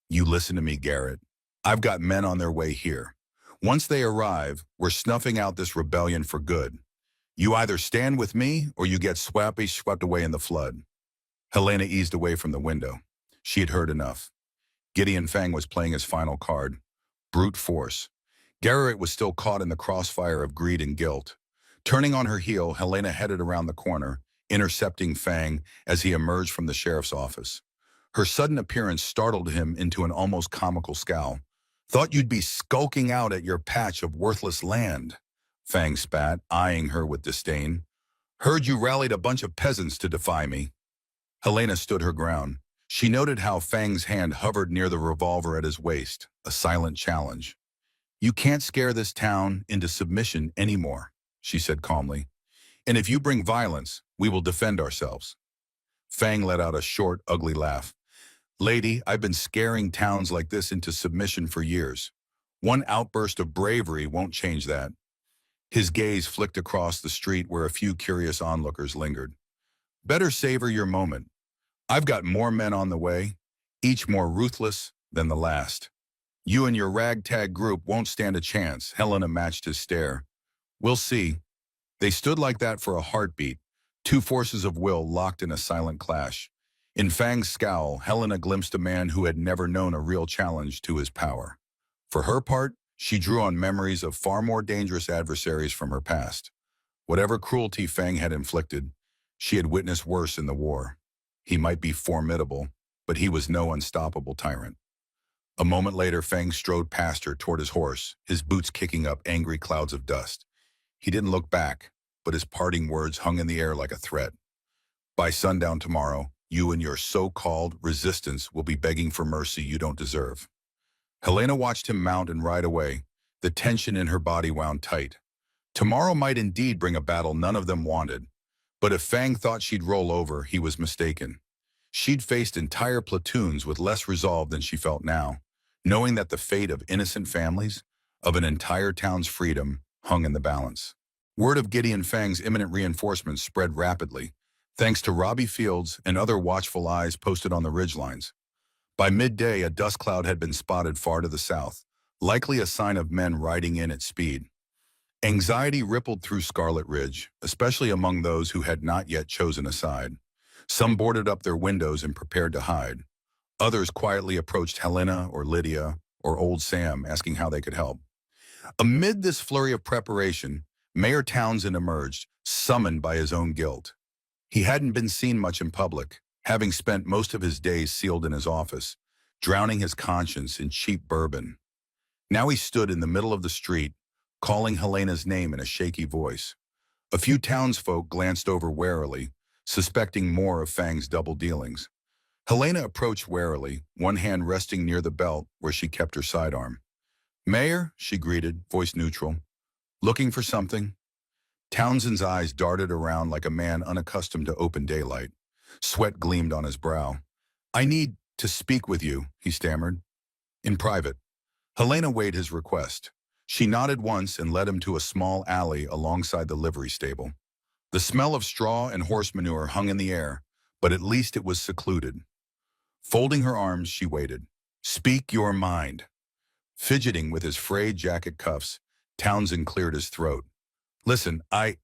You listen to me, Garrett. I've got men on their way here. Once they arrive, we're snuffing out this rebellion for good. You either stand with me or you get swept away in the flood. Helena eased away from the window. She had heard enough. Gideon Fang was playing his final card, brute force. Garrett was still caught in the crossfire of greed and guilt. Turning on her heel, Helena headed around the corner, intercepting Fang as he emerged from the sheriff's office. Her sudden appearance startled him into an almost comical scowl. Thought you'd be skulking out at your patch of worthless land, Fang spat, eyeing her with disdain. Heard you rallied a bunch of peasants to defy me. Helena stood her ground. She noted how Fang's hand hovered near the revolver at his waist, a silent challenge. You can't scare this town into submission anymore, she said calmly. And if you bring violence, we will defend ourselves. Fang let out a short, ugly laugh. Lady, I've been scaring towns like this into submission for years. One outburst of bravery won't change that. His gaze flicked across the street where a few curious onlookers lingered. Better savor your moment. I've got more men on the way, each more ruthless than the last. You and your ragtag group won't stand a chance, Helena matched his stare. We'll see. They stood like that for a heartbeat, two forces of will locked in a silent clash. In Fang's scowl, Helena glimpsed a man who had never known a real challenge to his power. For her part, she drew on memories of far more dangerous adversaries from her past. Whatever cruelty Fang had inflicted, she had witnessed worse in the war. He might be formidable, but he was no unstoppable tyrant. A moment later, Fang strode past her toward his horse, his boots kicking up angry clouds of dust. He didn't look back, but his parting words hung in the air like a threat. By sundown tomorrow, you and your so-called resistance will be begging for mercy you don't deserve. Helena watched him mount and ride away, the tension in her body wound tight. Tomorrow might indeed bring a battle none of them wanted, but if Fang thought she'd roll over, he was mistaken. She'd faced entire platoons with less resolve than she felt now, knowing that the fate of innocent families, of an entire town's freedom, hung in the balance. Word of Gideon Fang's imminent reinforcements spread rapidly, thanks to Robbie Fields and other watchful eyes posted on the ridgelines. By midday, a dust cloud had been spotted far to the south, likely a sign of men riding in at speed. Anxiety rippled through Scarlet Ridge, especially among those who had not yet chosen a side. Some boarded up their windows and prepared to hide. Others quietly approached Helena or Lydia or Old Sam, asking how they could help. Amid this flurry of preparation, Mayor Townsend emerged, summoned by his own guilt. He hadn't been seen much in public, having spent most of his days sealed in his office, drowning his conscience in cheap bourbon. Now he stood in the middle of the street, calling Helena's name in a shaky voice. A few townsfolk glanced over warily, suspecting more of Fang's double dealings. Helena approached warily, one hand resting near the belt where she kept her sidearm. Mayor, she greeted, voice neutral. Looking for something? Townsend's eyes darted around like a man unaccustomed to open daylight. Sweat gleamed on his brow. I need to speak with you, he stammered. In private. Helena weighed his request. She nodded once and led him to a small alley alongside the livery stable. The smell of straw and horse manure hung in the air, but at least it was secluded. Folding her arms, she waited. Speak your mind. Fidgeting with his frayed jacket cuffs, Townsend cleared his throat. Listen, I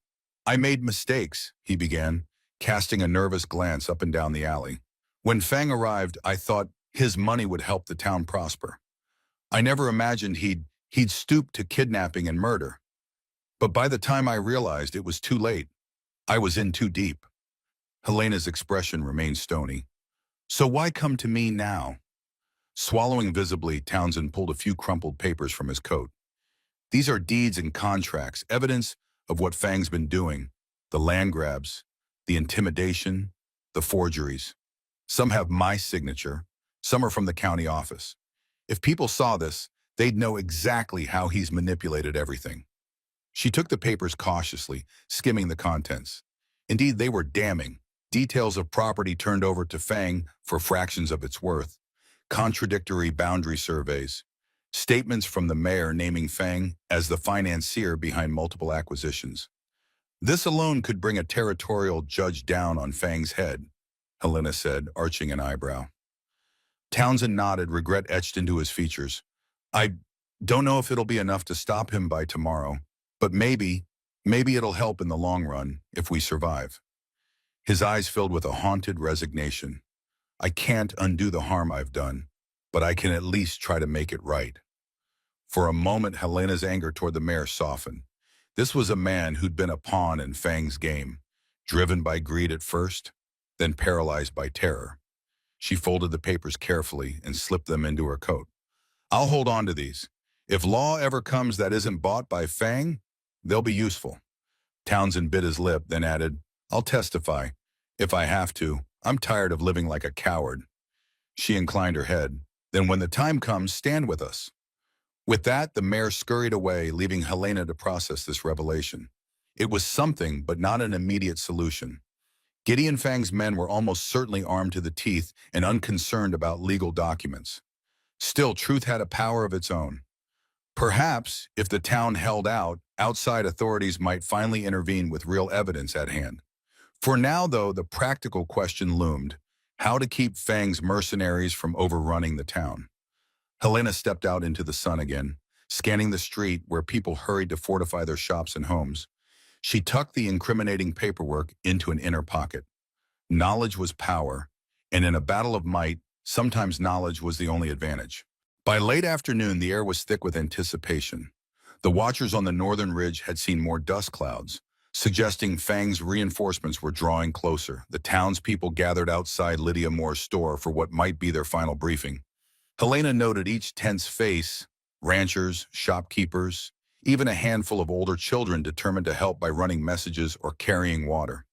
made mistakes, he began, casting a nervous glance up and down the alley. When Fang arrived, I thought his money would help the town prosper. I never imagined he'd stoop to kidnapping and murder. But by the time I realized it was too late, I was in too deep. Helena's expression remained stony. So why come to me now? Swallowing visibly, Townsend pulled a few crumpled papers from his coat. These are deeds and contracts, evidence of what Fang's been doing. The land grabs, the intimidation, the forgeries. Some have my signature, some are from the county office. If people saw this, they'd know exactly how he's manipulated everything. She took the papers cautiously, skimming the contents. Indeed, they were damning. Details of property turned over to Fang for fractions of its worth. Contradictory boundary surveys. Statements from the mayor naming Fang as the financier behind multiple acquisitions. This alone could bring a territorial judge down on Fang's head, Helena said, arching an eyebrow. Townsend nodded, regret etched into his features. I don't know if it'll be enough to stop him by tomorrow, but maybe it'll help in the long run if we survive. His eyes filled with a haunted resignation. I can't undo the harm I've done, but I can at least try to make it right. For a moment, Helena's anger toward the mayor softened. This was a man who'd been a pawn in Fang's game, driven by greed at first, then paralyzed by terror. She folded the papers carefully and slipped them into her coat. I'll hold on to these. If law ever comes that isn't bought by Fang, they'll be useful. Townsend bit his lip, then added, I'll testify. If I have to, I'm tired of living like a coward. She inclined her head. Then when the time comes, stand with us. With that, the mayor scurried away, leaving Helena to process this revelation. It was something, but not an immediate solution. Gideon Fang's men were almost certainly armed to the teeth and unconcerned about legal documents. Still, truth had a power of its own. Perhaps, if the town held out, outside authorities might finally intervene with real evidence at hand. For now, though, the practical question loomed: how to keep Fang's mercenaries from overrunning the town. Helena stepped out into the sun again, scanning the street where people hurried to fortify their shops and homes. She tucked the incriminating paperwork into an inner pocket. Knowledge was power, and in a battle of might, sometimes knowledge was the only advantage. By late afternoon, the air was thick with anticipation. The watchers on the northern ridge had seen more dust clouds, suggesting Fang's reinforcements were drawing closer. The townspeople gathered outside Lydia Moore's store for what might be their final briefing. Helena noted each tense face: ranchers, shopkeepers, even a handful of older children determined to help by running messages or carrying water.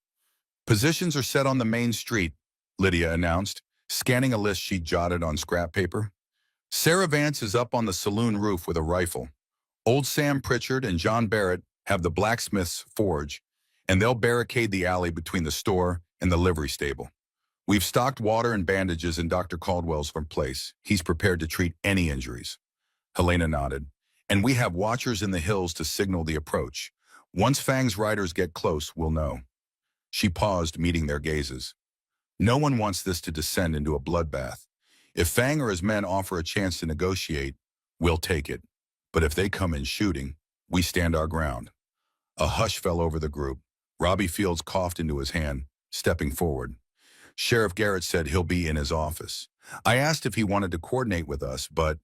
"Positions are set on the main street," Lydia announced, scanning a list she jotted on scrap paper. "Sarah Vance is up on the saloon roof with a rifle. Old Sam Pritchard and John Barrett have the blacksmith's forge, and they'll barricade the alley between the store and the livery stable. We've stocked water and bandages in Dr. Caldwell's place. He's prepared to treat any injuries." Helena nodded. "And we have watchers in the hills to signal the approach. Once Fang's riders get close, we'll know." She paused, meeting their gazes. No one wants this to descend into a bloodbath. If Fang or his men offer a chance to negotiate, we'll take it. But if they come in shooting, we stand our ground. A hush fell over the group. Robbie Fields coughed into his hand, stepping forward. "Sheriff Garrett said he'll be in his office. I asked if he wanted to coordinate with us, but..."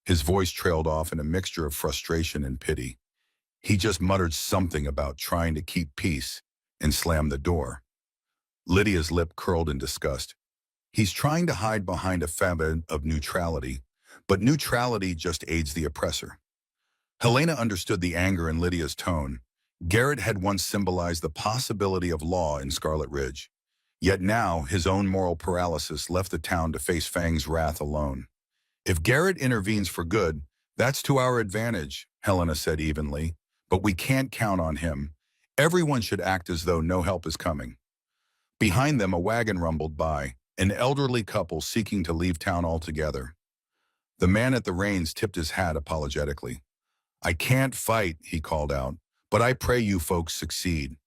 His voice trailed off in a mixture of frustration and pity. He just muttered something about trying to keep peace and slammed the door. Lydia's lip curled in disgust. He's trying to hide behind a facade of neutrality, but neutrality just aids the oppressor. Helena understood the anger in Lydia's tone. Garrett had once symbolized the possibility of law in Scarlet Ridge. Yet now, his own moral paralysis left the town to face Fang's wrath alone. "If Garrett intervenes for good, that's to our advantage," Helena said evenly. "But we can't count on him. Everyone should act as though no help is coming." Behind them, a wagon rumbled by, an elderly couple seeking to leave town altogether. The man at the reins tipped his hat apologetically. "I can't fight," he called out, "but I pray you folks succeed."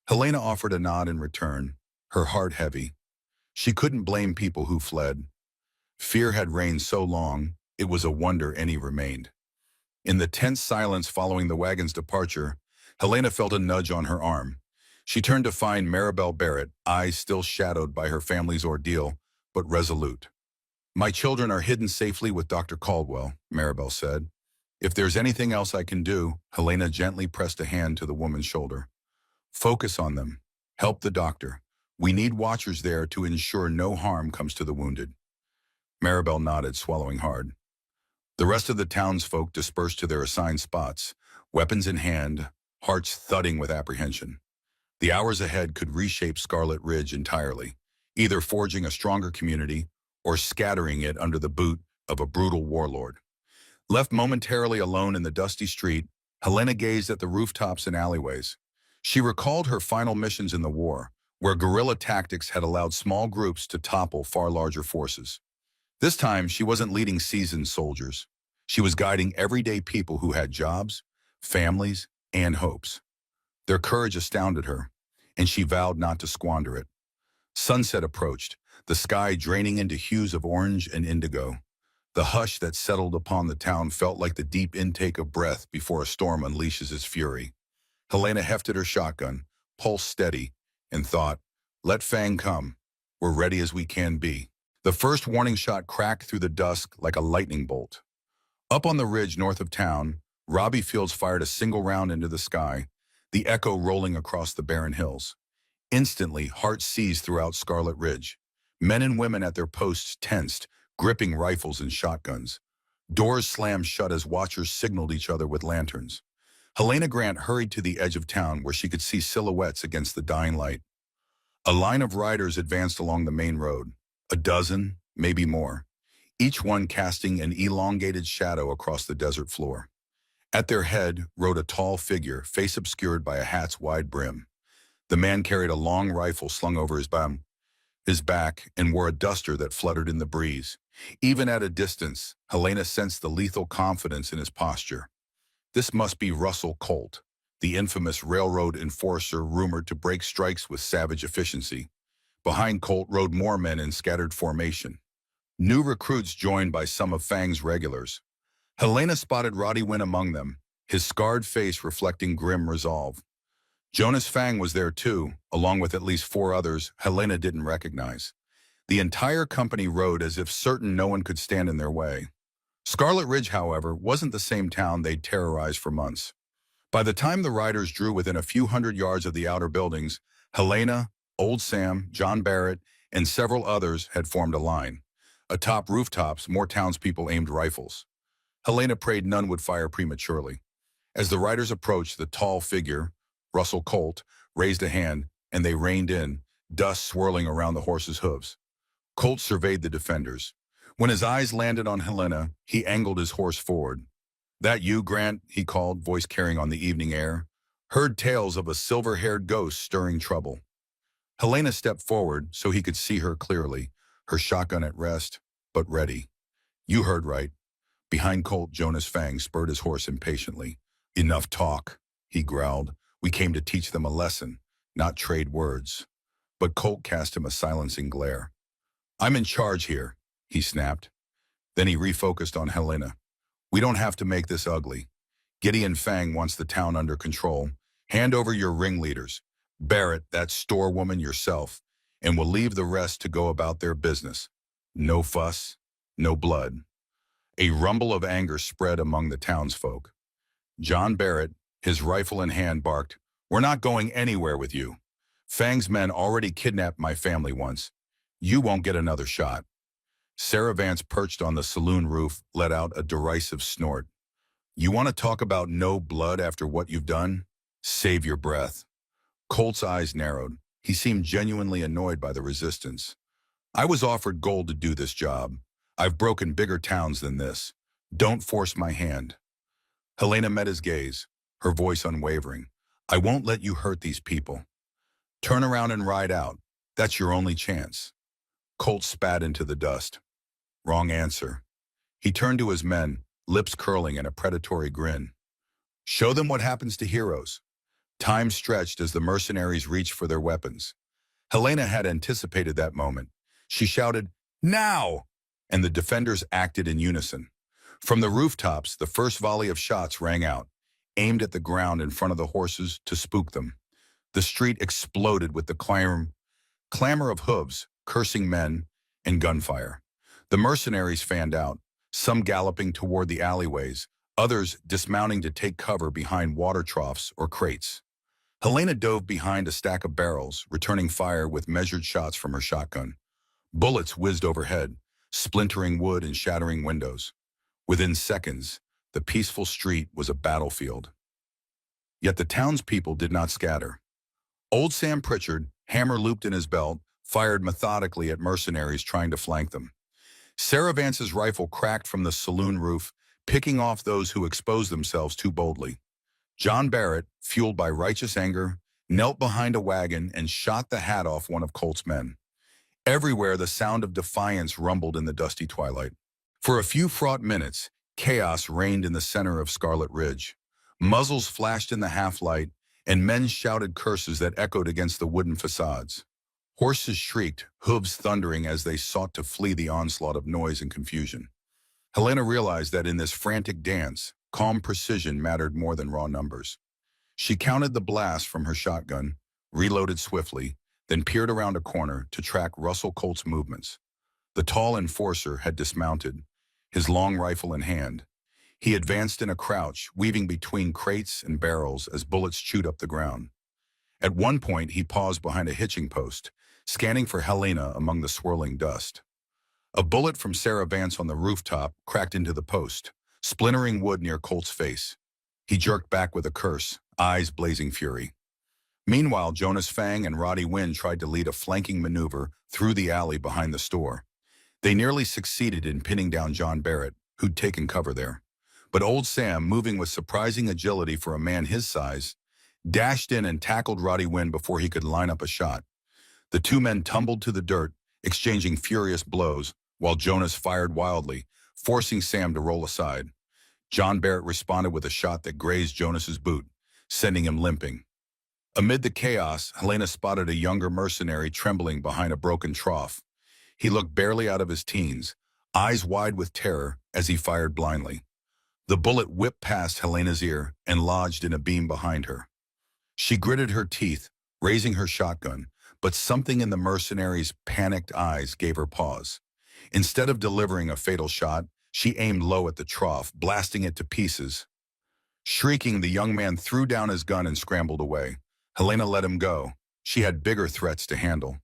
Helena offered a nod in return, her heart heavy. She couldn't blame people who fled. Fear had reigned so long, it was a wonder any remained. In the tense silence following the wagon's departure, Helena felt a nudge on her arm. She turned to find Maribel Barrett, eyes still shadowed by her family's ordeal, but resolute. "My children are hidden safely with Dr. Caldwell," Maribel said. "If there's anything else I can do," Helena gently pressed a hand to the woman's shoulder. "Focus on them. Help the doctor. We need watchers there to ensure no harm comes to the wounded." Maribel nodded, swallowing hard. The rest of the townsfolk dispersed to their assigned spots, weapons in hand, hearts thudding with apprehension. The hours ahead could reshape Scarlet Ridge entirely, either forging a stronger community or scattering it under the boot of a brutal warlord. Left momentarily alone in the dusty street, Helena gazed at the rooftops and alleyways. She recalled her final missions in the war, where guerrilla tactics had allowed small groups to topple far larger forces. This time, she wasn't leading seasoned soldiers. She was guiding everyday people who had jobs, families, and hopes. Their courage astounded her, and she vowed not to squander it. Sunset approached, the sky draining into hues of orange and indigo. The hush that settled upon the town felt like the deep intake of breath before a storm unleashes its fury. Helena hefted her shotgun, pulse steady, and thought, "Let Fang come. We're ready as we can be." The first warning shot cracked through the dusk like a lightning bolt. Up on the ridge north of town, Robbie Fields fired a single round into the sky, the echo rolling across the barren hills. Instantly, hearts seized throughout Scarlet Ridge. Men and women at their posts tensed, gripping rifles and shotguns. Doors slammed shut as watchers signaled each other with lanterns. Helena Grant hurried to the edge of town where she could see silhouettes against the dying light. A line of riders advanced along the main road. A dozen, maybe more. each one casting an elongated shadow across the desert floor. At their head rode a tall figure, face obscured by a hat's wide brim. The man carried a long rifle slung over his back and wore a duster that fluttered in the breeze. Even at a distance, Helena sensed the lethal confidence in his posture. This must be Russell Colt, the infamous railroad enforcer rumored to break strikes with savage efficiency. Behind Colt rode more men in scattered formation. New recruits joined by some of Fang's regulars. Helena spotted Roddy Wynn among them, his scarred face reflecting grim resolve. Jonas Fang was there too, along with at least 4 others Helena didn't recognize. The entire company rode as if certain no one could stand in their way. Scarlet Ridge, however, wasn't the same town they'd terrorized for months. By the time the riders drew within a few hundred yards of the outer buildings, Helena, Old Sam, John Barrett, and several others had formed a line. Atop rooftops, more townspeople aimed rifles. Helena prayed none would fire prematurely. As the riders approached, the tall figure, Russell Colt, raised a hand, and they reined in, dust swirling around the horse's hooves. Colt surveyed the defenders. When his eyes landed on Helena, he angled his horse forward. "That you, Grant?" he called, voice carrying on the evening air. "Heard tales of a silver-haired ghost stirring trouble." Helena stepped forward so he could see her clearly, her shotgun at rest, but ready. "You heard right." Behind Colt, Jonas Fang spurred his horse impatiently. "Enough talk," he growled. "We came to teach them a lesson, not trade words." But Colt cast him a silencing glare. "I'm in charge here," he snapped. Then he refocused on Helena. "We don't have to make this ugly. Gideon Fang wants the town under control. Hand over your ringleaders. Barrett, that storewoman, yourself, and we'll leave the rest to go about their business. No fuss, no blood." A rumble of anger spread among the townsfolk. John Barrett, his rifle in hand, barked, "We're not going anywhere with you. Fang's men already kidnapped my family once. You won't get another shot." Sarah Vance, perched on the saloon roof, let out a derisive snort. "You want to talk about no blood after what you've done? Save your breath." Colt's eyes narrowed. He seemed genuinely annoyed by the resistance. "I was offered gold to do this job. I've broken bigger towns than this. Don't force my hand." Helena met his gaze, her voice unwavering. "I won't let you hurt these people. Turn around and ride out. That's your only chance." Colt spat into the dust. Wrong answer. He turned to his men, lips curling in a predatory grin. "Show them what happens to heroes." Time stretched as the mercenaries reached for their weapons. Helena had anticipated that moment. She shouted, "Now!" and the defenders acted in unison. From the rooftops, the first volley of shots rang out, aimed at the ground in front of the horses to spook them. The street exploded with the clamor of hooves, cursing men, and gunfire. The mercenaries fanned out, some galloping toward the alleyways, others dismounting to take cover behind water troughs or crates. Helena dove behind a stack of barrels, returning fire with measured shots from her shotgun. Bullets whizzed overhead, splintering wood and shattering windows. Within seconds, the peaceful street was a battlefield. Yet the townspeople did not scatter. Old Sam Pritchard, hammer looped in his belt, fired methodically at mercenaries trying to flank them. Sarah Vance's rifle cracked from the saloon roof, picking off those who exposed themselves too boldly. John Barrett, fueled by righteous anger, knelt behind a wagon and shot the hat off one of Colt's men. Everywhere, the sound of defiance rumbled in the dusty twilight. For a few fraught minutes, chaos reigned in the center of Scarlet Ridge. Muzzles flashed in the half-light, and men shouted curses that echoed against the wooden facades. Horses shrieked, hooves thundering as they sought to flee the onslaught of noise and confusion. Helena realized that in this frantic dance, calm precision mattered more than raw numbers. She counted the blasts from her shotgun, reloaded swiftly, then peered around a corner to track Russell Colt's movements. The tall enforcer had dismounted, his long rifle in hand. He advanced in a crouch, weaving between crates and barrels as bullets chewed up the ground. At one point, he paused behind a hitching post, scanning for Helena among the swirling dust. A bullet from Sarah Vance on the rooftop cracked into the post, splintering wood near Colt's face. He jerked back with a curse, eyes blazing fury. Meanwhile, Jonas Fang and Roddy Wynn tried to lead a flanking maneuver through the alley behind the store. They nearly succeeded in pinning down John Barrett, who'd taken cover there. But old Sam, moving with surprising agility for a man his size, dashed in and tackled Roddy Wynn before he could line up a shot. The two men tumbled to the dirt, exchanging furious blows, while Jonas fired wildly, forcing Sam to roll aside. John Barrett responded with a shot that grazed Jonas's boot, sending him limping. Amid the chaos, Helena spotted a younger mercenary trembling behind a broken trough. He looked barely out of his teens, eyes wide with terror as he fired blindly. The bullet whipped past Helena's ear and lodged in a beam behind her. She gritted her teeth, raising her shotgun, but something in the mercenary's panicked eyes gave her pause. Instead of delivering a fatal shot, she aimed low at the trough, blasting it to pieces. Shrieking, the young man threw down his gun and scrambled away. Helena let him go. She had bigger threats to handle.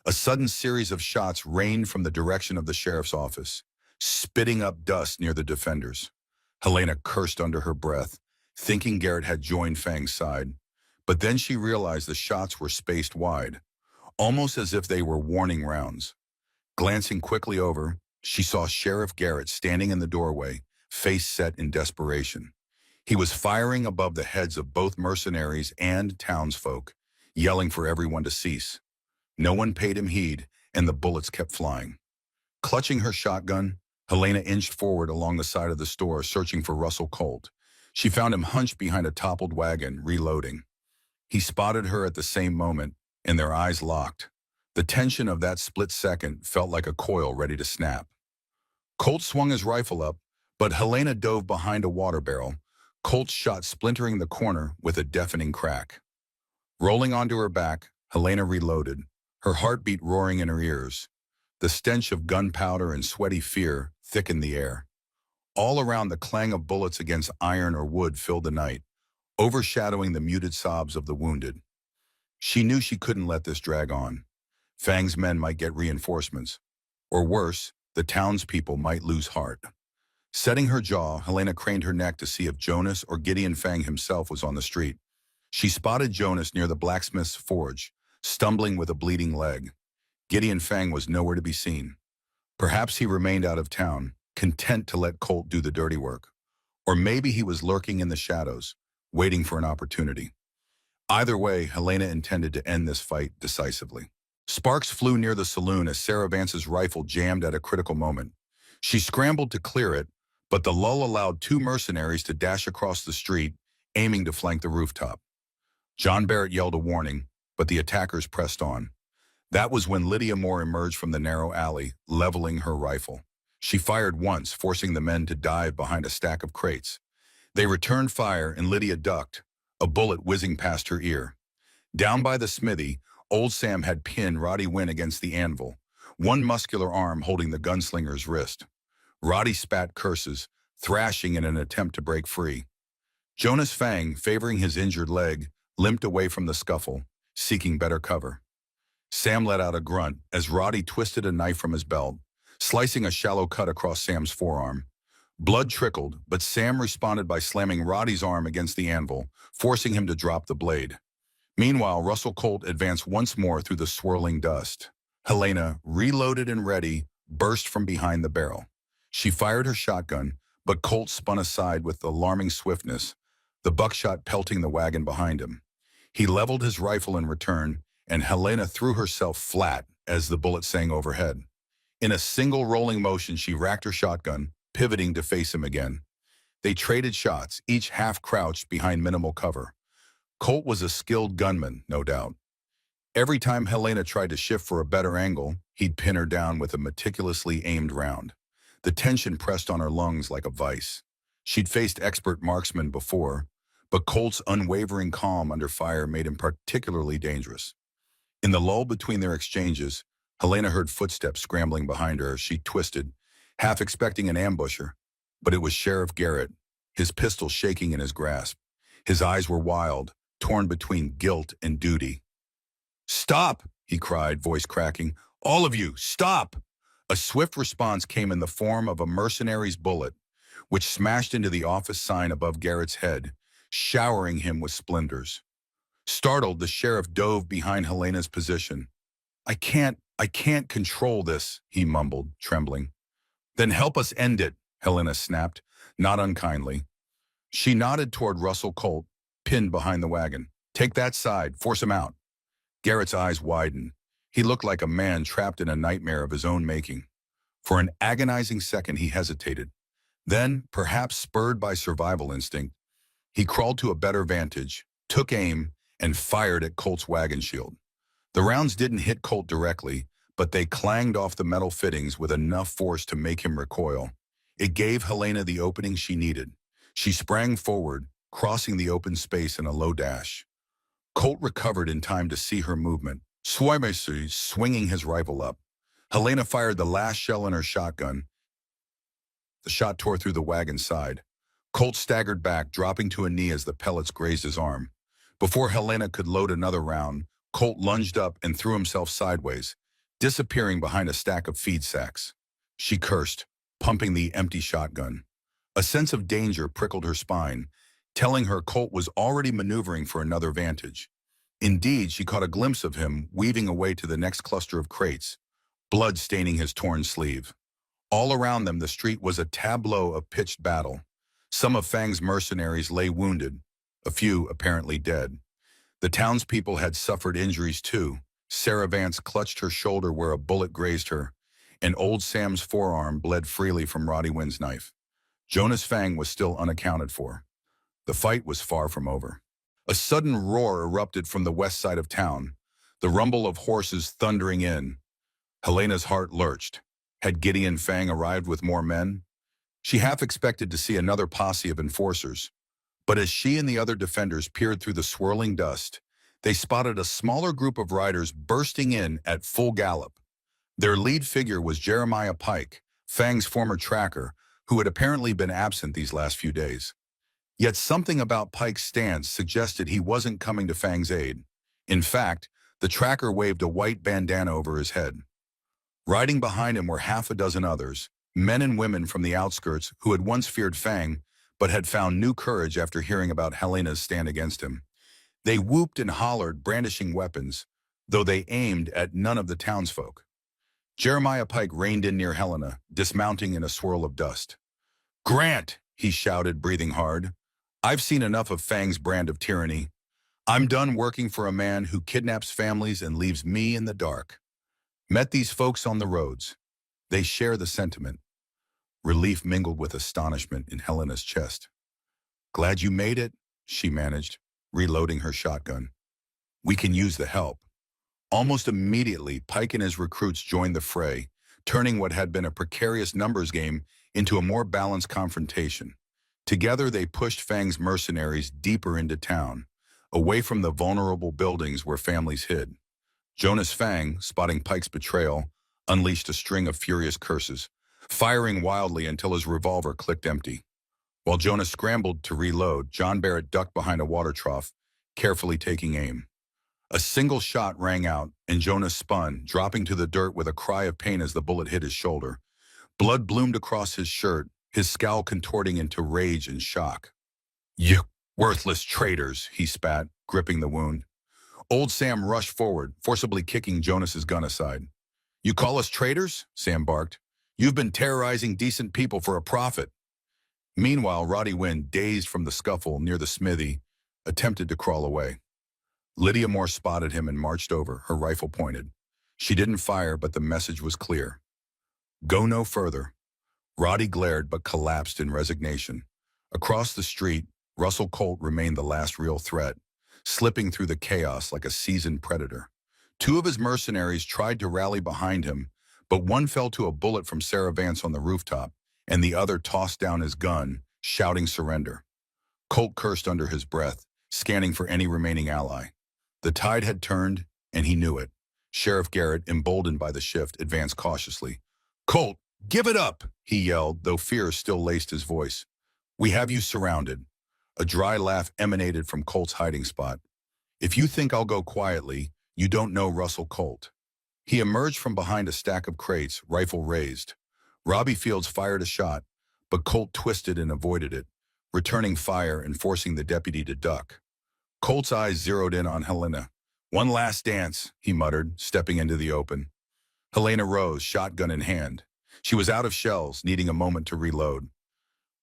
A sudden series of shots rained from the direction of the sheriff's office, spitting up dust near the defenders. Helena cursed under her breath, thinking Garrett had joined Fang's side. But then she realized the shots were spaced wide, almost as if they were warning rounds. Glancing quickly over, she saw Sheriff Garrett standing in the doorway, face set in desperation. He was firing above the heads of both mercenaries and townsfolk, yelling for everyone to cease. No one paid him heed, and the bullets kept flying. Clutching her shotgun, Helena inched forward along the side of the store, searching for Russell Colt. She found him hunched behind a toppled wagon, reloading. He spotted her at the same moment, and their eyes locked. The tension of that split second felt like a coil ready to snap. Colt swung his rifle up, but Helena dove behind a water barrel, Colt's shot splintering the corner with a deafening crack. Rolling onto her back, Helena reloaded, her heartbeat roaring in her ears. The stench of gunpowder and sweaty fear thickened the air. All around, the clang of bullets against iron or wood filled the night, overshadowing the muted sobs of the wounded. She knew she couldn't let this drag on. Fang's men might get reinforcements. Or worse, the townspeople might lose heart. Setting her jaw, Helena craned her neck to see if Jonas or Gideon Fang himself was on the street. She spotted Jonas near the blacksmith's forge, stumbling with a bleeding leg. Gideon Fang was nowhere to be seen. Perhaps he remained out of town, content to let Colt do the dirty work. Or maybe he was lurking in the shadows, waiting for an opportunity. Either way, Helena intended to end this fight decisively. Sparks flew near the saloon as Sarah Vance's rifle jammed at a critical moment. She scrambled to clear it, but the lull allowed two mercenaries to dash across the street, aiming to flank the rooftop. John Barrett yelled a warning, but the attackers pressed on. That was when Lydia Moore emerged from the narrow alley, leveling her rifle. She fired once, forcing the men to dive behind a stack of crates. They returned fire, and Lydia ducked, a bullet whizzing past her ear. Down by the smithy, old Sam had pinned Roddy Wynn against the anvil, one muscular arm holding the gunslinger's wrist. Roddy spat curses, thrashing in an attempt to break free. Jonas Fang, favoring his injured leg, limped away from the scuffle, seeking better cover. Sam let out a grunt as Roddy twisted a knife from his belt, slicing a shallow cut across Sam's forearm. Blood trickled, but Sam responded by slamming Roddy's arm against the anvil, forcing him to drop the blade. Meanwhile, Russell Colt advanced once more through the swirling dust. Helena, reloaded and ready, burst from behind the barrel. She fired her shotgun, but Colt spun aside with alarming swiftness, the buckshot pelting the wagon behind him. He leveled his rifle in return, and Helena threw herself flat as the bullet sang overhead. In a single rolling motion, she racked her shotgun, pivoting to face him again. They traded shots, each half-crouched behind minimal cover. Colt was a skilled gunman, no doubt. Every time Helena tried to shift for a better angle, he'd pin her down with a meticulously aimed round. The tension pressed on her lungs like a vice. She'd faced expert marksmen before, but Colt's unwavering calm under fire made him particularly dangerous. In the lull between their exchanges, Helena heard footsteps scrambling behind her as she twisted, half expecting an ambusher, but it was Sheriff Garrett, his pistol shaking in his grasp. His eyes were wild, torn between guilt and duty. "Stop!" he cried, voice cracking. "All of you, stop!" A swift response came in the form of a mercenary's bullet, which smashed into the office sign above Garrett's head, showering him with splinters. Startled, the sheriff dove behind Helena's position. "I can't," I can't control this, he mumbled, trembling. Then help us end it, Helena snapped, not unkindly. She nodded toward Russell Colt, pinned behind the wagon. Take that side, force him out. Garrett's eyes widened. He looked like a man trapped in a nightmare of his own making. For an agonizing second he hesitated. Then, perhaps spurred by survival instinct, he crawled to a better vantage, took aim, and fired at Colt's wagon shield. The rounds didn't hit Colt directly, but they clanged off the metal fittings with enough force to make him recoil. It gave Helena the opening she needed. She sprang forward, crossing the open space in a low dash. Colt recovered in time to see her movement, swinging his rifle up. Helena fired the last shell in her shotgun. The shot tore through the wagon's side. Colt staggered back, dropping to a knee as the pellets grazed his arm. Before Helena could load another round, Colt lunged up and threw himself sideways, disappearing behind a stack of feed sacks. She cursed, pumping the empty shotgun. A sense of danger prickled her spine, telling her Colt was already maneuvering for another vantage. Indeed, she caught a glimpse of him weaving away to the next cluster of crates, blood staining his torn sleeve. All around them, the street was a tableau of pitched battle. Some of Fang's mercenaries lay wounded, a few apparently dead. The townspeople had suffered injuries too. Sarah Vance clutched her shoulder where a bullet grazed her, and old Sam's forearm bled freely from Roddy Wynn's knife. Jonas Fang was still unaccounted for. The fight was far from over. A sudden roar erupted from the west side of town, the rumble of horses thundering in. Helena's heart lurched. Had Gideon Fang arrived with more men? She half expected to see another posse of enforcers. But as she and the other defenders peered through the swirling dust, they spotted a smaller group of riders bursting in at full gallop. Their lead figure was Jeremiah Pike, Fang's former tracker, who had apparently been absent these last few days. Yet something about Pike's stance suggested he wasn't coming to Fang's aid. In fact, the tracker waved a white bandana over his head. Riding behind him were half a dozen others, men and women from the outskirts who had once feared Fang, but had found new courage after hearing about Helena's stand against him. They whooped and hollered, brandishing weapons, though they aimed at none of the townsfolk. Jeremiah Pike reined in near Helena, dismounting in a swirl of dust. "Grant!" he shouted, breathing hard. "I've seen enough of Fang's brand of tyranny. I'm done working for a man who kidnaps families and leaves me in the dark." Met these folks on the roads. They share the sentiment. Relief mingled with astonishment in Helena's chest. "Glad you made it," she managed, reloading her shotgun. "We can use the help." Almost immediately, Pike and his recruits joined the fray, turning what had been a precarious numbers game into a more balanced confrontation. Together, they pushed Fang's mercenaries deeper into town, away from the vulnerable buildings where families hid. Jonas Fang, spotting Pike's betrayal, unleashed a string of furious curses, firing wildly until his revolver clicked empty. While Jonas scrambled to reload, John Barrett ducked behind a water trough, carefully taking aim. A single shot rang out, and Jonas spun, dropping to the dirt with a cry of pain as the bullet hit his shoulder. Blood bloomed across his shirt, his scowl contorting into rage and shock. "You worthless traitors," he spat, gripping the wound. Old Sam rushed forward, forcibly kicking Jonas's gun aside. "You call us traitors?" Sam barked. "You've been terrorizing decent people for a profit." Meanwhile, Roddy Wynn, dazed from the scuffle near the smithy, attempted to crawl away. Lydia Moore spotted him and marched over, her rifle pointed. She didn't fire, but the message was clear. Go no further. Roddy glared but collapsed in resignation. Across the street, Russell Colt remained the last real threat, slipping through the chaos like a seasoned predator. Two of his mercenaries tried to rally behind him, but one fell to a bullet from Sarah Vance on the rooftop, and the other tossed down his gun, shouting surrender. Colt cursed under his breath, scanning for any remaining ally. The tide had turned, and he knew it. Sheriff Garrett, emboldened by the shift, advanced cautiously. "Colt, give it up!" he yelled, though fear still laced his voice. "We have you surrounded." A dry laugh emanated from Colt's hiding spot. "If you think I'll go quietly, you don't know Russell Colt." He emerged from behind a stack of crates, rifle raised. Robbie Fields fired a shot, but Colt twisted and avoided it, returning fire and forcing the deputy to duck. Colt's eyes zeroed in on Helena. "One last dance," he muttered, stepping into the open. Helena rose, shotgun in hand. She was out of shells, needing a moment to reload.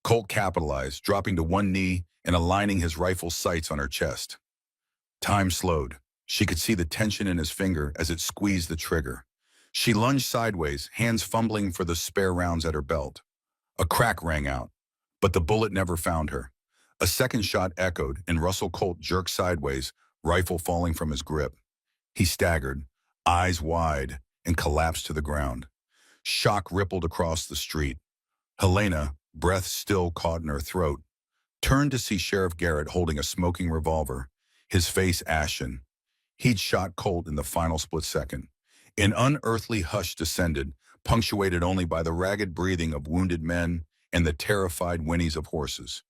Colt capitalized, dropping to one knee and aligning his rifle's sights on her chest. Time slowed. She could see the tension in his finger as it squeezed the trigger. She lunged sideways, hands fumbling for the spare rounds at her belt. A crack rang out, but the bullet never found her. A second shot echoed, and Russell Colt jerked sideways, rifle falling from his grip. He staggered, eyes wide, and collapsed to the ground. Shock rippled across the street. Helena, breath still caught in her throat, turned to see Sheriff Garrett holding a smoking revolver, his face ashen. He'd shot Colt in the final split second. An unearthly hush descended, punctuated only by the ragged breathing of wounded men and the terrified whinnies of horses.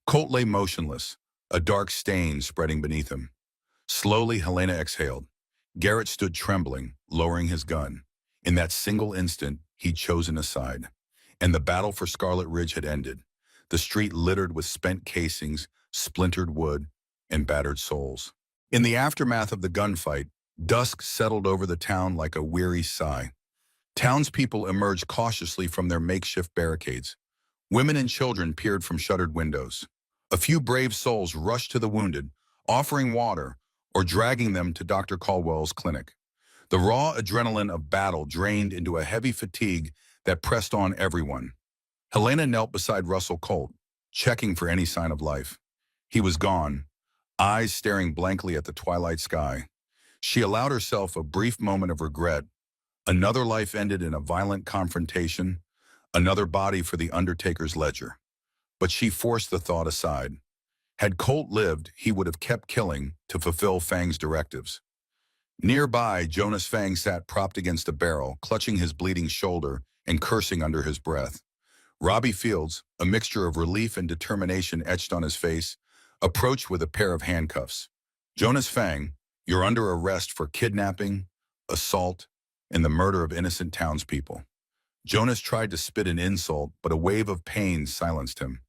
Colt lay motionless, a dark stain spreading beneath him. Slowly, Helena exhaled. Garrett stood trembling, lowering his gun. In that single instant, he'd chosen a side. And the battle for Scarlet Ridge had ended. The street littered with spent casings, splintered wood, and battered souls. In the aftermath of the gunfight, dusk settled over the town like a weary sigh. Townspeople emerged cautiously from their makeshift barricades. Women and children peered from shuttered windows. A few brave souls rushed to the wounded, offering water or dragging them to Dr. Caldwell's clinic. The raw adrenaline of battle drained into a heavy fatigue that pressed on everyone. Helena knelt beside Russell Colt, checking for any sign of life. He was gone, eyes staring blankly at the twilight sky. She allowed herself a brief moment of regret. Another life ended in a violent confrontation, another body for the Undertaker's ledger. But she forced the thought aside. Had Colt lived, he would have kept killing to fulfill Fang's directives. Nearby, Jonas Fang sat propped against a barrel, clutching his bleeding shoulder and cursing under his breath. Robbie Fields, a mixture of relief and determination etched on his face, approached with a pair of handcuffs. Jonas Fang, you're under arrest for kidnapping, assault, and the murder of innocent townspeople. Jonas tried to spit an insult, but a wave of pain silenced him.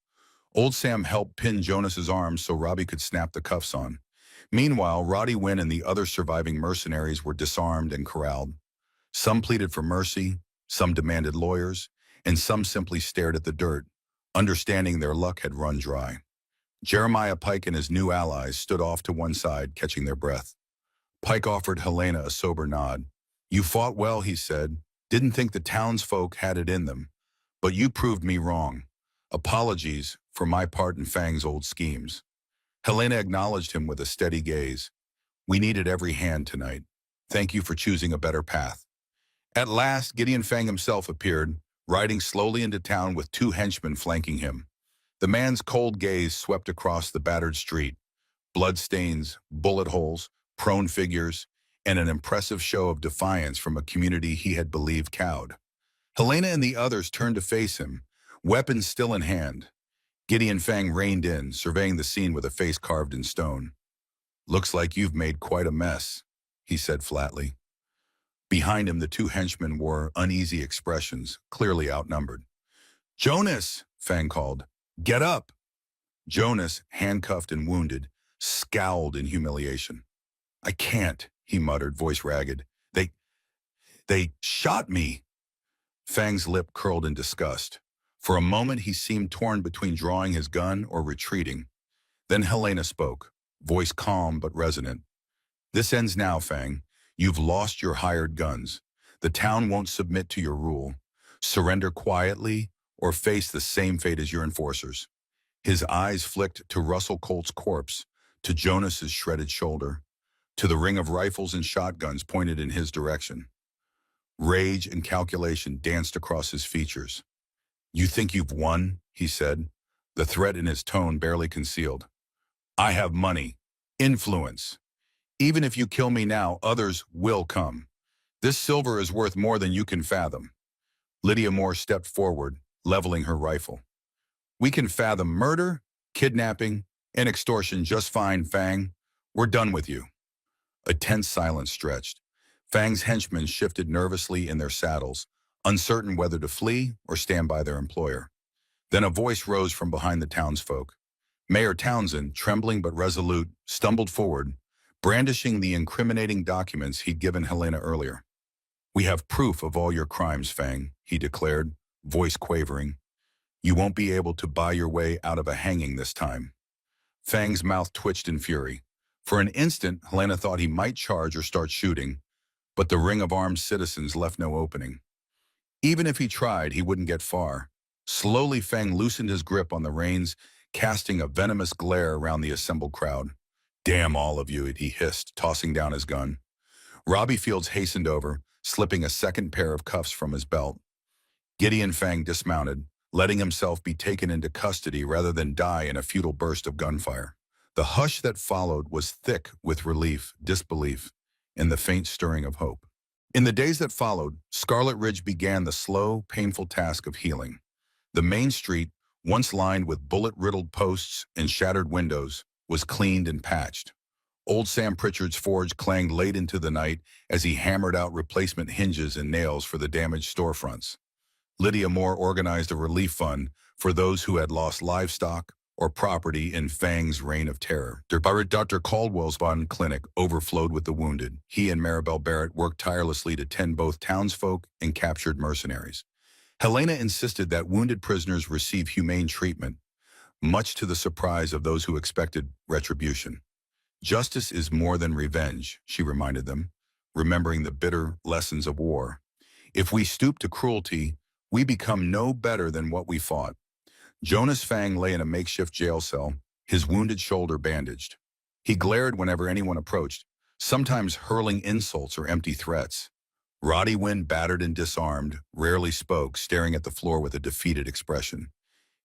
Old Sam helped pin Jonas's arms so Robbie could snap the cuffs on. Meanwhile, Roddy Wynn and the other surviving mercenaries were disarmed and corralled. Some pleaded for mercy, some demanded lawyers, and some simply stared at the dirt, understanding their luck had run dry. Jeremiah Pike and his new allies stood off to one side, catching their breath. Pike offered Helena a sober nod. You fought well, he said. Didn't think the townsfolk had it in them, but you proved me wrong. Apologies for my part in Fang's old schemes. Helena acknowledged him with a steady gaze. We needed every hand tonight. Thank you for choosing a better path. At last, Gideon Fang himself appeared, riding slowly into town with two henchmen flanking him. The man's cold gaze swept across the battered street. Bloodstains, bullet holes, prone figures, and an impressive show of defiance from a community he had believed cowed. Helena and the others turned to face him, weapons still in hand. Gideon Fang reined in, surveying the scene with a face carved in stone. Looks like you've made quite a mess, he said flatly. Behind him, the two henchmen wore uneasy expressions, clearly outnumbered. Jonas, Fang called. Get up. Jonas, handcuffed and wounded, scowled in humiliation. I can't, he muttered, voice ragged. They shot me. Fang's lip curled in disgust. For a moment, he seemed torn between drawing his gun or retreating. Then Helena spoke, voice calm but resonant. This ends now, Fang. You've lost your hired guns. The town won't submit to your rule. Surrender quietly or face the same fate as your enforcers. His eyes flicked to Russell Colt's corpse, to Jonas's shredded shoulder, to the ring of rifles and shotguns pointed in his direction. Rage and calculation danced across his features. You think you've won, he said, the threat in his tone barely concealed. I have money, influence. Even if you kill me now, others will come. This silver is worth more than you can fathom. Lydia Moore stepped forward, leveling her rifle. We can fathom murder, kidnapping, and extortion just fine, Fang. We're done with you. A tense silence stretched. Fang's henchmen shifted nervously in their saddles, uncertain whether to flee or stand by their employer. Then a voice rose from behind the townsfolk. Mayor Townsend, trembling but resolute, stumbled forward, brandishing the incriminating documents he'd given Helena earlier. "We have proof of all your crimes, Fang," he declared, voice quavering. "You won't be able to buy your way out of a hanging this time." Fang's mouth twitched in fury. For an instant, Helena thought he might charge or start shooting, but the ring of armed citizens left no opening. Even if he tried, he wouldn't get far. Slowly, Fang loosened his grip on the reins, casting a venomous glare around the assembled crowd. "Damn all of you," he hissed, tossing down his gun. Robbie Fields hastened over, slipping a second pair of cuffs from his belt. Gideon Fang dismounted, letting himself be taken into custody rather than die in a futile burst of gunfire. The hush that followed was thick with relief, disbelief, and the faint stirring of hope. In the days that followed, Scarlet Ridge began the slow, painful task of healing. The main street, once lined with bullet-riddled posts and shattered windows, was cleaned and patched. Old Sam Pritchard's forge clanged late into the night as he hammered out replacement hinges and nails for the damaged storefronts. Lydia Moore organized a relief fund for those who had lost livestock or property in Fang's reign of terror. Dr. Caldwell's Bond clinic overflowed with the wounded. He and Maribel Barrett worked tirelessly to tend both townsfolk and captured mercenaries. Helena insisted that wounded prisoners receive humane treatment, much to the surprise of those who expected retribution. "Justice is more than revenge," she reminded them, remembering the bitter lessons of war. "If we stoop to cruelty, we become no better than what we fought." Jonas Fang lay in a makeshift jail cell, his wounded shoulder bandaged. He glared whenever anyone approached, sometimes hurling insults or empty threats. Roddy Wynn, battered and disarmed, rarely spoke, staring at the floor with a defeated expression.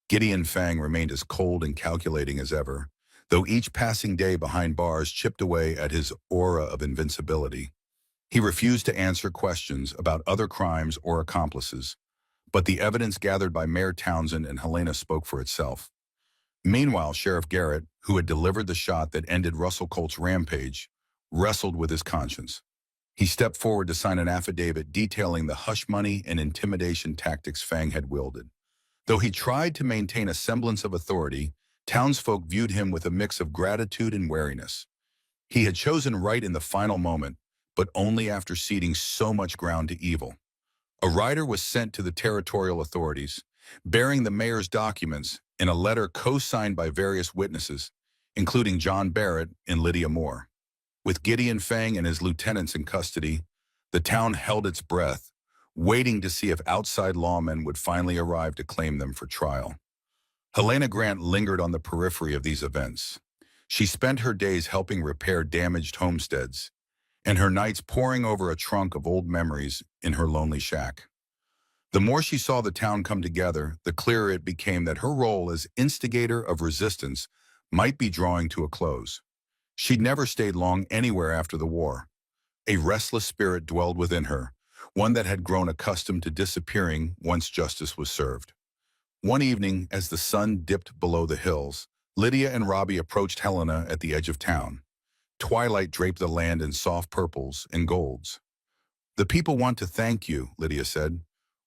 Gideon Fang remained as cold and calculating as ever, though each passing day behind bars chipped away at his aura of invincibility. He refused to answer questions about other crimes or accomplices, but the evidence gathered by Mayor Townsend and Helena spoke for itself. Meanwhile, Sheriff Garrett, who had delivered the shot that ended Russell Colt's rampage, wrestled with his conscience. He stepped forward to sign an affidavit detailing the hush money and intimidation tactics Fang had wielded. Though he tried to maintain a semblance of authority, townsfolk viewed him with a mix of gratitude and wariness. He had chosen right in the final moment, but only after ceding so much ground to evil. A rider was sent to the territorial authorities, bearing the mayor's documents in a letter co-signed by various witnesses, including John Barrett and Lydia Moore. With Gideon Fang and his lieutenants in custody, the town held its breath, waiting to see if outside lawmen would finally arrive to claim them for trial. Helena Grant lingered on the periphery of these events. She spent her days helping repair damaged homesteads, and her nights poring over a trunk of old memories in her lonely shack. The more she saw the town come together, the clearer it became that her role as instigator of resistance might be drawing to a close. She'd never stayed long anywhere after the war. A restless spirit dwelled within her, one that had grown accustomed to disappearing once justice was served. One evening, as the sun dipped below the hills, Lydia and Robbie approached Helena at the edge of town. Twilight draped the land in soft purples and golds. "The people want to thank you," Lydia said.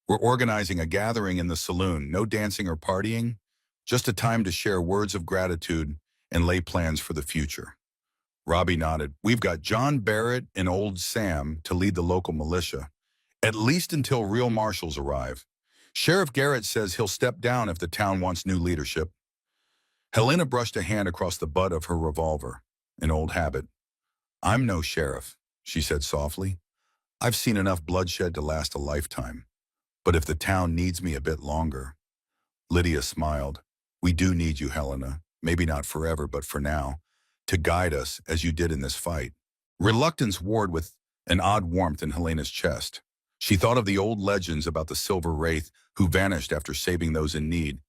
"We're organizing a gathering in the saloon, no dancing or partying, just a time to share words of gratitude and lay plans for the future." Robbie nodded. "We've got John Barrett and Old Sam to lead the local militia, at least until real marshals arrive. Sheriff Garrett says he'll step down if the town wants new leadership." Helena brushed a hand across the butt of her revolver, an old habit. "I'm no sheriff," she said softly. "I've seen enough bloodshed to last a lifetime. But if the town needs me a bit longer—" Lydia smiled. "We do need you, Helena. Maybe not forever, but for now, to guide us as you did in this fight." Reluctance warred with an odd warmth in Helena's chest. She thought of the old legends about the Silver Wraith who vanished after saving those in need.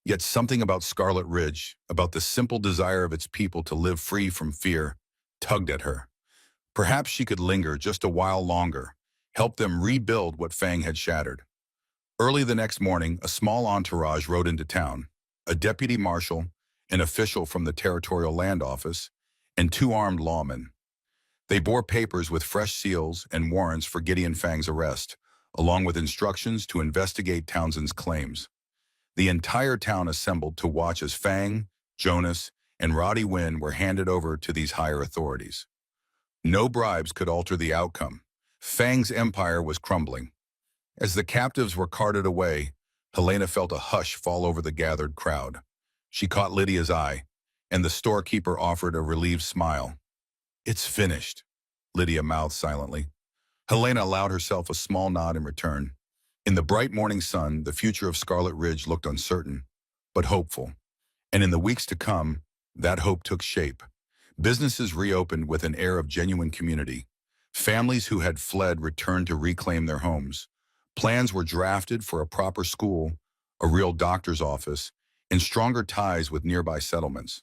Yet something about Scarlet Ridge, about the simple desire of its people to live free from fear, tugged at her. Perhaps she could linger just a while longer, help them rebuild what Fang had shattered. Early the next morning, a small entourage rode into town. A deputy marshal, an official from the Territorial Land Office, and 2 armed lawmen. They bore papers with fresh seals and warrants for Gideon Fang's arrest, along with instructions to investigate Townsend's claims. The entire town assembled to watch as Fang, Jonas, and Roddy Wynn were handed over to these higher authorities. No bribes could alter the outcome. Fang's empire was crumbling. As the captives were carted away, Helena felt a hush fall over the gathered crowd. She caught Lydia's eye, and the storekeeper offered a relieved smile. "It's finished," Lydia mouthed silently. Helena allowed herself a small nod in return. In the bright morning sun, the future of Scarlet Ridge looked uncertain, but hopeful. And in the weeks to come, that hope took shape. Businesses reopened with an air of genuine community. Families who had fled returned to reclaim their homes. Plans were drafted for a proper school, a real doctor's office, and stronger ties with nearby settlements.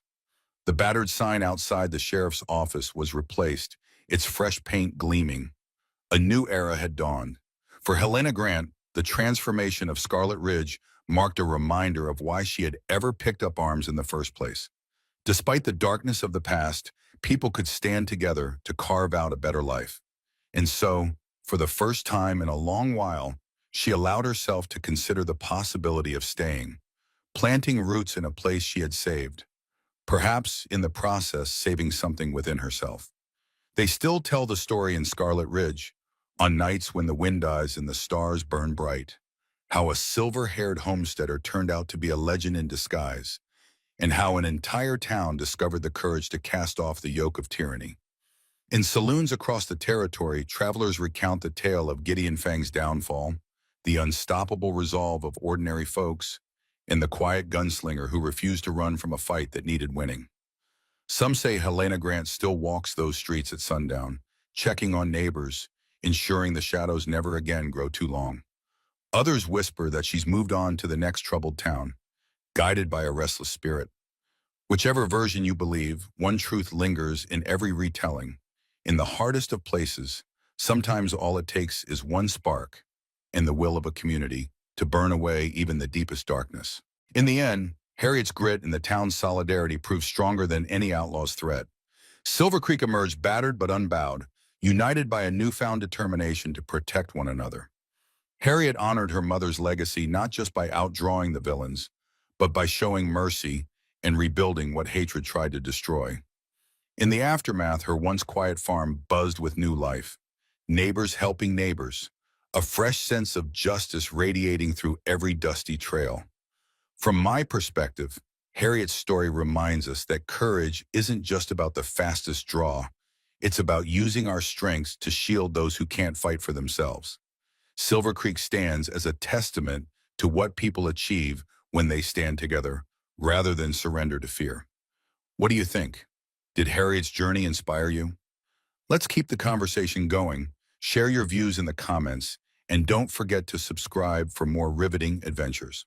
The battered sign outside the sheriff's office was replaced, its fresh paint gleaming. A new era had dawned. For Helena Grant, the transformation of Scarlet Ridge marked a reminder of why she had ever picked up arms in the first place. Despite the darkness of the past, people could stand together to carve out a better life. And so, for the first time in a long while, she allowed herself to consider the possibility of staying, planting roots in a place she had saved, perhaps in the process saving something within herself. They still tell the story in Scarlet Ridge, on nights when the wind dies and the stars burn bright, how a silver-haired homesteader turned out to be a legend in disguise, and how an entire town discovered the courage to cast off the yoke of tyranny. In saloons across the territory, travelers recount the tale of Gideon Fang's downfall, the unstoppable resolve of ordinary folks, and the quiet gunslinger who refused to run from a fight that needed winning. Some say Helena Grant still walks those streets at sundown, checking on neighbors, ensuring the shadows never again grow too long. Others whisper that she's moved on to the next troubled town, guided by a restless spirit. Whichever version you believe, one truth lingers in every retelling. In the hardest of places, sometimes all it takes is one spark and the will of a community to burn away even the deepest darkness. In the end, Harriet's grit and the town's solidarity proved stronger than any outlaw's threat. Silver Creek emerged battered but unbowed, united by a newfound determination to protect one another. Harriet honored her mother's legacy not just by outdrawing the villains, but by showing mercy and rebuilding what hatred tried to destroy. In the aftermath, her once quiet farm buzzed with new life, neighbors helping neighbors, a fresh sense of justice radiating through every dusty trail. From my perspective, Harriet's story reminds us that courage isn't just about the fastest draw. It's about using our strengths to shield those who can't fight for themselves. Silver Creek stands as a testament to what people achieve when they stand together, rather than surrender to fear. What do you think? Did Harriet's journey inspire you? Let's keep the conversation going. Share your views in the comments, and don't forget to subscribe for more riveting adventures.